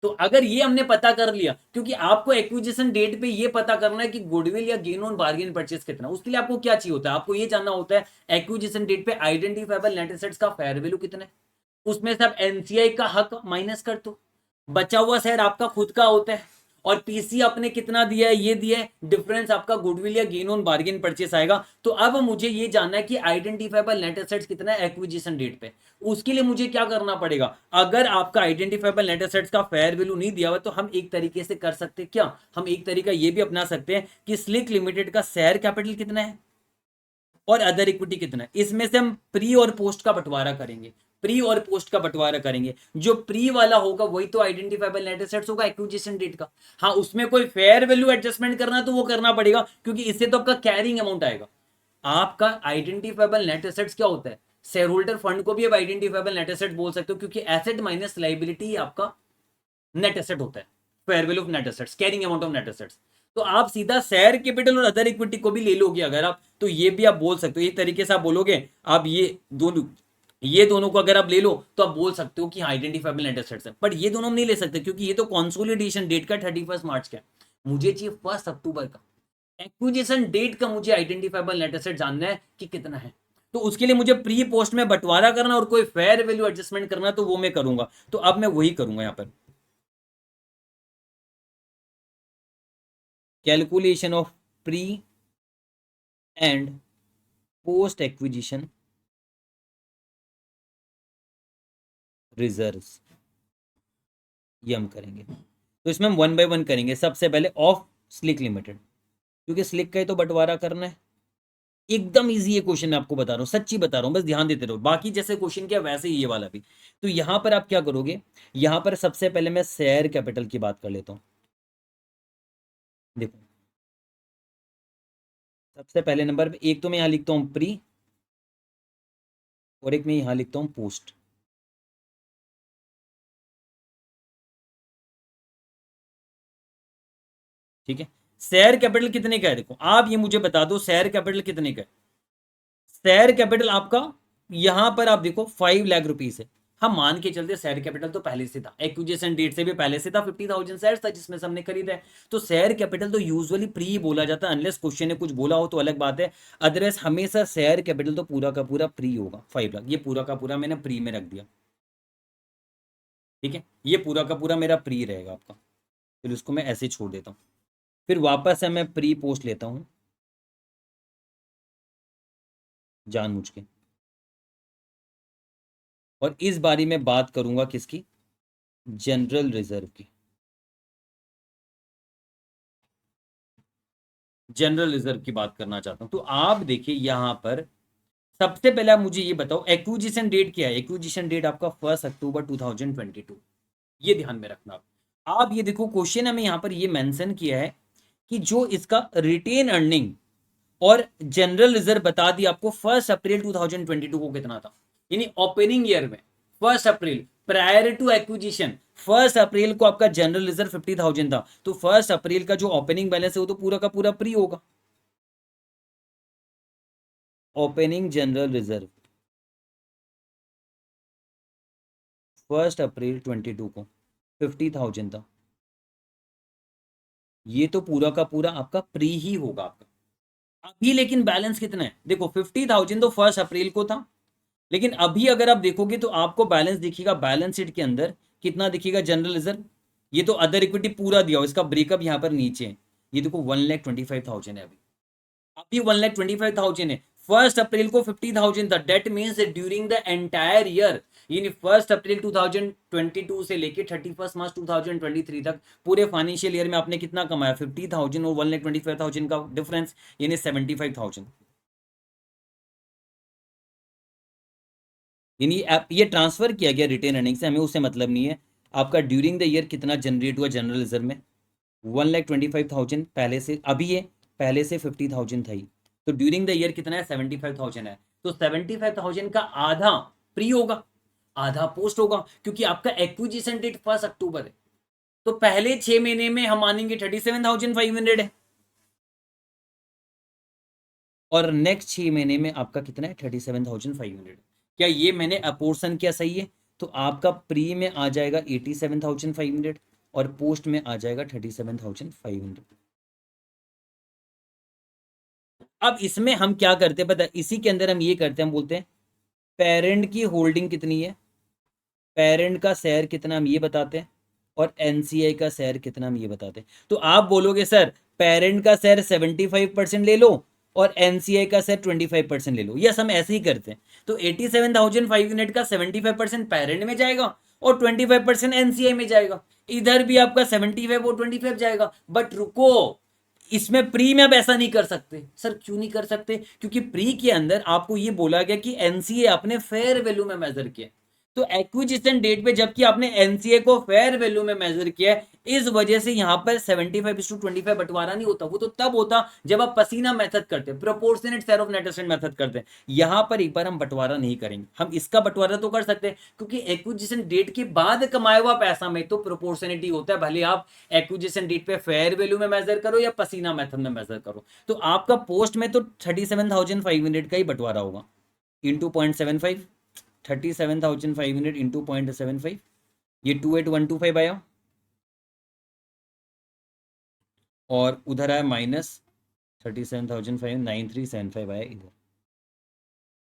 तो अगर ये हमने पता कर लिया, क्योंकि आपको एक्विजिशन डेट पे ये पता करना है कि गुडविल या गेन ऑन बार्गेन परचेस कितना, उसके लिए आपको क्या चाहिए होता है, आपको ये जानना होता है एक्विजिशन डेट पे आइडेंटिफाइबल नेट एसेट्स का फेयर वैल्यू कितना है, उसमें से आप एनसीआई का हक माइनस कर दो, बचा हुआ शेयर आपका खुद का होता है, और पीसी आपने कितना दिया है, ये दिया है, डिफरेंस आपका गुडविल या गेन ऑन बार्गेन परचेस आएगा। तो अब मुझे ये जानना है कि आइडेंटिफाइबल नेट एसेट्स कितना है एक्विजिशन डेट पे, उसके लिए मुझे क्या करना पड़ेगा, अगर आपका आइडेंटिफाइबल नेट एसेट्स का फेयर वैल्यू नहीं दिया हुआ तो हम एक तरीके से कर सकते हैं क्या, हम एक तरीका ये भी अपना सकते हैं कि स्लिक लिमिटेड का शेयर कैपिटल कितना है और अदर इक्विटी कितना है, इसमें से हम प्री और पोस्ट का बंटवारा करेंगे, प्री और पोस्ट का बंटवारा करेंगे, जो प्री वाला होगा वही तो आइडेंटिफाइबल नेट एसेट्स होगा एक्विजिशन डेट का। हाँ, उसमें कोई फेयर वैल्यू एडजस्टमेंट करना तो वो करना पड़ेगा, क्योंकि इससे तो आपका कैरिंग अमाउंट आएगा। आपका आइडेंटिफाइबल नेट एसेट्स क्या होता है, शेयर होल्डर फंड को भी आप आइडेंटिफाइबल नेट एसेट बोल सकते हो, क्योंकि एसेट माइनस लाइबिलिटी आपका नेट एसेट होता है, fair value of net assets, carrying amount of net assets. तो आप सीधा शेयर कैपिटल और अदर इक्विटी को भी ले लोगे अगर आप, तो ये भी आप बोल सकते हो, एक तरीके से आप बोलोगे, आप ये दोनों को अगर आप ले लो तो आप बोल सकते हो कि आइडेंटिफाइबल नेट एसेट्स है। बट ये दोनों हम नहीं ले सकते, क्योंकि ये तो कंसोलिडेशन डेट का 31 मार्च का है, मुझे चाहिए 1 अक्टूबर का एक्विजिशन डेट का, मुझे आइडेंटिफाइबल नेट एसेट जानना है कि कितना है। तो उसके लिए मुझे प्री पोस्ट में बंटवारा करना और कोई फेयर वैल्यू एडजस्टमेंट करना, तो वो मैं करूंगा, तो अब मैं वही करूंगा यहां पर, calculation of pre and post acquisition reserves, ये हम करेंगे। तो इसमें हम 1 बाय 1 करेंगे। सबसे पहले ऑफ स्लिक लिमिटेड, क्योंकि स्लिक का ही तो बंटवारा करना है। एकदम इजी ये क्वेश्चन, मैं आपको बता रहा हूँ, सच्ची बता रहा हूँ, बस ध्यान देते रहो। बाकी जैसे क्वेश्चन किया वैसे ही ये वाला भी। तो यहां पर आप क्या करोगे, यहां पर सबसे पहले मैं शेयर कैपिटल की बात कर लेता हूँ। देखो सबसे पहले नंबर पे एक तो मैं यहां लिखता हूं प्री, और एक मैं यहां लिखता हूं पोस्ट। ठीक है, शेयर कैपिटल कितने का है, देखो आप ये मुझे बता दो शेयर कैपिटल कितने का है। शेयर कैपिटल आपका यहां पर आप देखो 5 लाख रुपीज है। हम मान के चलते शेयर कैपिटल तो पहले से था, एक्विजिशन डेट से भी पहले से था, 50,000 शेयर था जिसमें से हमने खरीदा है। तो शेयर कैपिटल तो यूजुअली प्री बोला जाता है, अनलेस क्वेश्चन ने कुछ बोला हो तो अलग बात है। अदरवाइज हमेशा शेयर कैपिटल तो पूरा का पूरा प्री होगा, 5 लाख, ये पूरा का पूरा मैंने प्री में रख दिया। ठीक है, ये पूरा का पूरा मेरा प्री रहेगा आपका, फिर उसको मैं ऐसे छोड़ देता हूँ। फिर वापस से मैं प्री पोस्ट लेता हूँ जानबूझ के, और इस बारी में बात करूंगा किसकी, जनरल रिजर्व की। जनरल रिजर्व की बात करना चाहता हूं। तो आप देखिए यहां पर सबसे पहले आप मुझे ये बताओ एक्विजिशन डेट क्या है। एक्विजिशन डेट आपका 1 अक्टूबर 2022, ये ध्यान में रखना। आप ये देखो क्वेश्चन हमें यहां पर ये मेंशन किया है कि जो इसका रिटेन अर्निंग और जनरल रिजर्व बता दी आपको 1 अप्रैल 2022 को कितना था, यानी ओपनिंग ईयर में 1 अप्रैल प्रायर टू एक्विजिशन 1 अप्रैल को आपका जनरल रिजर्व 50,000 था। तो 1 अप्रैल का जो ओपनिंग बैलेंस है वो तो पूरा का पूरा प्री होगा। ओपनिंग जनरल रिजर्व 1 अप्रैल 22 को 50,000 था, ये तो पूरा का पूरा आपका प्री ही होगा आपका। अभी लेकिन बैलेंस कितना है, देखो 50,000 तो 1 अप्रैल को था, लेकिन अभी अगर आप देखोगे तो आपको बैलेंस दिखेगा, बैलेंस शीट के अंदर कितना दिखेगा जनरल रिजर्व। ये तो अदर इक्विटी पूरा दिया हो, इसका ब्रेकअप यहां पर नीचे है। ये देखो 1,25,000 है, अभी अभी 1,25,000 है। 1 अप्रैल को 50,000 था, that means during the entire year, यानी 1 अप्रैल 2022 से लेके 31 मार्च 2023 तक पूरे फाइनेंशियल ईयर में आपने कितना कमाया, 50,000 और 1,25,000 का डिफरेंस, यानी 75,000। यानी आप ये ट्रांसफर किया गया रिटेन अर्निंग से, हमें उससे मतलब नहीं है। आपका ड्यूरिंग द ईयर कितना जनरेट हुआ जनरल रिजर्व में, 1,25,000 पहले से, अभी ये पहले से 50,000 था ही, तो ड्यूरिंग द ईयर कितना है 75,000 है। तो 75,000 का आधा प्री होगा, आधा पोस्ट होगा, क्योंकि आपका एक्विजिशन डेट 1 अक्टूबर है। तो पहले 6 महीने में हम मानेंगे 37,500 है, और नेक्स्ट 6 महीने में आपका कितना है 37,500। क्या ये मैंने अपोर्सन किया सही है, तो आपका प्री में आ जाएगा 87,500 और पोस्ट में आ जाएगा 37,500। अब इसमें हम क्या करते हैं पता है, इसी के अंदर हम ये करते हैं, हम बोलते हैं पेरेंट की होल्डिंग कितनी है, पेरेंट का शेयर कितना हम ये बताते हैं, और एनसीआई का शेयर कितना हम ये बताते हैं। तो आप बोलोगे सर पेरेंट का शेयर 75% ले लो और एनसीआई का शेयर 25% ले लो, यस हम ऐसे ही करते हैं। तो 87,500 का 75% पेरेंट में जाएगा और 25% एनसीआई में जाएगा, इधर भी आपका 75 और 25 जाएगा। बट रुको, इसमें प्री में अब ऐसा नहीं कर सकते। सर क्यों नहीं कर सकते, क्योंकि प्री के अंदर आपको ये बोला गया कि एनसीए अपने फेयर वैल्यू में मेजर किया, तो एक्विजिशन डेट पे जबकि आपने एनसीए को फेयर वैल्यू में मेजर किया है, इस वजह से यहां पर 75:25 बंटवारा नहीं होता। वो तो तब होता जब आप पसीना मेथड करते, proportionate share of net asset method करते हैं। यहां पर एक बार हम बंटवारा नहीं करेंगे, हम इसका बंटवारा तो कर सकते हैं, क्योंकि एक्विजिशन डेट के बाद कमाया हुआ पैसा में तो प्रोपोर्शनिटी होता है, भले आप एक्विजिशन डेट पे फेयर वैल्यू में मेजर करो या पसीना मेथड में मेजर करो। तो आपका पोस्ट में तो 37,500 का ही बंटवारा होगा, इंटू 0.75, 37,500 इंटू 0.75, ये 28,125 आया, और उधर आया माइनस 37,593.75 आया इधर।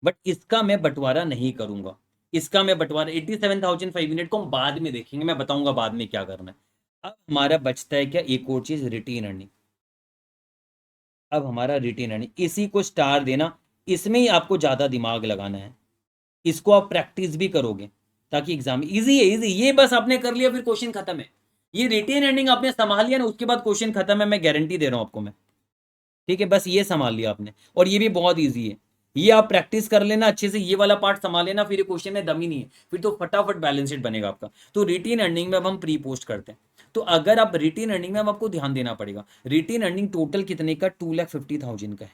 बट इसका मैं बंटवारा नहीं करूंगा, इसका मैं बंटवारा 87,500 को हम बाद में देखेंगे, मैं बताऊंगा बाद में क्या करना है। अब हमारा बचता है क्या, एक और चीज रिटेन अर्निंग। अब हमारा रिटेन अर्निंग, इसी को स्टार देना, इसमें ही आपको ज्यादा दिमाग लगाना है, इसको आप प्रैक्टिस भी करोगे ताकि एग्जाम इजी है, इजी, ये बस आपने कर लिया फिर क्वेश्चन खत्म है। ये रिटेन अर्निंग आपने संभाल लिया ना, उसके बाद क्वेश्चन खत्म है, मैं गारंटी दे रहा हूं आपको मैं। ठीक है, बस ये संभाल लिया आपने, और ये भी बहुत ईजी है। ये आप प्रैक्टिस कर लेना अच्छे से, ये वाला पार्ट संभाल लेना, फिर ये क्वेश्चन में दम ही नहीं है, फिर तो फटाफट बैलेंस शीट बनेगा आपका। तो रिटेन अर्निंग में अब हम प्री पोस्ट करते हैं। तो अगर आप रिटेन अर्निंग में, अब आपको ध्यान देना पड़ेगा, रिटेन अर्निंग टोटल कितने का, 2,50,000 का है,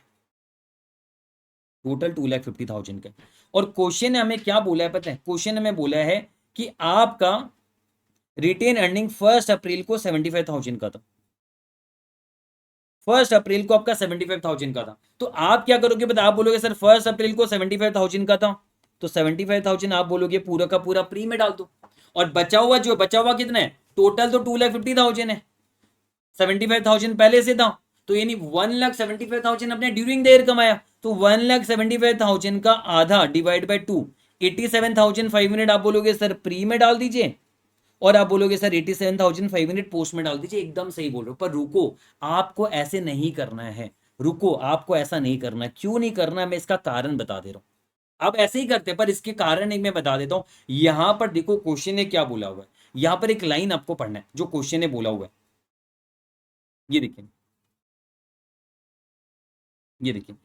टोटल 2,50,000 का है। और क्वेश्चन ने हमें क्या बोला है पता है, क्वेश्चन हमें बोला है कि आपका रिटेन अर्निंग 1 अप्रैल को 75,000 का था, 1 अप्रैल को आपका 75,000 का था। तो आप क्या करोगे पता, आप बोलोगे सर 1 अप्रैल को 75,000 का था, तो 75,000 आप बोलोगे पूरा का पूरा प्री में डाल दो, और बचा हुआ जो बचा हुआ कितना है, टोटल तो 2,50,000 है, 75,000 पहले से था, तो यानी 1,75,000 अपने ड्यूरिंग द ईयर कमाया, तो 1,75,000 का आधा डिवाइड बाई 2, 87,500 आप बोलोगे सर प्री में डाल दीजिए, और आप बोलोगे सर 87,500 पोस्ट में डाल दीजिए। एकदम सही बोल रहे हो, पर रुको, आपको ऐसे नहीं करना है, रुको, आपको ऐसा नहीं करना है। क्यों नहीं करना है, मैं इसका कारण बता दे रहा हूं। आप ऐसे ही करते हैं, पर इसके कारण एक मैं बता देता हूं। यहां पर देखो क्वेश्चन ने क्या बोला हुआ है, यहां पर एक लाइन आपको पढ़ना है जो क्वेश्चन ने बोला हुआ है। ये देखिए, ये देखिए,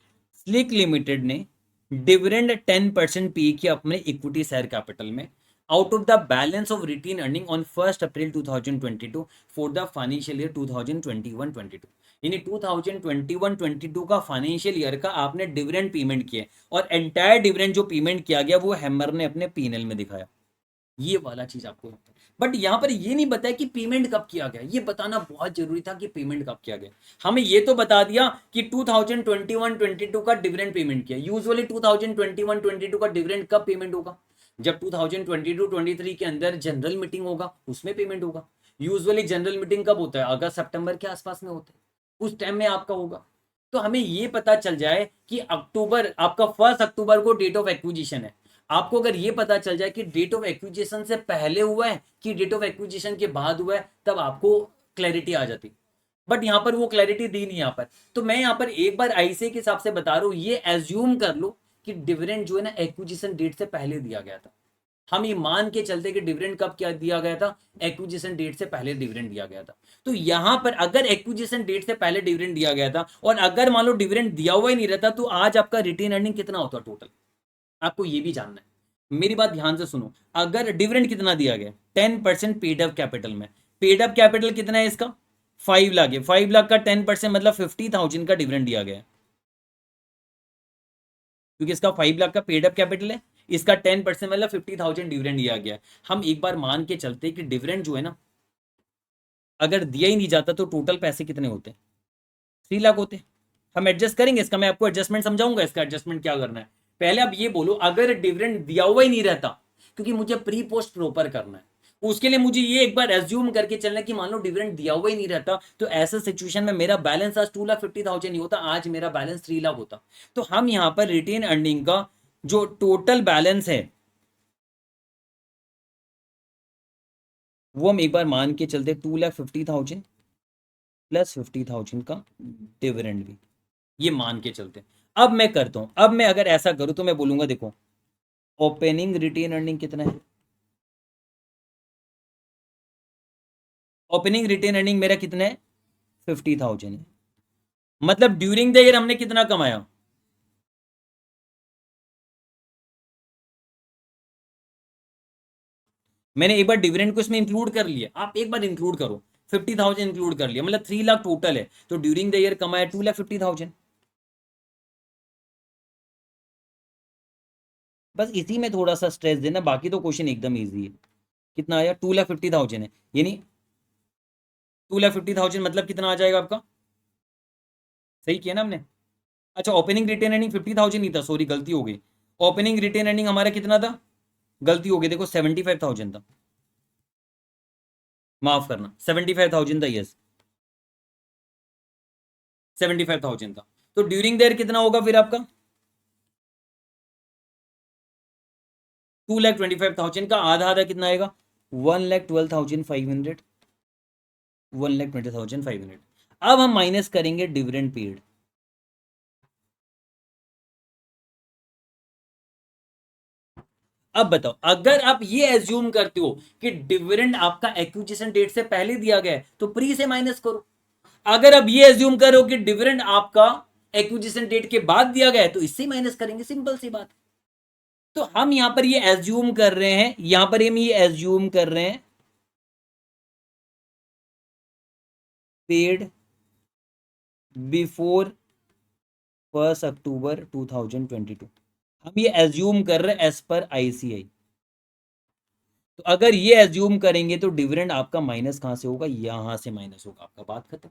स्लिक लिमिटेड ने डिविडेंड 10% पे किया अपने इक्विटी शेयर कैपिटल में, out of the balance of retain earning on 1 April 2022 for the financial year 2021-22, यानी 2021-22 का फाइनेंशियल ईयर का आपने डिविडेंड पेमेंट किया, और एंटायर डिविडेंड जो पेमेंट किया गया वो हैमर ने अपने पीएनएल में दिखाया। ये वाला चीज आपको, बट यहां पर ये नहीं बताया कि पेमेंट कब किया गया, ये बताना बहुत जरूरी था कि पेमेंट कब किया गया। हमें ये तो बता दिया कि 2021-22 का डिविडेंड पेमेंट किया। यूजुअली 2021-22 का डिविडेंड कब पेमेंट होगा, जब 2022-23 के अंदर जनरल मीटिंग होगा, उसमें पेमेंट होगा। यूजुअली जनरल मीटिंग कब होता है, अगस्त सितंबर के आसपास में होता है, उस टाइम में आपका होगा। तो हमें ये पता चल जाए कि अक्टूबर, आपका 1 अक्टूबर को डेट ऑफ एक्विजिशन है, आपको अगर ये पता चल जाए कि डेट ऑफ एक्विजिशन से पहले हुआ है कि डेट ऑफ एक्विजिशन के बाद हुआ है, तब आपको क्लैरिटी आ जाती। बट यहां पर वो क्लैरिटी दी नहीं यहां पर। तो मैं यहां पर एक बार आईसीए के हिसाब से बता रहा हूं, ये एज्यूम कर लो कि डिविडेंड जो है ना एक्विजिशन डेट से पहले दिया गया था। हम ये मान के चलते कि डिविडेंड कब क्या दिया गया था, एक्विजिशन डेट से पहले डिविडेंड दिया गया था। तो यहां पर अगर एक्विजिशन डेट से पहले डिविडेंड दिया गया था, और अगर मान लो डिविडेंड दिया हुआ ही नहीं रहता, तो आज आपका रिटेन अर्निंग कितना होता टोटल, आपको ये भी जानना है। मेरी बात ध्यान से सुनो, अगर डिविडेंड कितना दिया गया, 10% पेड अप कैपिटल में, पेड अप कैपिटल कितना है इसका, 5 लाख है, 5 लाख का 10% मतलब 50,000 का डिविडेंड दिया गया है, क्योंकि इसका 5 लाख का पेड अप कैपिटल है, इसका 10% मतलब 50,000 डिविडेंड दिया गया है। हम एक बार मान के चलते कि डिविडेंड जो है ना, अगर दिया ही नहीं जाता तो टोटल पैसे कितने होते, 3 लाख होते। हम एडजस्ट करेंगे इसका, मैं आपको एडजस्टमेंट समझाऊंगा, इसका एडजस्टमेंट क्या करना है। पहले आप ये बोलो, अगर डिविडेंड दिया हुआ ही नहीं रहता, क्योंकि मुझे प्री पोस्ट प्रॉपर करना है, उसके लिए मुझे ये एक बार एज्यूम करके चलना कि मान लो डिविडेंड दिया हुआ ही नहीं रहता, तो ऐसे सिचुएशन में मेरा बैलेंस आज 2,50,000 नहीं होता, आज मेरा बैलेंस 3 लाख होता। तो हम यहां पर रिटेन अर्निंग का जो टोटल बैलेंस है, वो हम एक बार मान के चलते 2,50,000 प्लस 50,000 का डिविडेंड भी, ये मान के चलते। अब मैं करता हूं, अब मैं अगर ऐसा करूं तो मैं बोलूंगा देखो, ओपनिंग रिटेन अर्निंग कितना है, ओपनिंग रिटेन अर्निंग मेरा कितना है, 50,000 है। मतलब ड्यूरिंग द ईयर हमने कितना कमाया, मैंने एक बार डिविडेंड को इसमें इंक्लूड कर लिया, आप एक बार इंक्लूड करो, 50,000 इंक्लूड कर लिया, मतलब 3 लाख टोटल है, तो ड्यूरिंग द ईयर कमाया 2,50,000। बस इसी में थोड़ा सा स्ट्रेस देना, बाकी तो क्वेश्चन एकदम ईजी है। कितना आया, 2,50,000 है, यानी 2,50,000 मतलब कितना आ जाएगा आपका, सही किया ना हमने। अच्छा, ओपनिंग रिटेन अर्निंग 50,000 ही था, सॉरी गलती हो गई। ओपनिंग रिटेन अर्निंग हमारा कितना था, गलती हो गई, देखो 75,000 था, माफ करना 75,000 था, यस 75,000 था। तो ड्यूरिंग देयर कितना होगा फिर आपका, 2,25,000 का आधा आधा कितना आएगा, 1,12,500, 1,20,500। अब हम माइनस करेंगे डिविडेंड पेड, अब बताओ, अगर आप ये एज्यूम करते हो कि डिविडेंड आपका एक्विजिशन डेट से पहले दिया गया है तो प्री से माइनस करो। अगर आप ये एज्यूम करो कि डिविडेंड आपका एक्विजिशन डेट के बाद दिया गया है तो इससे माइनस करेंगे, सिंपल सी बात। तो हम यहां पर ये एज्यूम कर रहे हैं, यहां पर हम ये एज्यूम कर रहे हैं पेड बिफोर 1 अक्टूबर 2022, हम ये एज्यूम कर रहे हैं एज पर आईसीआई। तो अगर ये एज्यूम करेंगे तो डिविडेंड आपका माइनस कहां से होगा, यहां से माइनस होगा, आपका बात खत्म।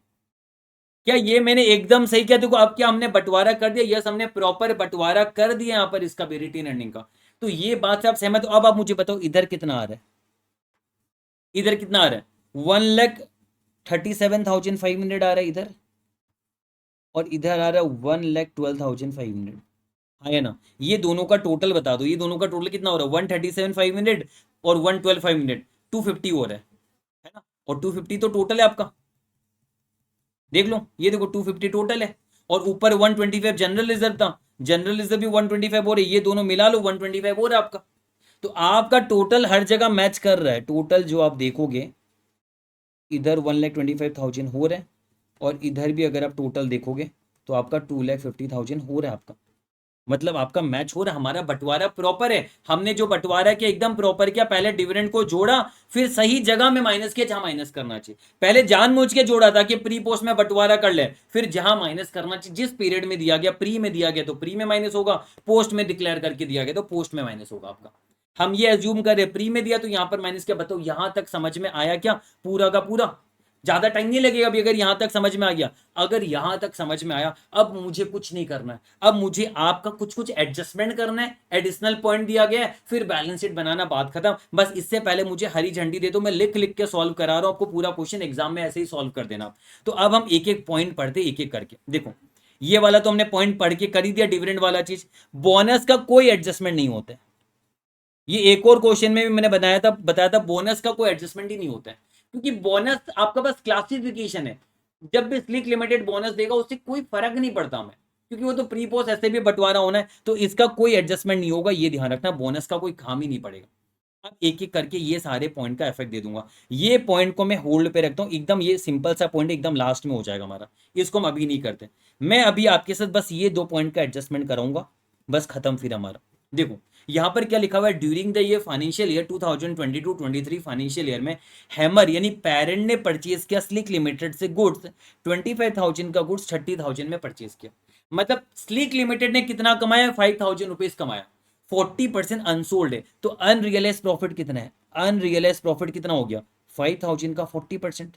क्या ये मैंने एकदम सही किया? देखो अब क्या हमने बंटवारा कर दिया, यस हमने प्रॉपर बंटवारा कर दिया यहां पर इसका भी रिटेन अर्निंग का। तो ये बात से आप सहमत हो? अब आप मुझे बताओ इधर कितना आ रहा है, इधर कितना आ रहा है, 1,37,500 आ रहा है इधर, और इधर आ रहा है 1,12,500। हाँ है ना? ये दोनों का टोटल बता दो, ये दोनों का टोटल कितना हो रहा है, 1,37,500 और 1,12,500, 250 हो रहा है ना? और 250 तो टोटल है आपका, देख लो, ये देखो 250 टोटल है, और ऊपर 125 जनरल रिजर्व था, जनरल रिजर्व भी 125 हो रही है, ये दोनों मिला लो 125 हो रहा है आपका। तो आपका टोटल हर जगह मैच कर रहा है, टोटल जो आप देखोगे इधर 1,25,000 हो रहा है, और इधर भी अगर आप टोटल देखोगे तो आपका 2,50,000 हो रहा है आपका। मतलब आपका मैच हो रहा है, हमारा बंटवारा प्रॉपर है। हमने जो बंटवारा किया एकदम प्रॉपर किया, पहले डिविडेंड को जोड़ा, फिर सही जगह में माइनस किया जहां माइनस करना चाहिए। पहले जानबूझ के जोड़ा था कि प्री पोस्ट में बंटवारा कर ले, फिर जहां माइनस करना चाहिए, जिस पीरियड में दिया गया, प्री में दिया गया तो प्री में माइनस होगा, पोस्ट में डिक्लेयर करके दिया गया तो पोस्ट में माइनस होगा आपका। हम ये एज्यूम करें प्री में दिया तो यहां पर माइनस किया। बताओ यहां तक समझ में आया क्या? पूरा का पूरा, ज्यादा टाइम नहीं लगेगा अभी अगर यहां तक समझ में आ गया। अगर यहां तक समझ में आया, अब मुझे कुछ नहीं करना है, अब मुझे आपका कुछ कुछ एडजस्टमेंट करना है, एडिशनल पॉइंट दिया गया है, फिर बैलेंस शीट बनाना, बात खत्म। बस इससे पहले मुझे हरी झंडी दे दो, मैं लिख लिख के सॉल्व करा रहा हूं आपको, पूरा क्वेश्चन एग्जाम में ऐसे ही सॉल्व कर देना। तो अब हम एक एक पॉइंट पढ़ते, एक एक करके देखो। ये वाला तो हमने पॉइंट पढ़ के कर ही दिया, डिविडेंड वाला चीज। बोनस का कोई एडजस्टमेंट नहीं होता है, ये एक और क्वेश्चन में भी मैंने बताया था बोनस का कोई एडजस्टमेंट ही नहीं होता है, क्योंकि बोनस आपका बस क्लासिफिकेशन है। जब भी स्लिक लिमिटेड बोनस देगा उससे कोई फर्क नहीं पड़ता हमें, क्योंकि वो तो प्री पोस्ट ऐसे भी बंटवारा होना है, तो इसका कोई एडजस्टमेंट नहीं होगा, ये ध्यान रखना, बोनस का कोई काम ही नहीं पड़ेगा। अब एक एक करके ये सारे पॉइंट का इफेक्ट दे दूंगा। ये पॉइंट को मैं होल्ड पे रखता हूँ एकदम, ये सिंपल सा पॉइंट एकदम लास्ट में हो जाएगा हमारा, इसको हम अभी नहीं करते। मैं अभी आपके साथ बस ये 2 पॉइंट का एडजस्टमेंट कराऊंगा, बस खत्म फिर हमारा। देखो यहां पर क्या लिखा हुआ है, ड्यूरिंग द ये फाइनेंशियल ईयर 2022-23 फाइनेंशियल ईयर में हैमर यानी पेरेंट ने परचेज किया स्लिक लिमिटेड से गुड्स 25,000 का गुड्स 30,000 में परचेज किया। मतलब स्लिक लिमिटेड ने कितना कमाया, 5,000 रुपीज कमाया, 40% अनसोल्ड है, तो अनरियलाइज प्रॉफिट कितना है, अनरियलाइज प्रॉफिट कितना हो गया, 5,000 का 40%,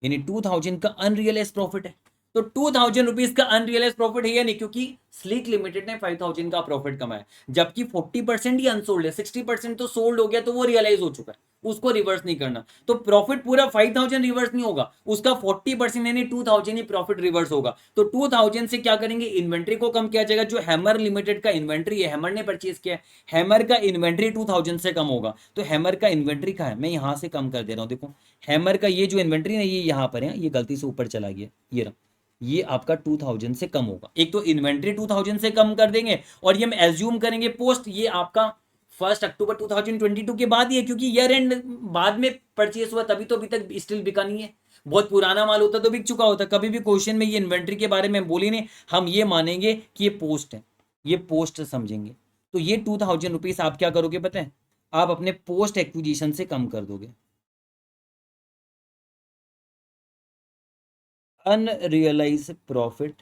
यानी 2,000 का अनरियलाइज प्रॉफिट है। तो 2,000 रुपीज का अनरियलाइज प्रॉफिट है या नहीं, क्योंकि स्लीक लिमिटेड ने 5,000 का प्रॉफिट कमाया, जबकि 40% ही अनसोल्ड है, 60% तो सोल्ड हो गया, तो वो रियलाइज हो चुका है, उसको रिवर्स नहीं करना। तो प्रॉफिट पूरा 5,000 रिवर्स नहीं होगा, उसका 40% यानी 2,000 ही प्रॉफिट रिवर्स होगा। तो 2,000 से क्या करेंगे, इन्वेंट्री को कम किया जाएगा, जो हैमर लिमिटेड का इन्वेंट्री है, हैमर ने परचेज किया है, हैमर का इन्वेंट्री 2,000 से कम होगा, तो हैमर का इन्वेंट्री का है, मैं यहां से कम कर दे रहा हूं। देखो हैमर का ये जो इन्वेंट्री है ये यहाँ पर है, ये गलती से ऊपर चला गया, ये रहा, ये आपका 2,000 से कम होगा। एक तो इन्वेंट्री 2,000 से कम कर देंगे, और ये हम एज्यूम करेंगे पोस्ट, ये आपका 1 अक्टूबर 2022 के बाद ही है, क्योंकि ईयर एंड बाद में परचेस हुआ, तभी तो अभी तक स्टिल बिका नहीं है। बहुत पुराना माल होता तो बिक चुका होता। कभी भी क्वेश्चन में ये इन्वेंट्री के बारे में बोली नहीं, हम ये मानेंगे कि ये पोस्ट है, ये पोस्ट समझेंगे। तो ये 2,000 रुपीज आप क्या करोगे पता है, आप अपने पोस्ट एक्विजिशन से कम कर दोगे। अनरियलाइज प्रॉफिट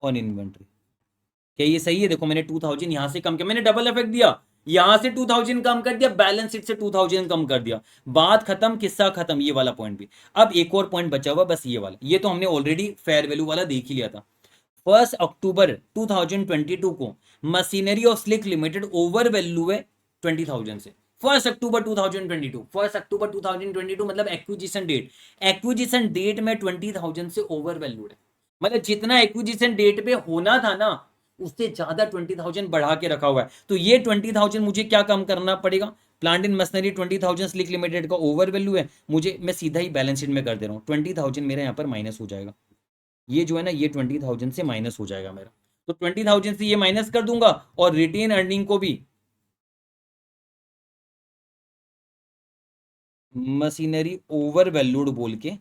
ऑन इन्वेंट्री, क्या ये सही है? देखो मैंने 2,000 यहां से कम किया, मैंने डबल इफेक्ट दिया, यहां से 2,000 कम कर दिया, बैलेंस शीट से 2,000 कम कर दिया, बात खत्म, किस्सा खत्म, ये वाला पॉइंट भी। अब एक और पॉइंट बचा हुआ बस ये वाला, ये तो हमने ऑलरेडी फेयर वैल्यू वाला देख ही लिया था। 1 अक्टूबर 2022 को machinery of Slick limited over value है 20,000 से। 1 अक्टूबर 2022, 1 अक्टूबर 2022 मतलब एक्विजिशन डेट, एक्विजिशन डेट में 20,000 से ओवर वैल्यूड है। मतलब जितना एक्विजिशन डेट पे होना था ना, उससे ज्यादा 20,000 बढ़ा के रखा हुआ है। तो ये 20,000 मुझे क्या कम करना पड़ेगा, plant in machinery 20,000 Slick limited का ओवर वैल्यू है, मुझे मैं सीधा ही बैलेंस शीट में कर दे रहा हूँ, 20,000 मेरा यहाँ पर माइनस हो जाएगा, ये जो है ना ये 20,000 से माइनस हो जाएगा मेरा, तो 20,000 से ये माइनस कर दूंगा और रिटेन अर्निंग को भी मशीनरी ओवर वैल्यूड बोल के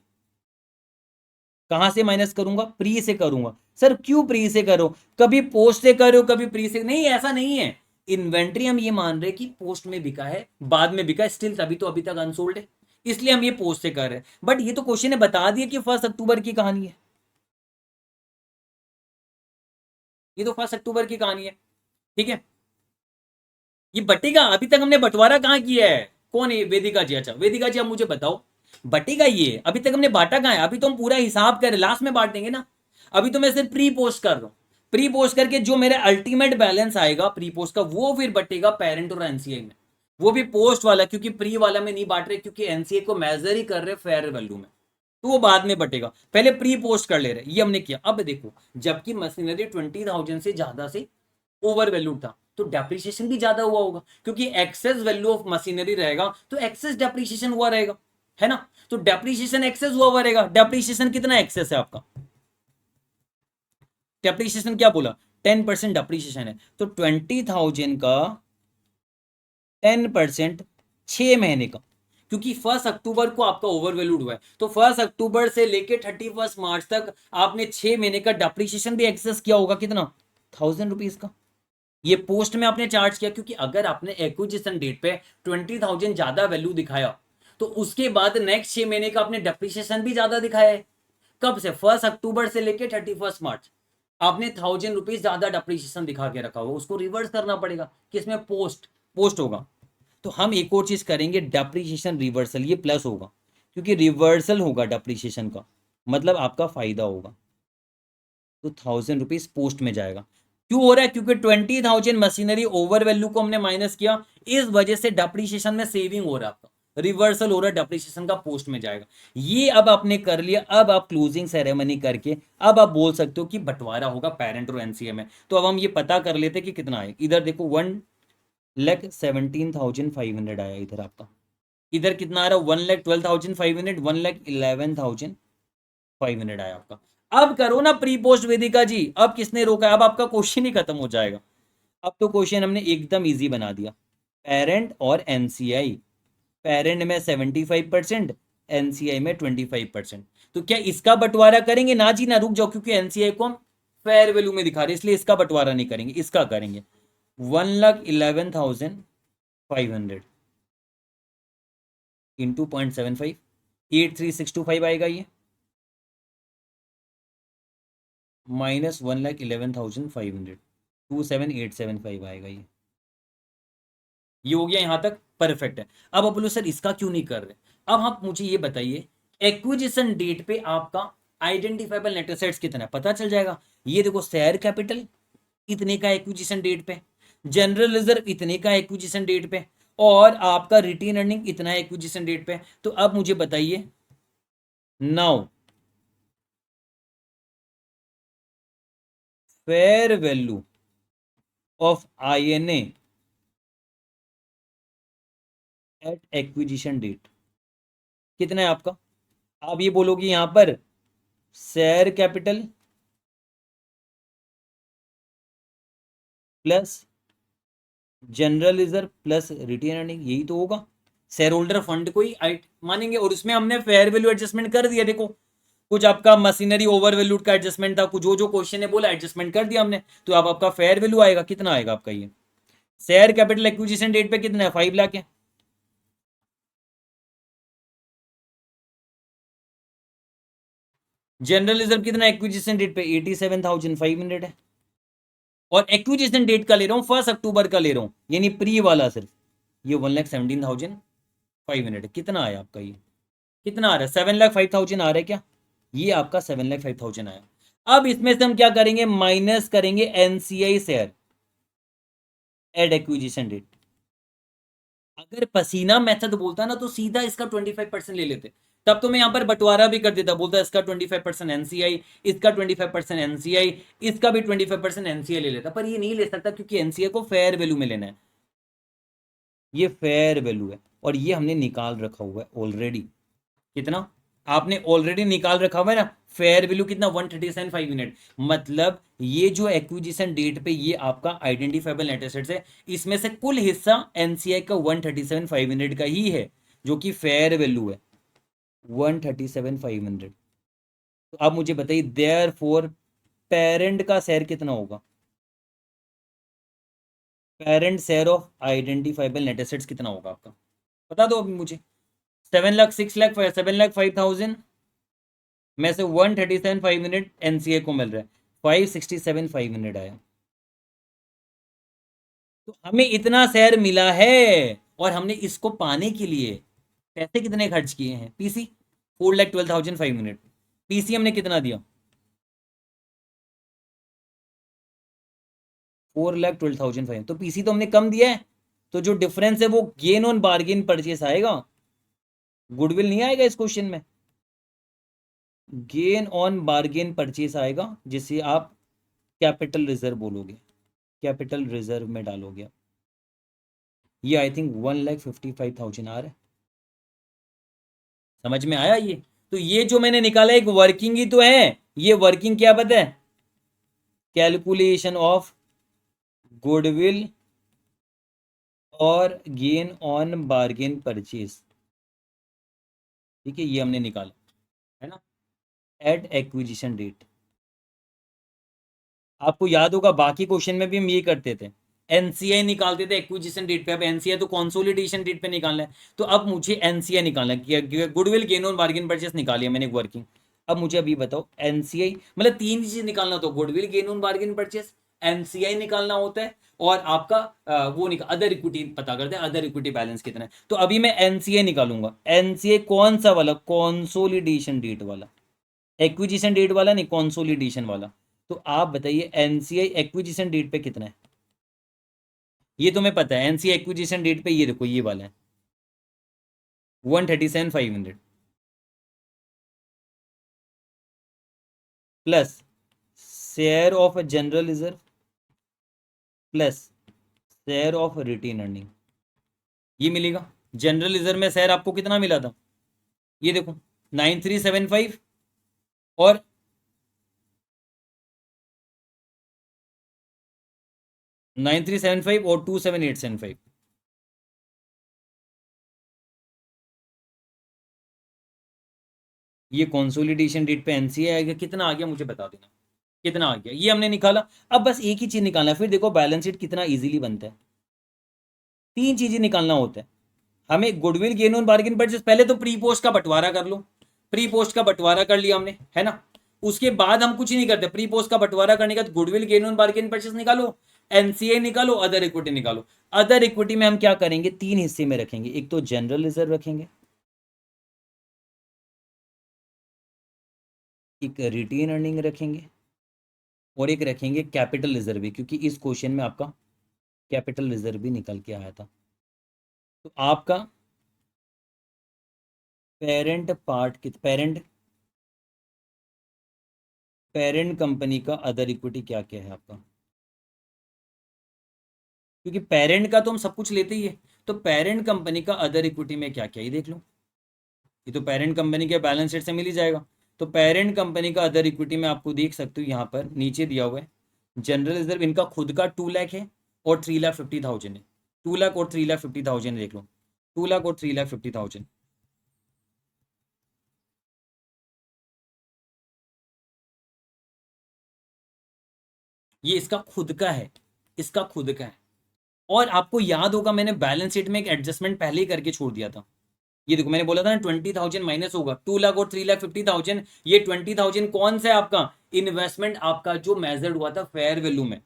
कहां से माइनस करूंगा, प्री से करूंगा। सर क्यों प्री से करो, कभी पोस्ट से करो कभी प्री से, नहीं ऐसा नहीं है, इन्वेंट्री हम ये मान रहे कि पोस्ट में बिका है, बाद में बिका स्टिल, तभी तो अभी तक अनसोल्ड है, इसलिए हम ये पोस्ट से कर रहे हैं। बट ये तो क्वेश्चन ने बता दिया कि 1 अक्टूबर की कहानी है, ये तो 1 अक्टूबर की कहानी है, ठीक है। ये बटेगा, अभी तक हमने बंटवारा कहाँ किया है, कौन है वेदिका जी, अच्छा वेदिका जी आप मुझे बताओ, बटेगा ये, अभी तक हमने बांटा कहाँ है, अभी तो हम पूरा हिसाब करें लास्ट में बांट देंगे ना, अभी तो मैं सिर्फ प्री पोस्ट कर रहा हूँ, प्री पोस्ट करके जो मेरा अल्टीमेट बैलेंस आएगा प्री पोस्ट का वो फिर बटेगा पेरेंट और एनसीआई में, वो भी पोस्ट वाला, क्योंकि प्री वाला में नहीं बांट रहे, क्योंकि एनसीआई को मेजर ही कर रहे फेयर वैल्यू में, तो वो बाद में बटेगा, पहले प्री पोस्ट कर ले रहे, ये हमने किया। अब देखो जबकि मशीनरी 20,000 से ज्यादा से ओवर वैल्यू था, तो डेप्रिसिएशन भी ज्यादा हुआ होगा, क्योंकि एक्सेस वैल्यू ऑफ मशीनरी रहेगा तो एक्सेस डेप्रिसिएशन हुआ रहेगा, है ना, तो डेप्रिसिएशन एक्सेस हुआ रहेगा, डेप्रिसिएशन कितना एक्सेस है आपका, डेप्रिसिएशन क्या बोला, 10% डेप्रिसिएशन है, तो 20,000 का 10% 6 महीने का, क्योंकि 1 अक्टूबर को आपका ओवर वैल्यूड हुआ है, तो 1 अक्टूबर से लेके 31 मार्च तक आपने 6 महीने का डेप्रिसिएशन भी एक्सेस किया होगा, कितना 1,000 रुपीज का, ये पोस्ट में आपने चार्ज किया, क्योंकि अगर आपने एक्विजिशन डेट पे 20,000 ज्यादा वैल्यू दिखाया तो उसके बाद नेक्स्ट 6 महीने का आपने डेप्रिसिएशन भी ज्यादा दिखाया है, कब से 1 अक्टूबर से लेके 31 मार्च, आपने 1,000 रुपीज ज्यादा डेप्रिसिएशन दिखा के रखा हुआ, उसको रिवर्स करना पड़ेगा, किसमें पोस्ट पोस्ट होगा, तो हम एक और चीज करेंगे डेप्रिसिएशन रिवर्सल, ये प्लस होगा, क्योंकि रिवर्सल होगा डेप्रिसिएशन का, मतलब आपका फायदा होगा, तो 1,000 रुपीज पोस्ट में जाएगा, क्यों हो रहा है, क्योंकि 20,000 मशीनरी ओवर वैल्यू को हमने माइनस किया, इस वजह से डेप्रिसिएशन में सेविंग हो रहा है आपका, रिवर्सल हो रहा है डेप्रिसिएशन का, पोस्ट में जाएगा, ये अब आपने कर लिया, अब आप क्लोजिंग सेरेमनी करके अब आप बोल सकते हो कि बंटवारा होगा पेरेंट और एनसीए में, तो अब हम ये पता कर लेते कि कितना है, इधर देखो 1,17,500 आया इधर आपका, इधर कितना आ रहा है 1,12,500, 1,11,500 आया आपका, अब करो ना प्री पोस्ट वेदिका जी, अब किसने रोका है, अब आपका क्वेश्चन ही खत्म हो जाएगा, अब तो क्वेश्चन हमने एकदम इजी बना दिया, पेरेंट और एनसीआई, पेरेंट में 75%, एनसीआई में 25%, तो क्या इसका बंटवारा करेंगे, ना जी ना, रुक जाओ, क्योंकि एनसीआई को हम फेयर वैल्यू में दिखा रहे इसलिए इसका बंटवारा नहीं करेंगे, इसका करेंगे 1,11,500 इंटू 0.75, 83625 आएगा ये, माइनस 1,11,500, 27,875 आएगा ये हो गया यहां तक परफेक्ट है। अब आप बोलो सर इसका क्यों नहीं कर रहे, अब आप मुझे ये बताइए एक्विजिशन डेट पे आपका आइडेंटिफाइबल नेट एसेट्स कितना है पता चल जाएगा, ये देखो शेयर कैपिटल इतने का एक्विजिशन डेट पे, जनरल रिजर्व इतने का एक्विजिशन डेट पे, और आपका रिटेन अर्निंग इतना है एक्विजिशन डेट पे, तो अब मुझे बताइए now fair value of INA at acquisition date कितना है आपका, आप ये बोलोगे यहां पर share capital plus general reserve plus retain earning, यही तो होगा, शेयर होल्डर फंड को ही मानेंगे, और उसमें हमने फेयर वैल्यू एडजस्टमेंट कर दिया, देखो कुछ आपका मशीनरी ओवर वैल्यूड का एडजस्टमेंट था, कुछ जो जो क्वेश्चन ने बोला एडजस्टमेंट कर दिया हमने, तो अब आपका फेयर वैल्यू आएगा, कितना आएगा आपका ये, शेयर कैपिटल एक्विजिशन डेट पे कितना है 5 लाख है, जनरल रिजर्व कितना एक्विजिशन डेट पे 87,500 है, और एक्विजिशन डेट का ले रहा हूँ 1 अक्टूबर का ले रहा हूँ, यानी प्री वाला सिर्फ, ये 1,17,500 कितना आया आपका ये, कितना आ रहा है 7,05,000 आ रहा है क्या, ये आपका 7,05,000 आया। अब इसमें से हम क्या करेंगे, माइनस करेंगे NCI share at acquisition date, अगर पसीना मेथड बोलता ना तो सीधा इसका 25% ले लेते, तब तो मैं यहां पर बंटवारा भी कर देता, बोलता इसका 25% एनसीआई, इसका 25% एनसीआई, इसका भी 25% एनसीआई ले लेता, पर ये नहीं ले सकता क्योंकि एनसीआई को फेयर वैल्यू में लेना है, ये फेयर वैल्यू है और ये हमने निकाल रखा हुआ है ऑलरेडी। कितना आपने ऑलरेडी निकाल रखा हुआ है ना, फेयर वैल्यू कितना 137,500। मतलब ये जो एक्विजिशन डेट पे ये आपका आइडेंटिफाइबल नेट एसेट्स है, इसमें से कुल हिस्सा एनसीआई का 137,500 का ही है, जो कि फेयर वैल्यू है 137,500। तो अब मुझे बताइए देयर फोर पेरेंट का शेयर कितना होगा, parent share of identifiable net assets कितना होगा आपका, बता दो अभी मुझे। 7 लाख, 6 लाख, 7,05,000 में से 137,500 एनसीए को मिल रहा है, 567,500 आया। तो हमें इतना शेयर मिला है और हमने इसको पाने के लिए पैसे कितने खर्च किए हैं, पीसी 4,12,500। पीसी हमने कितना दिया, 4,12,500। तो पीसी तो हमने कम दिया है, तो जो डिफरेंस है वो गेन ऑन बार्गेन परचेस आएगा, गुडविल नहीं आएगा इस क्वेश्चन में। गेन ऑन बार्गेन परचेस आएगा, जिसे आप कैपिटल रिजर्व बोलोगे, कैपिटल रिजर्व में डालोगे। ये आई थिंक 1,55,000 आ रहा है, समझ में आया ये। तो ये जो मैंने निकाला एक वर्किंग ही तो है, ये वर्किंग क्या पता है, कैलकुलेशन ऑफ गुडविल और गेन ऑन बार्गेन परचेज। ठीक है, ये हमने निकाला है ना, एट एक्विजिशन डेट। आपको याद होगा बाकी क्वेश्चन में भी हम ये करते थे, एनसीआई निकालते थे एक्विजिशन डेट पे। अब एनसीआई तो कंसोलिडेशन डेट पे निकालना है, तो अब मुझे एनसीआई निकालना है। Goodwill gain on bargain purchase निकालिया मैंने वर्किंग। अब मुझे अभी बताओ एनसीआई, मतलब तीन चीज निकालना, तो goodwill gain on bargain purchase, NCI निकालना होता है, और आपका वो निकाल अदर इक्विटी पता करते हैं, अदर इक्विटी बैलेंस कितना है। तो अभी मैं एनसीआई निकालूंगा। एनसीआई कौन सा वाला, कॉन्सोलिडेशन डेट वाला, एक्विजिशन डेट वाला नहीं, कॉन्सोलिडेशन वाला। तो आप बताइए एनसीआई एक्विजिशन डेट पे कितना है, ये तुम्हें पता है एनसीआई एक्विजिशन डेट पे, ये देखो ये वाला है 137,500 plus share of general reserve plus share of retain earning, ये मिलेगा। जनरल रिजर्व में शेयर आपको कितना मिला था, ये देखो 9,375, और 9,375 और 2,7,875। ये कंसोलिडेशन डेट पे एनसीए आएगा, कितना आ गया मुझे बता देना, कितना आ गया, ये हमने निकाला। अब बस एक ही चीज निकालना है, फिर देखो बैलेंस शीट कितना इजीली बनता है। तीन चीजें निकालना होता है हमें, goodwill gain on bargain purchase. पहले तो प्री पोस्ट का बंटवारा कर लो, प्री पोस्ट का बंटवारा कर लिया हमने, है ना। उसके बाद हम कुछ नहीं करते, प्री पोस्ट का बंटवारा करने के बाद goodwill gain on bargain purchase निकालो, एनसीए निकालो, अदर इक्विटी निकालो। अदर इक्विटी में हम क्या करेंगे, तीन हिस्से में रखेंगे, एक तो जनरल रिजर्व रखेंगे, एक रिटेन अर्निंग रखेंगे, और एक रखेंगे कैपिटल रिजर्व भी, क्योंकि इस क्वेश्चन में आपका कैपिटल रिजर्व भी निकल के आया था। तो आपका पेरेंट पार्ट कित पेरेंट पेरेंट कंपनी का अदर इक्विटी क्या क्या है आपका, क्योंकि पेरेंट का तो हम सब कुछ लेते ही है। तो पेरेंट कंपनी का अदर इक्विटी में क्या क्या, ये देख लो, ये तो पेरेंट कंपनी के बैलेंस शीट से मिल ही जाएगा। तो पेरेंट कंपनी का अदर इक्विटी में आपको देख सकते हो यहाँ पर नीचे दिया हुआ है, जनरल रिजर्व इनका खुद का 2 लाख है और 3,50,000 है। 2 लाख और 3,50,000 देख लो, 2 लाख और 3,50,000। ये इसका खुद का है, इसका खुद का है। और आपको याद होगा मैंने बैलेंस शीट में एक एडजस्टमेंट पहले ही करके छोड़ दिया था। ये देखो मैंने बोला था ना 20,000 माइनस होगा, 2 लाख और 3,50,000। ये 20,000 कौन सा है आपका, इन्वेस्टमेंट आपका जो मेजर्ड हुआ था फेयर वैल्यू में।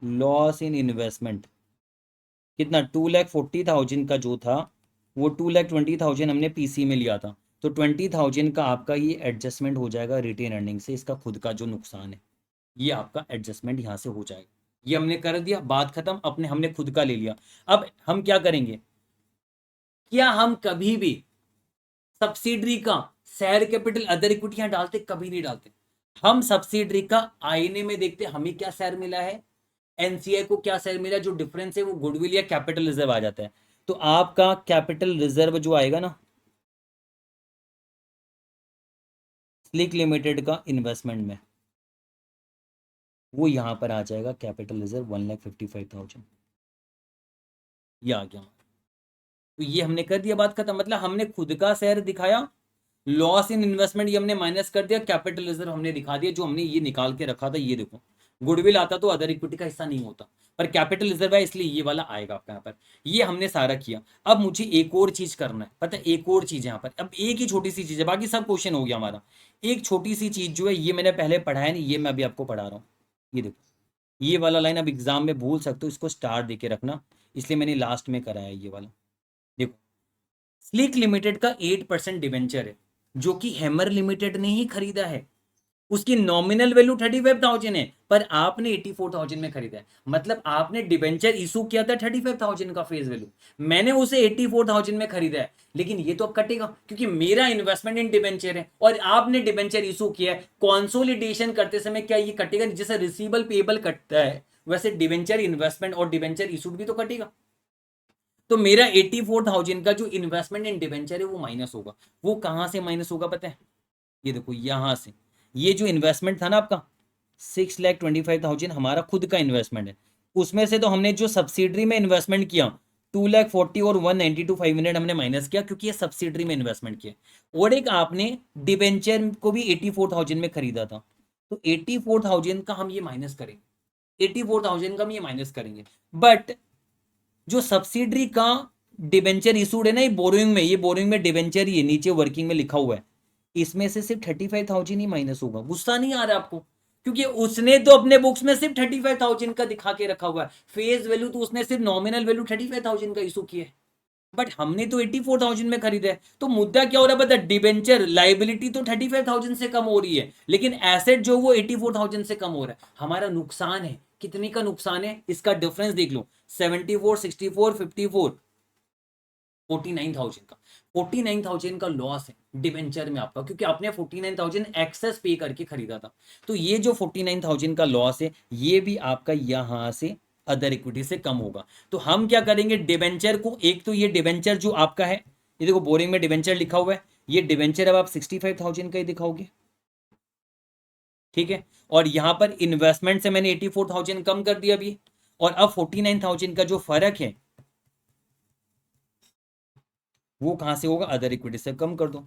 लॉस इन इन्वेस्टमेंट कितना, 2,40,000 का जो था, वो 2,20,000 हमने पीसी में लिया था। तो 20,000 का आपका ये एडजस्टमेंट हो जाएगा रिटेन अर्निंग से, इसका खुद का जो नुकसान है ये आपका एडजस्टमेंट यहाँ से हो जाएगा। ये हमने कर दिया, बात खत्म, अपने हमने खुद का ले लिया। अब हम क्या करेंगे, क्या हम कभी भी सब्सिडरी का शेयर कैपिटल अदर इक्विटी यहां डालते, कभी नहीं डालते। हम सब्सिडरी का आईने में देखते हमें क्या शेयर मिला है, एनसीआई को क्या शेयर मिला है, जो डिफरेंस है वो गुडविल या कैपिटल रिजर्व आ जाता है। तो आपका कैपिटल रिजर्व जो आएगा ना स्लिक लिमिटेड का इन्वेस्टमेंट में, वो यहां पर आ जाएगा कैपिटल रिजर्व 1,55,000, ये आ गया। तो ये हमने कर दिया, बात खत्म। मतलब हमने खुद का शेयर दिखाया, लॉस इन इन्वेस्टमेंट ये हमने माइनस कर दिया, कैपिटल रिजर्व हमने दिखा दिया, जो हमने ये निकाल के रखा था। ये देखो गुडविल आता तो अदर इक्विटी का हिस्सा नहीं होता, पर कैपिटल रिजर्व है इसलिए ये वाला आएगा आपका यहाँ पर। ये हमने सारा किया। अब मुझे एक और चीज करना है, पता है एक और चीज यहाँ पर, अब एक ही छोटी सी चीज है, बाकी सब क्वेश्चन हो गया हमारा। एक छोटी सी चीज जो है ये मैंने पहले पढ़ाया नहीं, ये मैं अभी आपको पढ़ा रहा हूँ। ये देखो ये वाला लाइन अब एग्जाम में भूल सकते हो, इसको स्टार दे के रखना, इसलिए मैंने लास्ट में कराया ये वाला। देखो स्लिक लिमिटेड का 8% डिवेंचर है, जो कि हैमर लिमिटेड ने ही खरीदा है। उसकी नॉमिनल वैल्यू 35,000 है, पर आपने 84,000 में खरीदा है। मतलब आपने डिबेंचर इशू किया था 35,000 का फेस वैल्यू, मैंने उसे 84,000 में खरीदा है। लेकिन ये तो अब कटेगा क्योंकि मेरा इन्वेस्टमेंट इन डिबेंचर है और आपने डिबेंचर इशू किया है। कॉन्सोलिडेशन करते समय क्या ये कटेगा? जैसे रिसीवेबल पेबल कटता है वैसे डिबेंचर इन्वेस्टमेंट और डिबेंचर इशूड भी तो कटेगा। तो मेरा 84,000 का जो इन्वेस्टमेंट इन डिबेंचर है वो माइनस होगा। वो कहां से माइनस होगा पता है? ये देखो यहां से। ये जो इन्वेस्टमेंट था ना आपका 6,25,000 हमारा खुद का इन्वेस्टमेंट है, उसमें से तो हमने जो सब्सिडरी में इन्वेस्टमेंट किया 2,40,000 और 192,500 हमने माइनस किया, क्योंकि ये सब्सिडरी में इन्वेस्टमेंट किया। और एक आपने डिबेंचर को भी 84,000 में खरीदा था, तो 84,000 का हम ये माइनस करेंगे, 84,000 का हम ये माइनस करेंगे। बट जो सब्सिडरी का डिबेंचर इशूड है ना, ये बोरोइंग में, ये बोरोइंग में डिबेंचर ही है, नीचे वर्किंग में लिखा हुआ है, इसमें से सिर्फ 35,000 ही माइनस होगा। गुस्सा नहीं आ रहा आपको? क्योंकि उसने तो अपने बुक्स में सिर्फ 35,000 का दिखा के रखा हुआ है, फेस वैल्यू तो उसने सिर्फ नॉमिनल वैल्यू 35,000 का इशू किया है। बट हमने तो 84,000 में खरीदा है। तो मुद्दा क्या हो रहा है पता है? डिबेंचर लाइबिलिटी तो 35,000 से कम हो रही है, लेकिन एसेट जो वो 84,000 से कम हो रहा है। हमारा नुकसान है, कितने का नुकसान है इसका डिफरेंस देख लो, 74, 64, 54, 49,000 का। 49,000 का लॉस है डिबेंचर में आपका, क्योंकि आपने 49,000 एक्सेस पे करके खरीदा था। तो ये जो 49,000 का लॉस है ये भी आपका यहां से अदर इक्विटी से कम होगा। तो हम क्या करेंगे, डिबेंचर को, एक तो ये डिबेंचर जो आपका है, ये देखो बोरिंग में डिबेंचर लिखा हुआ है, ये डिबेंचर अब आप 65,000 का ही दिखाओगे, ठीक है। और यहां पर इन्वेस्टमेंट से मैंने 84,000 कम कर दिया अभी, और अब 49,000 का जो फर्क है वो कहां से होगा? अदर इक्विटी से कम कर दो।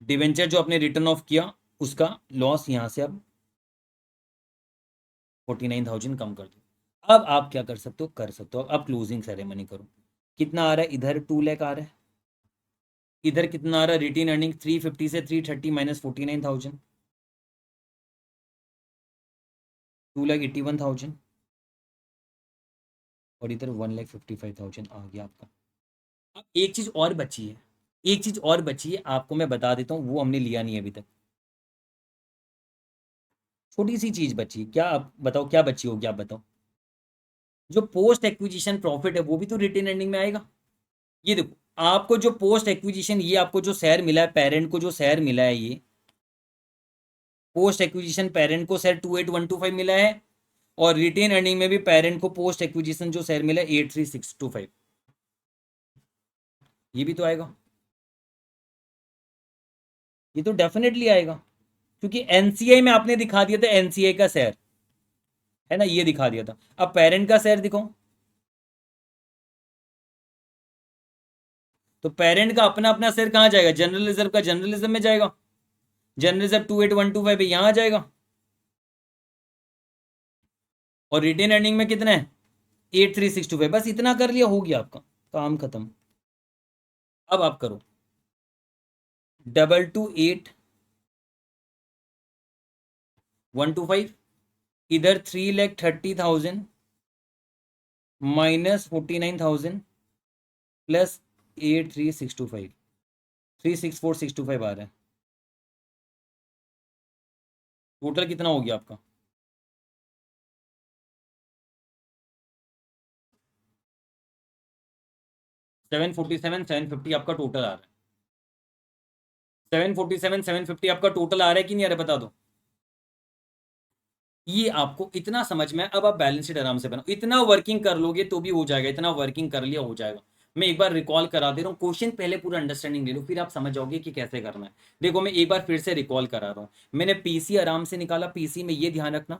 डिवेंचर जो आपने रिटर्न ऑफ किया उसका लॉस यहां से अब 49,000 कम कर दो। अब आप क्या कर सकते हो? कर सकते हो अब क्लोजिंग सेरेमनी करो। कितना आ रहा है? इधर 2 लाख आ रहा है, इधर कितना आ रहा है? रिटेन अर्निंग 350 से 330 माइनस 49,000, 2,81,000, और इधर 1,55,000 आ गया आपका। अब एक चीज और बची है, एक चीज और बची है, आपको मैं बता देता हूँ, वो हमने लिया नहीं अभी तक। छोटी सी चीज बची है, क्या आप बताओ क्या बची होगी? आप बताओ। जो पोस्ट एक्विजिशन प्रॉफिट है वो भी तो रिटेन अर्निंग में आएगा। ये देखो आपको जो पोस्ट एक्विजिशन, ये आपको जो शेयर मिला है, पेरेंट को जो शेयर मिला है, ये पोस्ट एक्विजिशन पेरेंट को शेयर 28,125 मिला है, और रिटेन अर्निंग में भी पेरेंट को पोस्ट एक्विजिशन जो शेयर मिला है 83,625, ये भी तो आएगा। ये तो डेफिनेटली आएगा, क्योंकि एनसीआई में आपने दिखा दिया था एनसीआई का शेयर, है ना, ये दिखा दिया था। अब पेरेंट का शेयर दिखाओ, तो पेरेंट का अपना अपना शेयर कहाँ जाएगा? जनरल रिजर्व का जनरल रिजर्व में जाएगा, जनरल रिजर्व 28,125 है, यहां जाएगा। और रिटेन अर्निंग में कितना है? 83,625, बस इतना कर लिया, हो गया आपका काम खत्म। अब आप करो 228,125, इधर 3,30,000 माइनस 49,000 प्लस 83,625, 364,625 आ रहा है। टोटल कितना हो गया आपका? 747 750 आपका टोटल आ रहा है। 747 750 आपका टोटल आ रहा है कि नहीं आ रहा है, बता दो। ये आपको इतना समझ में, अब आप बैलेंस शीट आराम से बनाओ, इतना वर्किंग कर लोगे तो भी हो जाएगा, इतना वर्किंग कर लिया हो जाएगा। मैं एक बार रिकॉल करा दे रहा हूँ, क्वेश्चन पहले पूरा अंडरस्टैंडिंग ले लो, फिर आप समझ जाओगे कि कैसे करना है। देखो मैं एक बार फिर से रिकॉल करा रहा हूँ। मैंने पीसी आराम से निकाला, पीसी में ये ध्यान रखना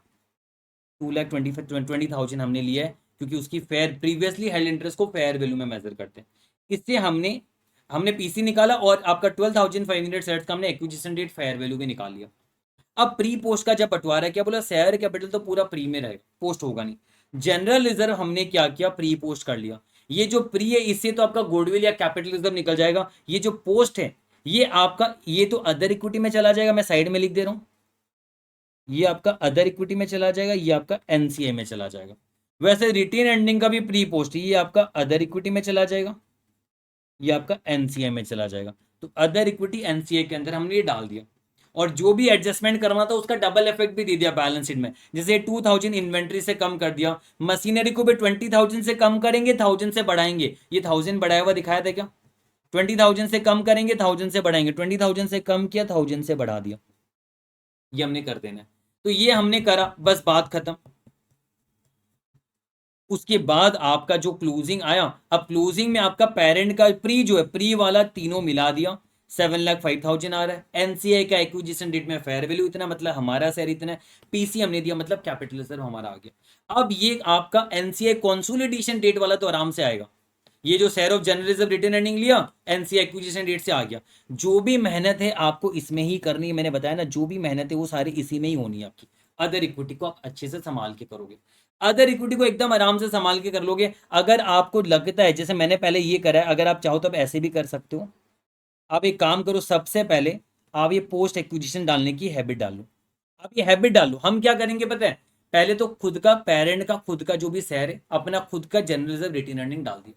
2,20,000 हमने लिया है, क्योंकि उसकी फेयर प्रीवियसली हेल्ड इंटरेस्ट को फेयर वैल्यू में मेजर करते हैं। इससे हमने हमने पीसी निकाला और आपका 12,500 शेयर्स का हमने एक्विजिशन डेट फेयर वैल्यू भी निकाल लिया। अब प्री पोस्ट का जब बंटवारा क्या बोला, शेयर कैपिटल तो पूरा प्री में रहेगा, पोस्ट होगा नहीं। जनरल रिजर्व हमने क्या किया, प्री पोस्ट कर लिया। ये जो प्री है इससे तो आपका गुडविल या कैपिटल रिजर्व निकल जाएगा। ये जो पोस्ट है ये आपका, ये तो अदर इक्विटी में चला जाएगा, मैं साइड में लिख दे रहा हूं। ये आपका अदर इक्विटी में चला जाएगा, ये आपका एनसीए में चला जाएगा। वैसे रिटेन एंडिंग का भी प्री पोस्ट, ये आपका अदर इक्विटी में चला जाएगा, ये आपका एनसीए में चला जाएगा। तो अदर इक्विटी एनसीए के अंदर हमने ये डाल दिया। और जो भी एडजस्टमेंट करना था उसका डबल इफेक्ट भी दे दिया बैलेंस शीट में। जैसे 2,000 इन्वेंट्री से कम कर दिया, मशीनरी को भी 20,000 से कम करेंगे, 1,000 से बढ़ाएंगे। ये 1,000 बढ़ाया हुआ दिखाया था क्या, 20,000 से कम करेंगे 1,000 से बढ़ाएंगे, 20,000 से कम किया 1,000 से बढ़ा दिया। ये हमने कर देना है। तो ये हमने करा, बस बात खत्म। उसके बाद आपका जो क्लोजिंग आया, अब क्लोजिंग में आपका पेरेंट का प्री जो है, प्री वाला तीनों मिला दिया, 7,05,000 आ रहा है। एनसीआई का एक्विजिशन डेट में फेयर वैल्यू इतना, मतलब हमारा शेयर इतना है। पीसी हमने दिया, मतलब कैपिटल रिजर्व हमारा आ गया। अब ये आपका एनसीआई कॉन्सोलिडेशन डेट वाला तो आराम से आएगा। ये जो share of general reserve retain earning लिया, एनसीआई एक्विजिशन डेट से आ गया। जो भी मेहनत है आपको इसमें ही करनी है, मैंने बताया ना, जो भी मेहनत है वो सारी इसी में ही होनी है आपकी। अदर इक्विटी को आप अच्छे से संभाल के करोगे, अदर इक्विटी को एकदम आराम से संभाल के कर लोगे। अगर आपको लगता है, जैसे मैंने पहले ये करा है, अगर आप चाहो तो आप ऐसे भी कर सकते हो। आप एक काम करो, सबसे पहले आप ये पोस्ट एक्विजिशन डालने की हैबिट डालो। आप ये हैबिट डालो। हम क्या करेंगे पता है, पहले तो खुद का पेरेंट का खुद का जो भी शेयर है अपना खुद का जनरल रिजर्व रिटेन अर्निंग डाल दिया।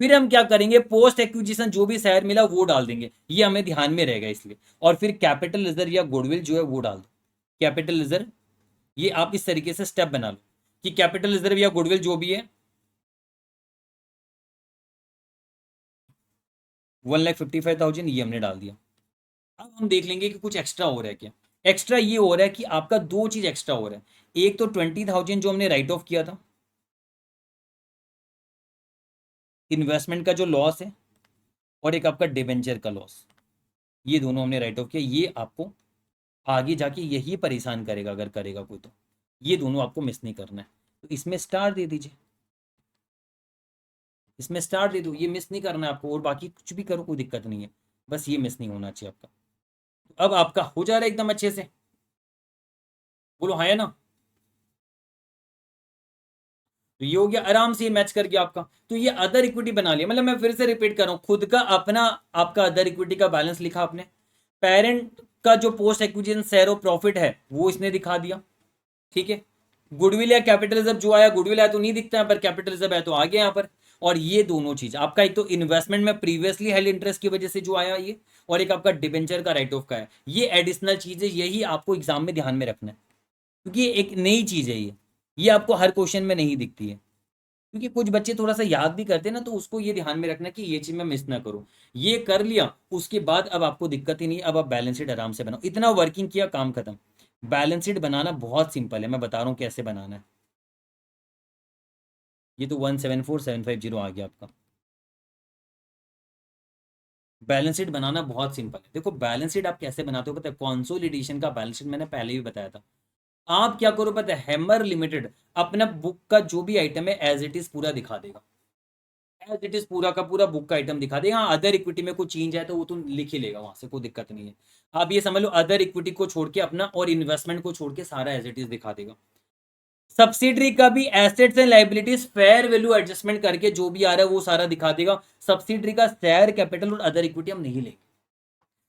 फिर हम क्या करेंगे, पोस्ट एक्विजिशन जो भी शेयर मिला वो डाल देंगे, ये हमें ध्यान में रहेगा इसलिए। और फिर कैपिटल रिजर्व या गुडविल जो है वो डाल दो। कैपिटल रिजर्व, ये आप इस तरीके से स्टेप बना लो कि कैपिटल रिजर्व या गुडविल जो भी है 1,55,000 ये हमने डाल दिया। अब हम देख लेंगे कि कुछ एक्स्ट्रा हो रहा है क्या। एक्स्ट्रा ये हो रहा है कि आपका दो चीज एक्स्ट्रा हो रहा है। एक तो 20,000 जो हमने राइट ऑफ किया था, इन्वेस्टमेंट का जो लॉस है, और एक आपका डिबेंचर का लॉस, ये दोनों हमने राइट ऑफ किया। ये आपको आगे जाके यही परेशान करेगा अगर करेगा कोई तो। ये दोनों आपको मिस नहीं करना है, तो इसमें स्टार दे दीजिए, इसमें स्टार दे दो, ये मिस नहीं करना है आपको। और बाकी कुछ भी करो कोई दिक्कत नहीं है, बस ये मिस नहीं होना चाहिए आपका। तो अब आपका हो जा रहा है एकदम अच्छे से, बोलो हाँ है ना। तो ये हो गया, आराम से ये मैच कर गया आपका। तो ये अदर इक्विटी बना लिया, मतलब मैं फिर से रिपीट कर रहा हूँ, खुद का अपना आपका अदर इक्विटी का बैलेंस लिखा आपने, पेरेंट का जो post acquisition share of profit है वो इसने दिखा दिया, ठीक है। गुडविल या कैपिटल रिजर्व जो आया, गुडविल आया तो नहीं दिखता है पर कैपिटल रिजर्व है तो आ गया यहाँ पर। और ये दोनों चीज आपका, एक तो इन्वेस्टमेंट में प्रीवियसली हेल्ड इंटरेस्ट की वजह से जो आया ये, और एक आपका डिबेंचर का राइट ऑफ का है। ये एडिशनल चीज है, यही आपको एग्जाम में ध्यान में रखना है, क्योंकि ये एक नई चीज है। ये आपको हर क्वेश्चन में नहीं दिखती है, क्योंकि कुछ बच्चे थोड़ा सा याद भी करते हैं ना, तो उसको ये ध्यान में रखना कि ये चीज मैं मिस ना करूं। ये कर लिया उसके बाद अब आपको दिक्कत ही नहीं, अब आप बैलेंस शीट आराम से बनाओ। इतना वर्किंग किया, काम खत्म। बैलेंस शीट बनाना बहुत सिंपल है, मैं बता रहा हूँ कैसे बनाना है। ये तो 174,750 आ गया आपका। बैलेंस शीट बनाना बहुत सिंपल है। देखो बैलेंस शीट आप कैसे बनाते हो पता है, कंसोलिडेशन का बैलेंस शीट मैंने पहले भी बताया था। आप क्या करो पता है, हैमर लिमिटेड अपना बुक का जो भी आइटम है एज इट इज पूरा दिखा देगा, एज इट इज पूरा का पूरा बुक का आइटम दिखा देगा। हाँ अदर इक्विटी में कुछ चेंज है तो वो तो लिख ही लेगा वहां से, कोई दिक्कत नहीं है। आप ये समझ लो अदर इक्विटी को छोड़ के अपना और इन्वेस्टमेंट को छोड़ के सारा एज इट इज दिखा देगा। सब्सिडरी का भी assets and liabilities fair value adjustment करके जो भी आ रहा है वो सारा दिखा देगा। सब्सिडरी का शेयर कैपिटल और अदर इक्विटी हम नहीं लेंगे।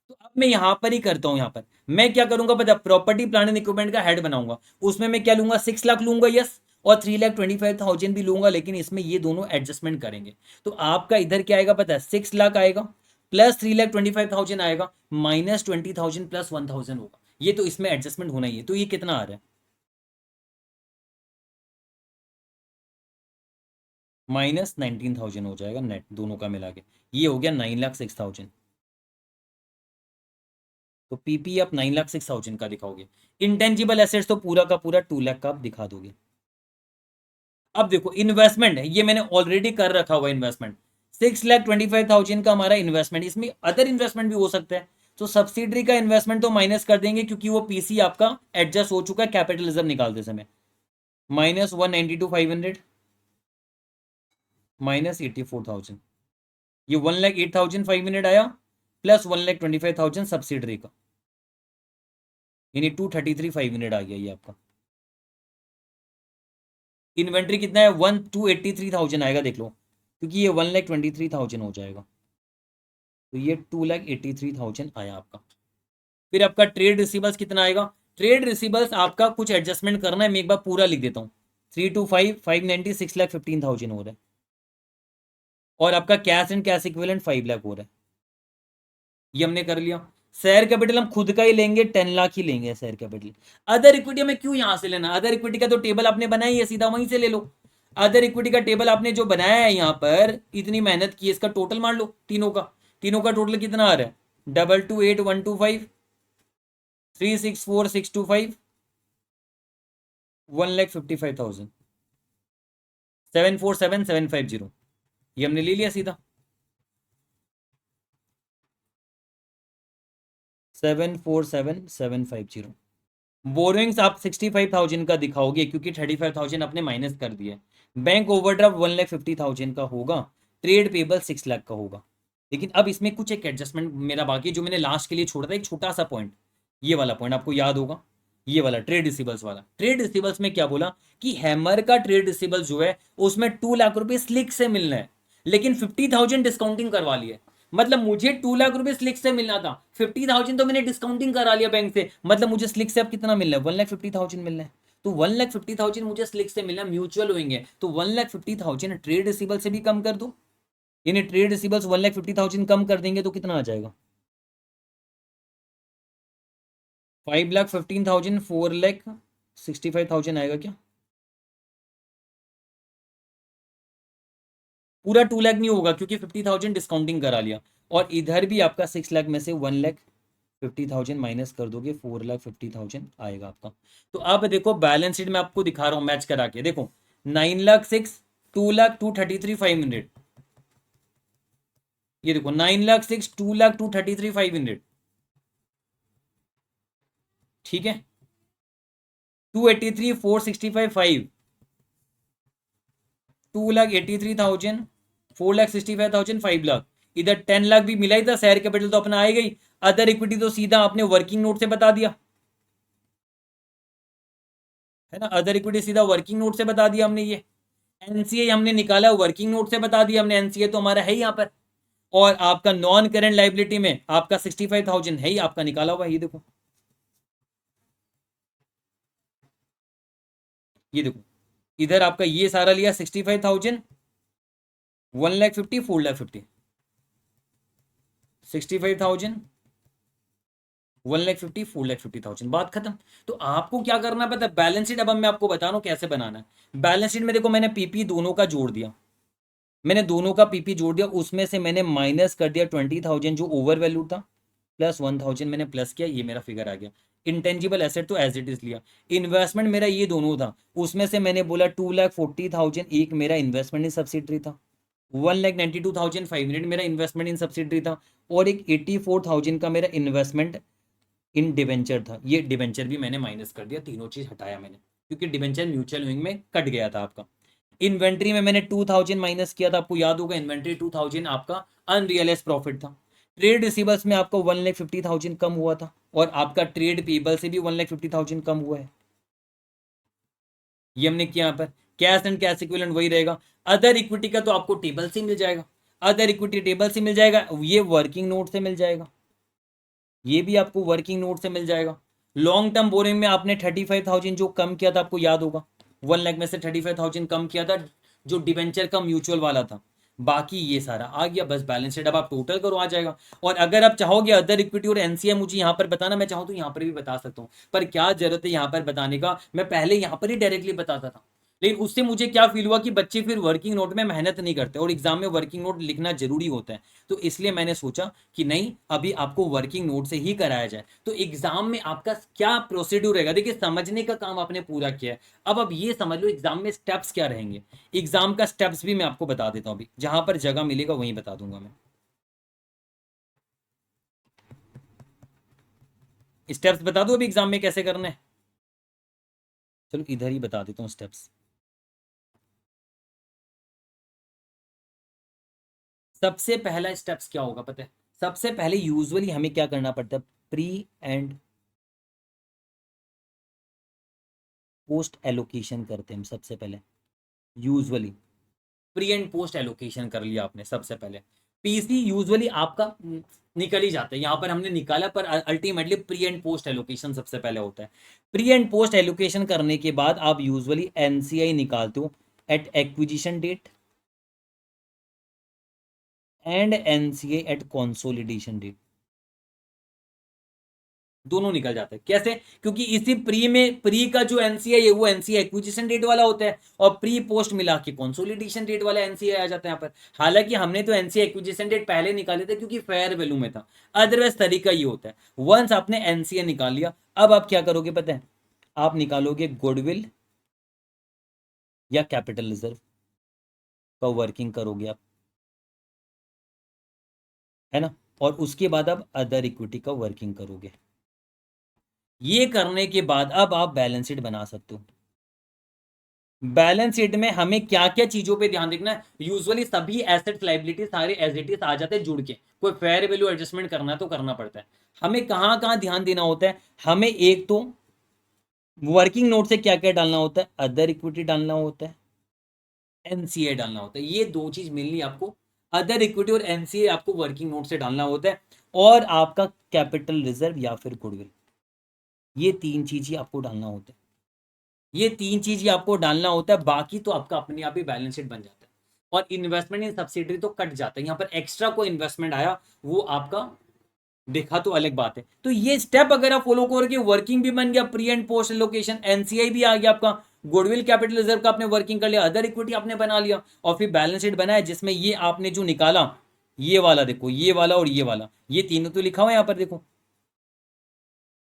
तो अब मैं यहां पर ही करता हूं, यहां पर मैं क्या करूंगा पता, प्रॉपर्टी प्लांट एंड इक्विपमेंट का हेड बनाऊंगा। उसमें मैं क्या लूंगा, 6 लाख लूंगा, यस, और 3,25,000 भी लूंगा, लेकिन इसमें ये दोनों एडजस्टमेंट करेंगे। तो आपका इधर क्या आएगा पता है, 6 लाख आएगा, प्लस 3,25,000 आएगा, माइनस 20,000 प्लस 1,000 होगा। ये तो इसमें एडजस्टमेंट होना ही है। तो ये कितना आ रहा है, माइनस 19,000 हो जाएगा नेट दोनों का मिला के। ये हो गया 9,06,000। तो पीपी आप 9,06,000 का दिखाओगे। इंटेंजिबल एसेट्स तो पूरा का पूरा 2 लाख का आप दिखा दोगे। अब देखो इन्वेस्टमेंट है, ये मैंने ऑलरेडी कर रखा हुआ इन्वेस्टमेंट 6,25,000 का हमारा इन्वेस्टमेंट, इसमें अदर इन्वेस्टमेंट भी हो सकता है। तो सब्सिडरी का इन्वेस्टमेंट तो माइनस कर देंगे क्योंकि वो पीसी आपका एडजस्ट हो चुका है कैपिटलिज्म निकालते समय। -192,500 -84,000, ये 1,08,500 आया, प्लस 1,25,000 सब्सिडरी का, यानी 233,500 आ गया ये आपका। इन्वेंट्री कितना है 1,283,000 आएगा देख लो, क्योंकि ये 1,23,000 हो जाएगा। तो ये 2,83,000 आया आपका। फिर आपका ट्रेड रिसीवर्स कितना आएगा? ट्रेड रिसीवर्स आपका कुछ एडजस्टमेंट करना है, मैं एक बार पूरा लिख देता हूँ। 325 590 6,15,000 हो रहा है, और आपका cash and cash equivalent 5 lakh हो रहा है। ये हमने कर लिया। शेयर कैपिटल हम खुद का ही लेंगे, 10 लाख ही लेंगे शेयर कैपिटल। अदर इक्विटी में क्यों यहां से लेना? अदर इक्विटी का तो टेबल आपने बनाया है, सीधा वहीं से ले लो। अदर इक्विटी का टेबल आपने जो बनाया है यहाँ पर, इतनी मेहनत की, इसका टोटल मार लो तीनों का। तीनों का टोटल कितना आ रहा है? 228,125 364,625 1,55,000 747,750। ये हमने ले लिया सीधा 747,750। बोरोइंग्स आप 65,000 का दिखाओगे क्योंकि 35,000 आपने माइनस कर दिया। बैंक ओवरड्राफ्ट 1,50,000 का होगा। ट्रेड पेबल 6 लाख का होगा। लेकिन अब इसमें कुछ एक एडजस्टमेंट मेरा बाकी है, जो मैंने लास्ट के लिए छोड़ा था, एक छोटा सा पॉइंट। ये वाला पॉइंट आपको याद होगा, ये वाला ट्रेड रिसीबल्स वाला। ट्रेड रिसीबल्स में क्या बोला कि हैमर का ट्रेड रिसीबल्स जो है उसमें 2 लाख रुपए स्लिक से मिलना है, लेकिन 50,000 डिस्काउंटिंग करवा ली है। मतलब मुझे 2 लाख रुपए स्लिक से मिलना था, 50,000 तो मैंने डिस्काउंटिंग करा लिया बैंक से, मतलब मुझे स्लिक से अब कितना मिलना है? 1,50,000 मिलना है। तो 1,50,000 मुझे स्लिक से मिलना, म्यूचुअल होंगे तो 1,50,000 ट्रेड रिसीबल से भी कम कर दो, यानी ट्रेड रिसीबल्स 1,50,000 कम कर देंगे तो कितना आ जाएगा? 5,15,000 4,65,000 आएगा क्या? पूरा 2 लाख नहीं होगा क्योंकि 50,000 डिस्काउंटिंग करा लिया। और इधर भी आपका 6 लाख में से 1,50,000 माइनस कर दोगे, 4,50,000 आएगा आपका। तो अब देखो बैलेंस शीट में आपको दिखा रहा हूं मैच करा के, देखो 9,06,000 2,02,33,500। ये देखो 9,06,000 2,02,33,500, ठीक है। 2,83,465,500 2,83,000 4,65,000 5 लाख। इधर 10 लाख भी मिला ही था, शेयर कैपिटल तो अपना आएगा ही। अदर इक्विटी तो सीधा आपने वर्किंग नोट से बता दिया है ना, अदर इक्विटी सीधा वर्किंग नोट से बता दिया हमने। ये एनसीए हमने निकाला वर्किंग नोट से बता दिया हमने, एनसीए तो हमारा है यहाँ पर। और आपका नॉन करेंट लाइबिलिटी में आपका 65,000 है ही आपका निकाला हुआ, ये देखो, ये देखो इधर आपका ये सारा लिया 65,000 1,50,000 4,50,000 65,000 1,50,000 4,50,000, बात खत्म। तो आपको क्या करना पता है? बैलेंस शीट अब मैं आपको बता रहा हूं कैसे बनाना है। बैलेंस शीट में देखो मैंने पीपी दोनों का जोड़ दिया, मैंने दोनों का पीपी जोड़ दिया, उसमें से मैंने माइनस कर दिया 20,000 जो ओवर वैल्यू था, प्लस 1,000 मैंने प्लस किया, ये मेरा फिगर आ गया। इंटेंजिबल एसेट तो एज इट इज लिया। इन्वेस्टमेंट मेरा ये दोनों था, उसमें से मैंने बोला 2,40,000 एक मेरा इन्वेस्टमेंट इन सब्सिडरी था, 1,92,500 मेरा इन्वेस्टमेंट इन सब्सिडरी था, और एक 84,000 का मेरा इन्वेस्टमेंट इन डिवेंचर था। ये डिवेंचर भी मैंने माइनस कर दिया, तीनों चीज हटाया मैंने, क्योंकि डिवेंचर म्यूचुअल विंग में कट गया था आपका। इन्वेंट्री में मैंने 2,000 माइनस किया था, आपको याद होगा इन्वेंट्री 2,000 आपका अनरियलाइज प्रॉफिट था। ट्रेड रिसीवर्स में आपको 1,50,000 कम हुआ था, और आपका ट्रेड पेबल से भी 1,50,000 कम हुआ है, ये हमने किया यहाँ पर। कैश एंड कैश इक्विवेलेंट वही रहेगा। अदर इक्विटी का तो आपको टेबल से मिल जाएगा, अदर इक्विटी टेबल से मिल जाएगा, ये वर्किंग नोट से मिल जाएगा, ये भी आपको वर्किंग नोट से मिल जाएगा। लॉन्ग टर्म बोरिंग में आपने 35,000 जो कम किया था, आपको याद होगा 1 लाख में से 35,000 कम किया था, जो डिवेंचर का म्यूचुअल वाला था। बाकी ये सारा आ गया, बस बैलेंस शीट अब आप टोटल करो आ जाएगा। और अगर आप चाहोगे अदर इक्विटी और एनसीए मुझे यहाँ पर बताना, मैं चाहूँ तो यहाँ पर भी बता सकता हूँ, पर क्या जरूरत है यहाँ पर बताने का, मैं पहले यहाँ पर ही डायरेक्टली बताता था। लेकिन उससे मुझे क्या फील हुआ कि बच्चे फिर वर्किंग नोट में मेहनत नहीं करते और एग्जाम में वर्किंग नोट लिखना जरूरी होता है। तो इसलिए मैंने सोचा कि नहीं, अभी आपको वर्किंग नोट से ही कराया जाए। तो एग्जाम में आपका क्या प्रोसीड्यूर रहेगा, देखिए समझने का काम आपने पूरा किया है। अब ये समझ लो एग्जाम में स्टेप्स क्या रहेंगे। एग्जाम का स्टेप्स भी मैं आपको बता देता हूँ, अभी जहां पर जगह मिलेगा वहीं बता दूंगा मैं। स्टेप्स बता दो अभी एग्जाम में कैसे करना है। चलो इधर ही बता देता हूँ स्टेप्स। सबसे पहला स्टेप्स क्या होगा पता है? सबसे पहले यूजुअली हमें क्या करना पड़ता है, प्री एंड पोस्ट एलोकेशन करते हैं हम सबसे पहले। Usually pre and post allocation कर लिया आपने सबसे पहले। पीसी यूजुअली आपका निकल ही जाता है, यहां पर हमने निकाला, पर ultimately pre and post allocation सबसे पहले होता है। प्री एंड पोस्ट एलोकेशन करने के बाद आप यूजुअली एनसीआई निकालते हो at acquisition date and NCA at consolidation date. दोनों निकल जाते हैं कैसे? क्योंकि इसी प्री में, प्री का जो एनसीए है वो एनसीए एक्विजिशन डेट वाला होता है, और प्री पोस्ट मिला के कंसोलिडेशन डेट वाला एनसीए आ जाता है यहाँ पर। हालांकि हमने तो एनसीए एक्विजिशन डेट पहले निकाले थे क्योंकि फेयर वैल्यू में था। अदरवाइज तरीका ये होता है, वंस आपने एनसीए निकाल लिया, अब आप क्या करोगे पता है? आप निकालोगे गुडविल या कैपिटल रिजर्व का वर्किंग करोगे आप, है ना? और उसके बाद आप अदर इक्विटी का वर्किंग करोगे। ये करने के बाद अब आप बैलेंस शीट बना सकते हो। बैलेंस शीट में हमें क्या क्या चीजों पे ध्यान देखना है? यूजुअली सभी एसेट्स लायबिलिटी सारे एज इट इज आ जाते हैं जुड़ के, कोई फेयर वैल्यू एडजस्टमेंट करना है तो करना पड़ता है। हमें कहाँ कहाँ ध्यान देना होता है? हमें एक तो वर्किंग नोट से क्या क्या डालना होता है, अदर इक्विटी डालना होता है, एनसीए डालना होता है। ये दो चीज मिलनी आपको, अदर इक्विटी और एनसीए आपको वर्किंग नोट से डालना होता है, और आपका कैपिटल रिजर्व या फिर गुडविल, ये तीन चीज ही आपको डालना होता है। ये तीन चीज ही आपको डालना होता है, बाकी तो आपका अपने आप ही बैलेंस शीट बन जाता है। और इन्वेस्टमेंट इन सब्सिडरी तो कट जाता है, यहाँ पर एक्स्ट्रा कोई इन्वेस्टमेंट आया वो आपका देखा तो अलग बात है। तो ये स्टेप अगर आप फॉलो करोगे, वर्किंग भी बन गया, pre and post allocation, NCI भी आ गया आपका, गुडविल कैपिटल रिजर्व का आपने वर्किंग कर लिया, अदर इक्विटी आपने बना लिया, और फिर बैलेंस शीट बनाया जिसमें ये आपने जो निकाला, ये वाला देखो, ये वाला और ये वाला, ये तीनों तो लिखा हुआ है यहाँ पर देखो।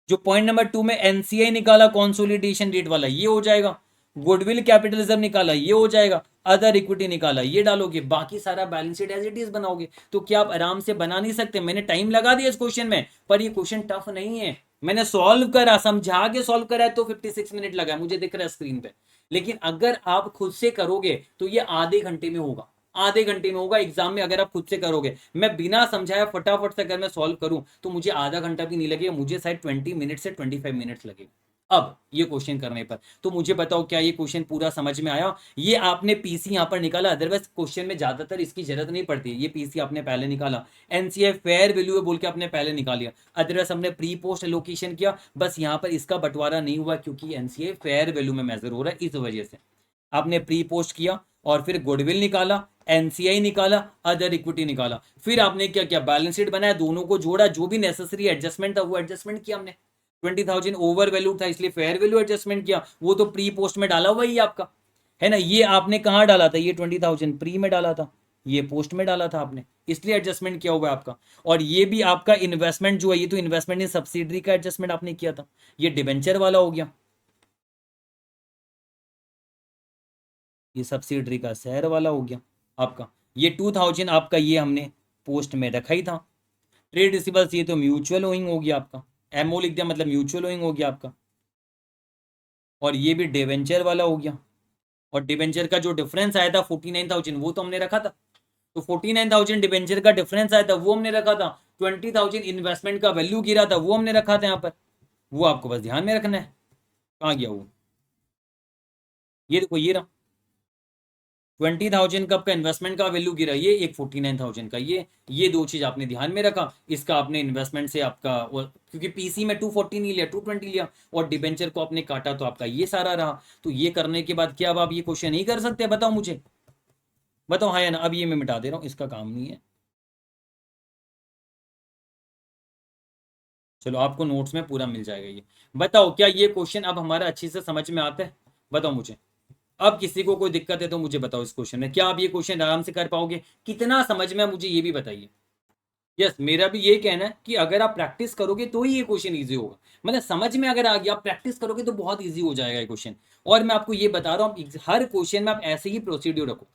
जो पॉइंट नंबर 2 में एनसीआई निकाला कॉन्सोलिडेशन रेट वाला, ये हो जाएगा। गुडविल कैपिटल रिजर्व निकाला, ये हो जाएगा। अदर इक्विटी निकाला, ये डालोगे, बाकी सारा balance sheet as it is बनाओगे। तो क्या आप आराम से बना नहीं सकते? मैंने टाइम लगा दिया इस क्वेश्चन में, पर ये क्वेश्चन टफ नहीं है। मैंने सॉल्व करा, समझा के सॉल्व करा है, तो 56 मिनट लगा, मुझे दिख रहा है स्क्रीन पे। लेकिन अगर आप खुद से करोगे तो ये आधे घंटे में होगा, आधे घंटे में होगा एग्जाम में, अगर आप खुद से करोगे। मैं बिना समझाया फटाफट से अगर मैं सॉल्व करूं तो मुझे आधा घंटा भी नहीं लगेगा, मुझे शायद 20 मिनट से 25 मिनट्स लगेगा अब ये क्वेश्चन करने पर। तो मुझे बताओ क्या ये क्वेश्चन पूरा समझ में आया? ये आपने पीसी यहां पर निकाला, अदरवाइज क्वेश्चन में ज्यादातर इसकी जरूरत नहीं पड़ती। ये पीसी आपने पहले निकाला, एनसीए फेयर वैल्यू है बोल के आपने पहले निकाल लिया, अदरवाइज हमने प्री पोस्ट एलोकेशन किया, बस यहां पर इसका बंटवारा नहीं हुआ क्योंकि एनसीए फेयर वैल्यू में मेजर हो रहा है, इस वजह से आपने प्री पोस्ट किया, और फिर गुडविल निकाला, एनसीआई निकाला, अदर इक्विटी निकाला, फिर आपने क्या किया, बैलेंस शीट बनाया, दोनों को जोड़ा, जो भी नेसेसरी एडजस्टमेंट था वो एडजस्टमेंट किया हमने। 20,000 ओवर वैल्यू था इसलिए फेयर वैल्यू एडजस्टमेंट किया, वो तो प्री पोस्ट में डाला हुआ ही आपका, है ना? ये आपने कहाँ डाला था? ये 20,000 प्री में डाला था, ये पोस्ट में डाला था आपने, इसलिए एडजस्टमेंट किया हुआ है आपका। और ये भी आपका इन्वेस्टमेंट जो है, ये तो इन्वेस्टमेंट इन सब्सिडरी का एडजस्टमेंट आपने किया था, ये डिबेंचर वाला हो गया, ये सब्सिडरी का शेयर वाला हो गया आपका। ये 2000 आपका ये हमने पोस्ट में रखा ही था। ट्रेड रिसीवेबल्स ये तो म्यूचुअल ओइंग हो गया आपका, एमओ लिख दिया मतलब म्यूचुअल ओइंग हो गया आपका। और ये भी डिवेंचर वाला हो गया, और डिवेंचर का जो डिफरेंस आया था 49,000 वो तो हमने रखा था। तो 49,000 डिवेंचर का डिफरेंस आया था वो हमने रखा था। 20,000 इन्वेस्टमेंट का वैल्यू गिरा था वो हमने रखा था यहाँ पर, वो आपको बस ध्यान में रखना है। कहाँ गया वो? ये देखो ये रहा, 20,000 का आपका इन्वेस्टमेंट का वैल्यू गिरा, ये एक 49,000 का, ये दो चीज आपने ध्यान में रखा। इसका आपने इन्वेस्टमेंट से आपका क्योंकि पीसी में 240 नहीं लिया, 220 लिया, और डिबेंचर को आपने काटा तो आपका ये सारा रहा। तो ये करने के बाद क्या अब आप ये क्वेश्चन नहीं कर सकते? बताओ मुझे, बताओ हाँ या ना? अब ये मैं मिटा दे रहा हूँ, इसका काम नहीं है। चलो आपको नोट्स में पूरा मिल जाएगा ये। बताओ क्या ये क्वेश्चन अब हमारा अच्छी से समझ में आता है? बताओ मुझे। अब किसी को कोई दिक्कत है तो मुझे बताओ इस क्वेश्चन में, क्या आप ये क्वेश्चन आराम से कर पाओगे, कितना समझ में है मुझे ये भी बताइए। यस, मेरा भी ये कहना है कि अगर आप प्रैक्टिस करोगे तो ही ये क्वेश्चन इजी होगा, मतलब समझ में अगर आ गया, आप प्रैक्टिस करोगे तो बहुत इजी हो जाएगा ये क्वेश्चन। और मैं आपको ये बता रहा हूँ, हर क्वेश्चन में आप ऐसे ही प्रोसीड्यूर रखो।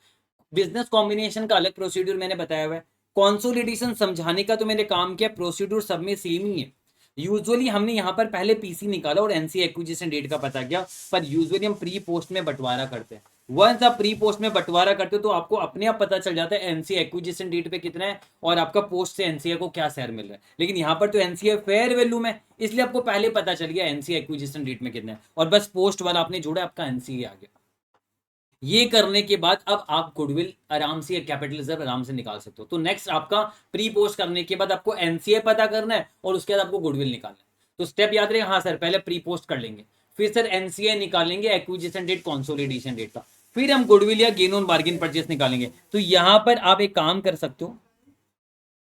बिजनेस कॉम्बिनेशन का अलग प्रोसीड्यूर मैंने बताया हुआ है, कॉन्सोलिडेशन समझाने का तो मैंने काम किया, प्रोसीड्यूर सब में सेम ही है। यूजुअली हमने यहाँ पर पहले पीसी निकाला और एनसी एक्विजिशन डेट का पता किया, पर यूजुअली हम प्री पोस्ट में बंटवारा करते हैं। वंस आप प्री पोस्ट में बंटवारा करते हो तो आपको अपने आप पता चल जाता है एनसी एक्विजिशन डेट पे कितना है और आपका पोस्ट से एनसीए को क्या शेयर मिल रहा है। लेकिन यहाँ पर तो एनसीए फेयर वैल्यू में, इसलिए आपको पहले पता चल गया एनसी एक्विजिशन डेट में कितना है, और बस पोस्ट वाला आपने जोड़ा, आपका एनसीए आ गया। ये करने के बाद अब आप गुडविल आराम से या कैपिटल रिजर्व आराम से निकाल सकते हो। तो नेक्स्ट आपका प्री पोस्ट करने के बाद आपको एनसीए पता करना है और उसके बाद आपको गुडविल निकालना है। तो स्टेप याद रहे, हाँ सर पहले प्री पोस्ट कर लेंगे, फिर सर एनसीए निकालेंगे एक्विजिशन डेट कॉन्सोलिडेशन डेट का, फिर हम गुडविल या गेन ऑन बार्गेन परचेस निकालेंगे। तो यहां पर आप एक काम कर सकते हो,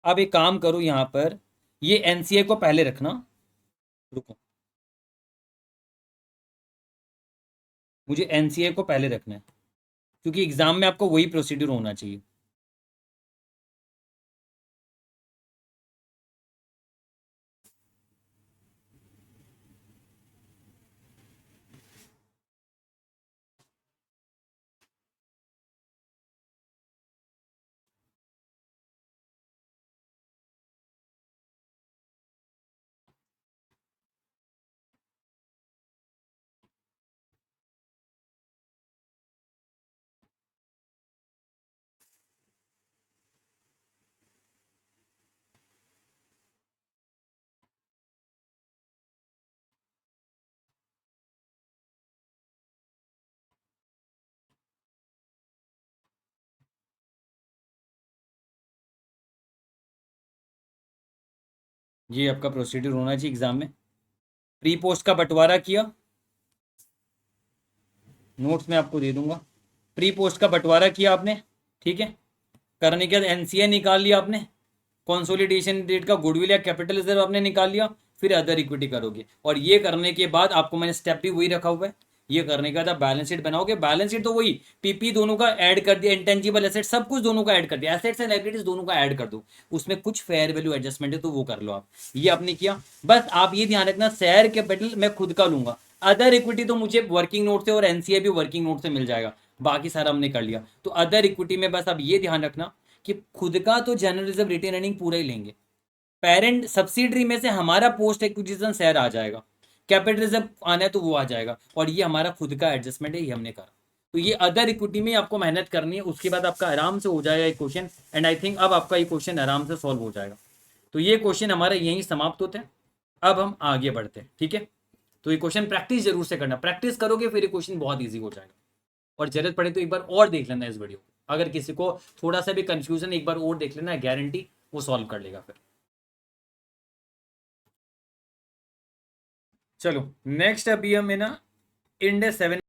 आप एक काम करो, यहां पर ये एनसीए को पहले रखना। रुको, मुझे एनसीए को पहले रखना है क्योंकि एग्जाम में आपको वही प्रोसीड्यूर होना चाहिए। ये आपका प्रोसीड्यूर होना चाहिए एग्जाम में। प्री पोस्ट का बंटवारा किया, नोट्स में आपको दे दूंगा। प्री पोस्ट का बंटवारा किया आपने, ठीक है, करने के बाद एनसीए निकाल लिया आपने, कंसोलिडेशन डेट का गुडविल या कैपिटल रिजर्व आपने निकाल लिया, फिर अदर इक्विटी करोगे। और ये करने के बाद आपको मैंने स्टेप भी वही रखा हुआ है, ये करने के बाद आप बैलेंस शीट बनाओगे। बैलेंस शीट तो वही पीपी दोनों का ऐड कर दिया, इंटेंजिबल एसेट सब कुछ दोनों का ऐड कर दिया, एसेट्स एंड लायबिलिटीज दोनों का ऐड कर दो, उसमें कुछ फेयर वैल्यू एडजस्टमेंट है तो वो कर लो आप। ये आपने किया, बस आप ये ध्यान रखना शेयर कैपिटल मैं खुद का लूंगा, अदर इक्विटी तो मुझे वर्किंग नोट से और एनसीए भी वर्किंग नोट से मिल जाएगा, बाकी सारा हमने कर लिया। तो अदर इक्विटी में बस आप ये ध्यान रखना कि खुद का तो जनरल रिजर्व रिटेन अर्निंग पूरा ही लेंगे, पेरेंट सब्सिडरी में से हमारा पोस्ट एक्विजिशन शेयर आ जाएगा, कैपिटल रिजर्व आना है तो वो आ जाएगा, और ये हमारा खुद का एडजस्टमेंट है, ये हमने करा। तो ये अदर इक्विटी में आपको मेहनत करनी है, उसके बाद आपका आराम से हो जाएगा ये क्वेश्चन। एंड आई थिंक अब आपका ये क्वेश्चन आराम से सॉल्व हो जाएगा। तो ये क्वेश्चन हमारे यहीं समाप्त होते हैं, अब हम आगे बढ़ते हैं, ठीक है। तो ये क्वेश्चन प्रैक्टिस जरूर से करना, प्रैक्टिस करोगे फिर ये क्वेश्चन बहुत ईजी हो जाएगा। और जरूरत पड़े तो एक बार और देख लेना इस वीडियो को, अगर किसी को थोड़ा सा भी कंफ्यूजन एक बार और देख लेना, गारंटी वो सॉल्व कर लेगा फिर। चलो नेक्स्ट अभी हम है ना इंडेक्स 7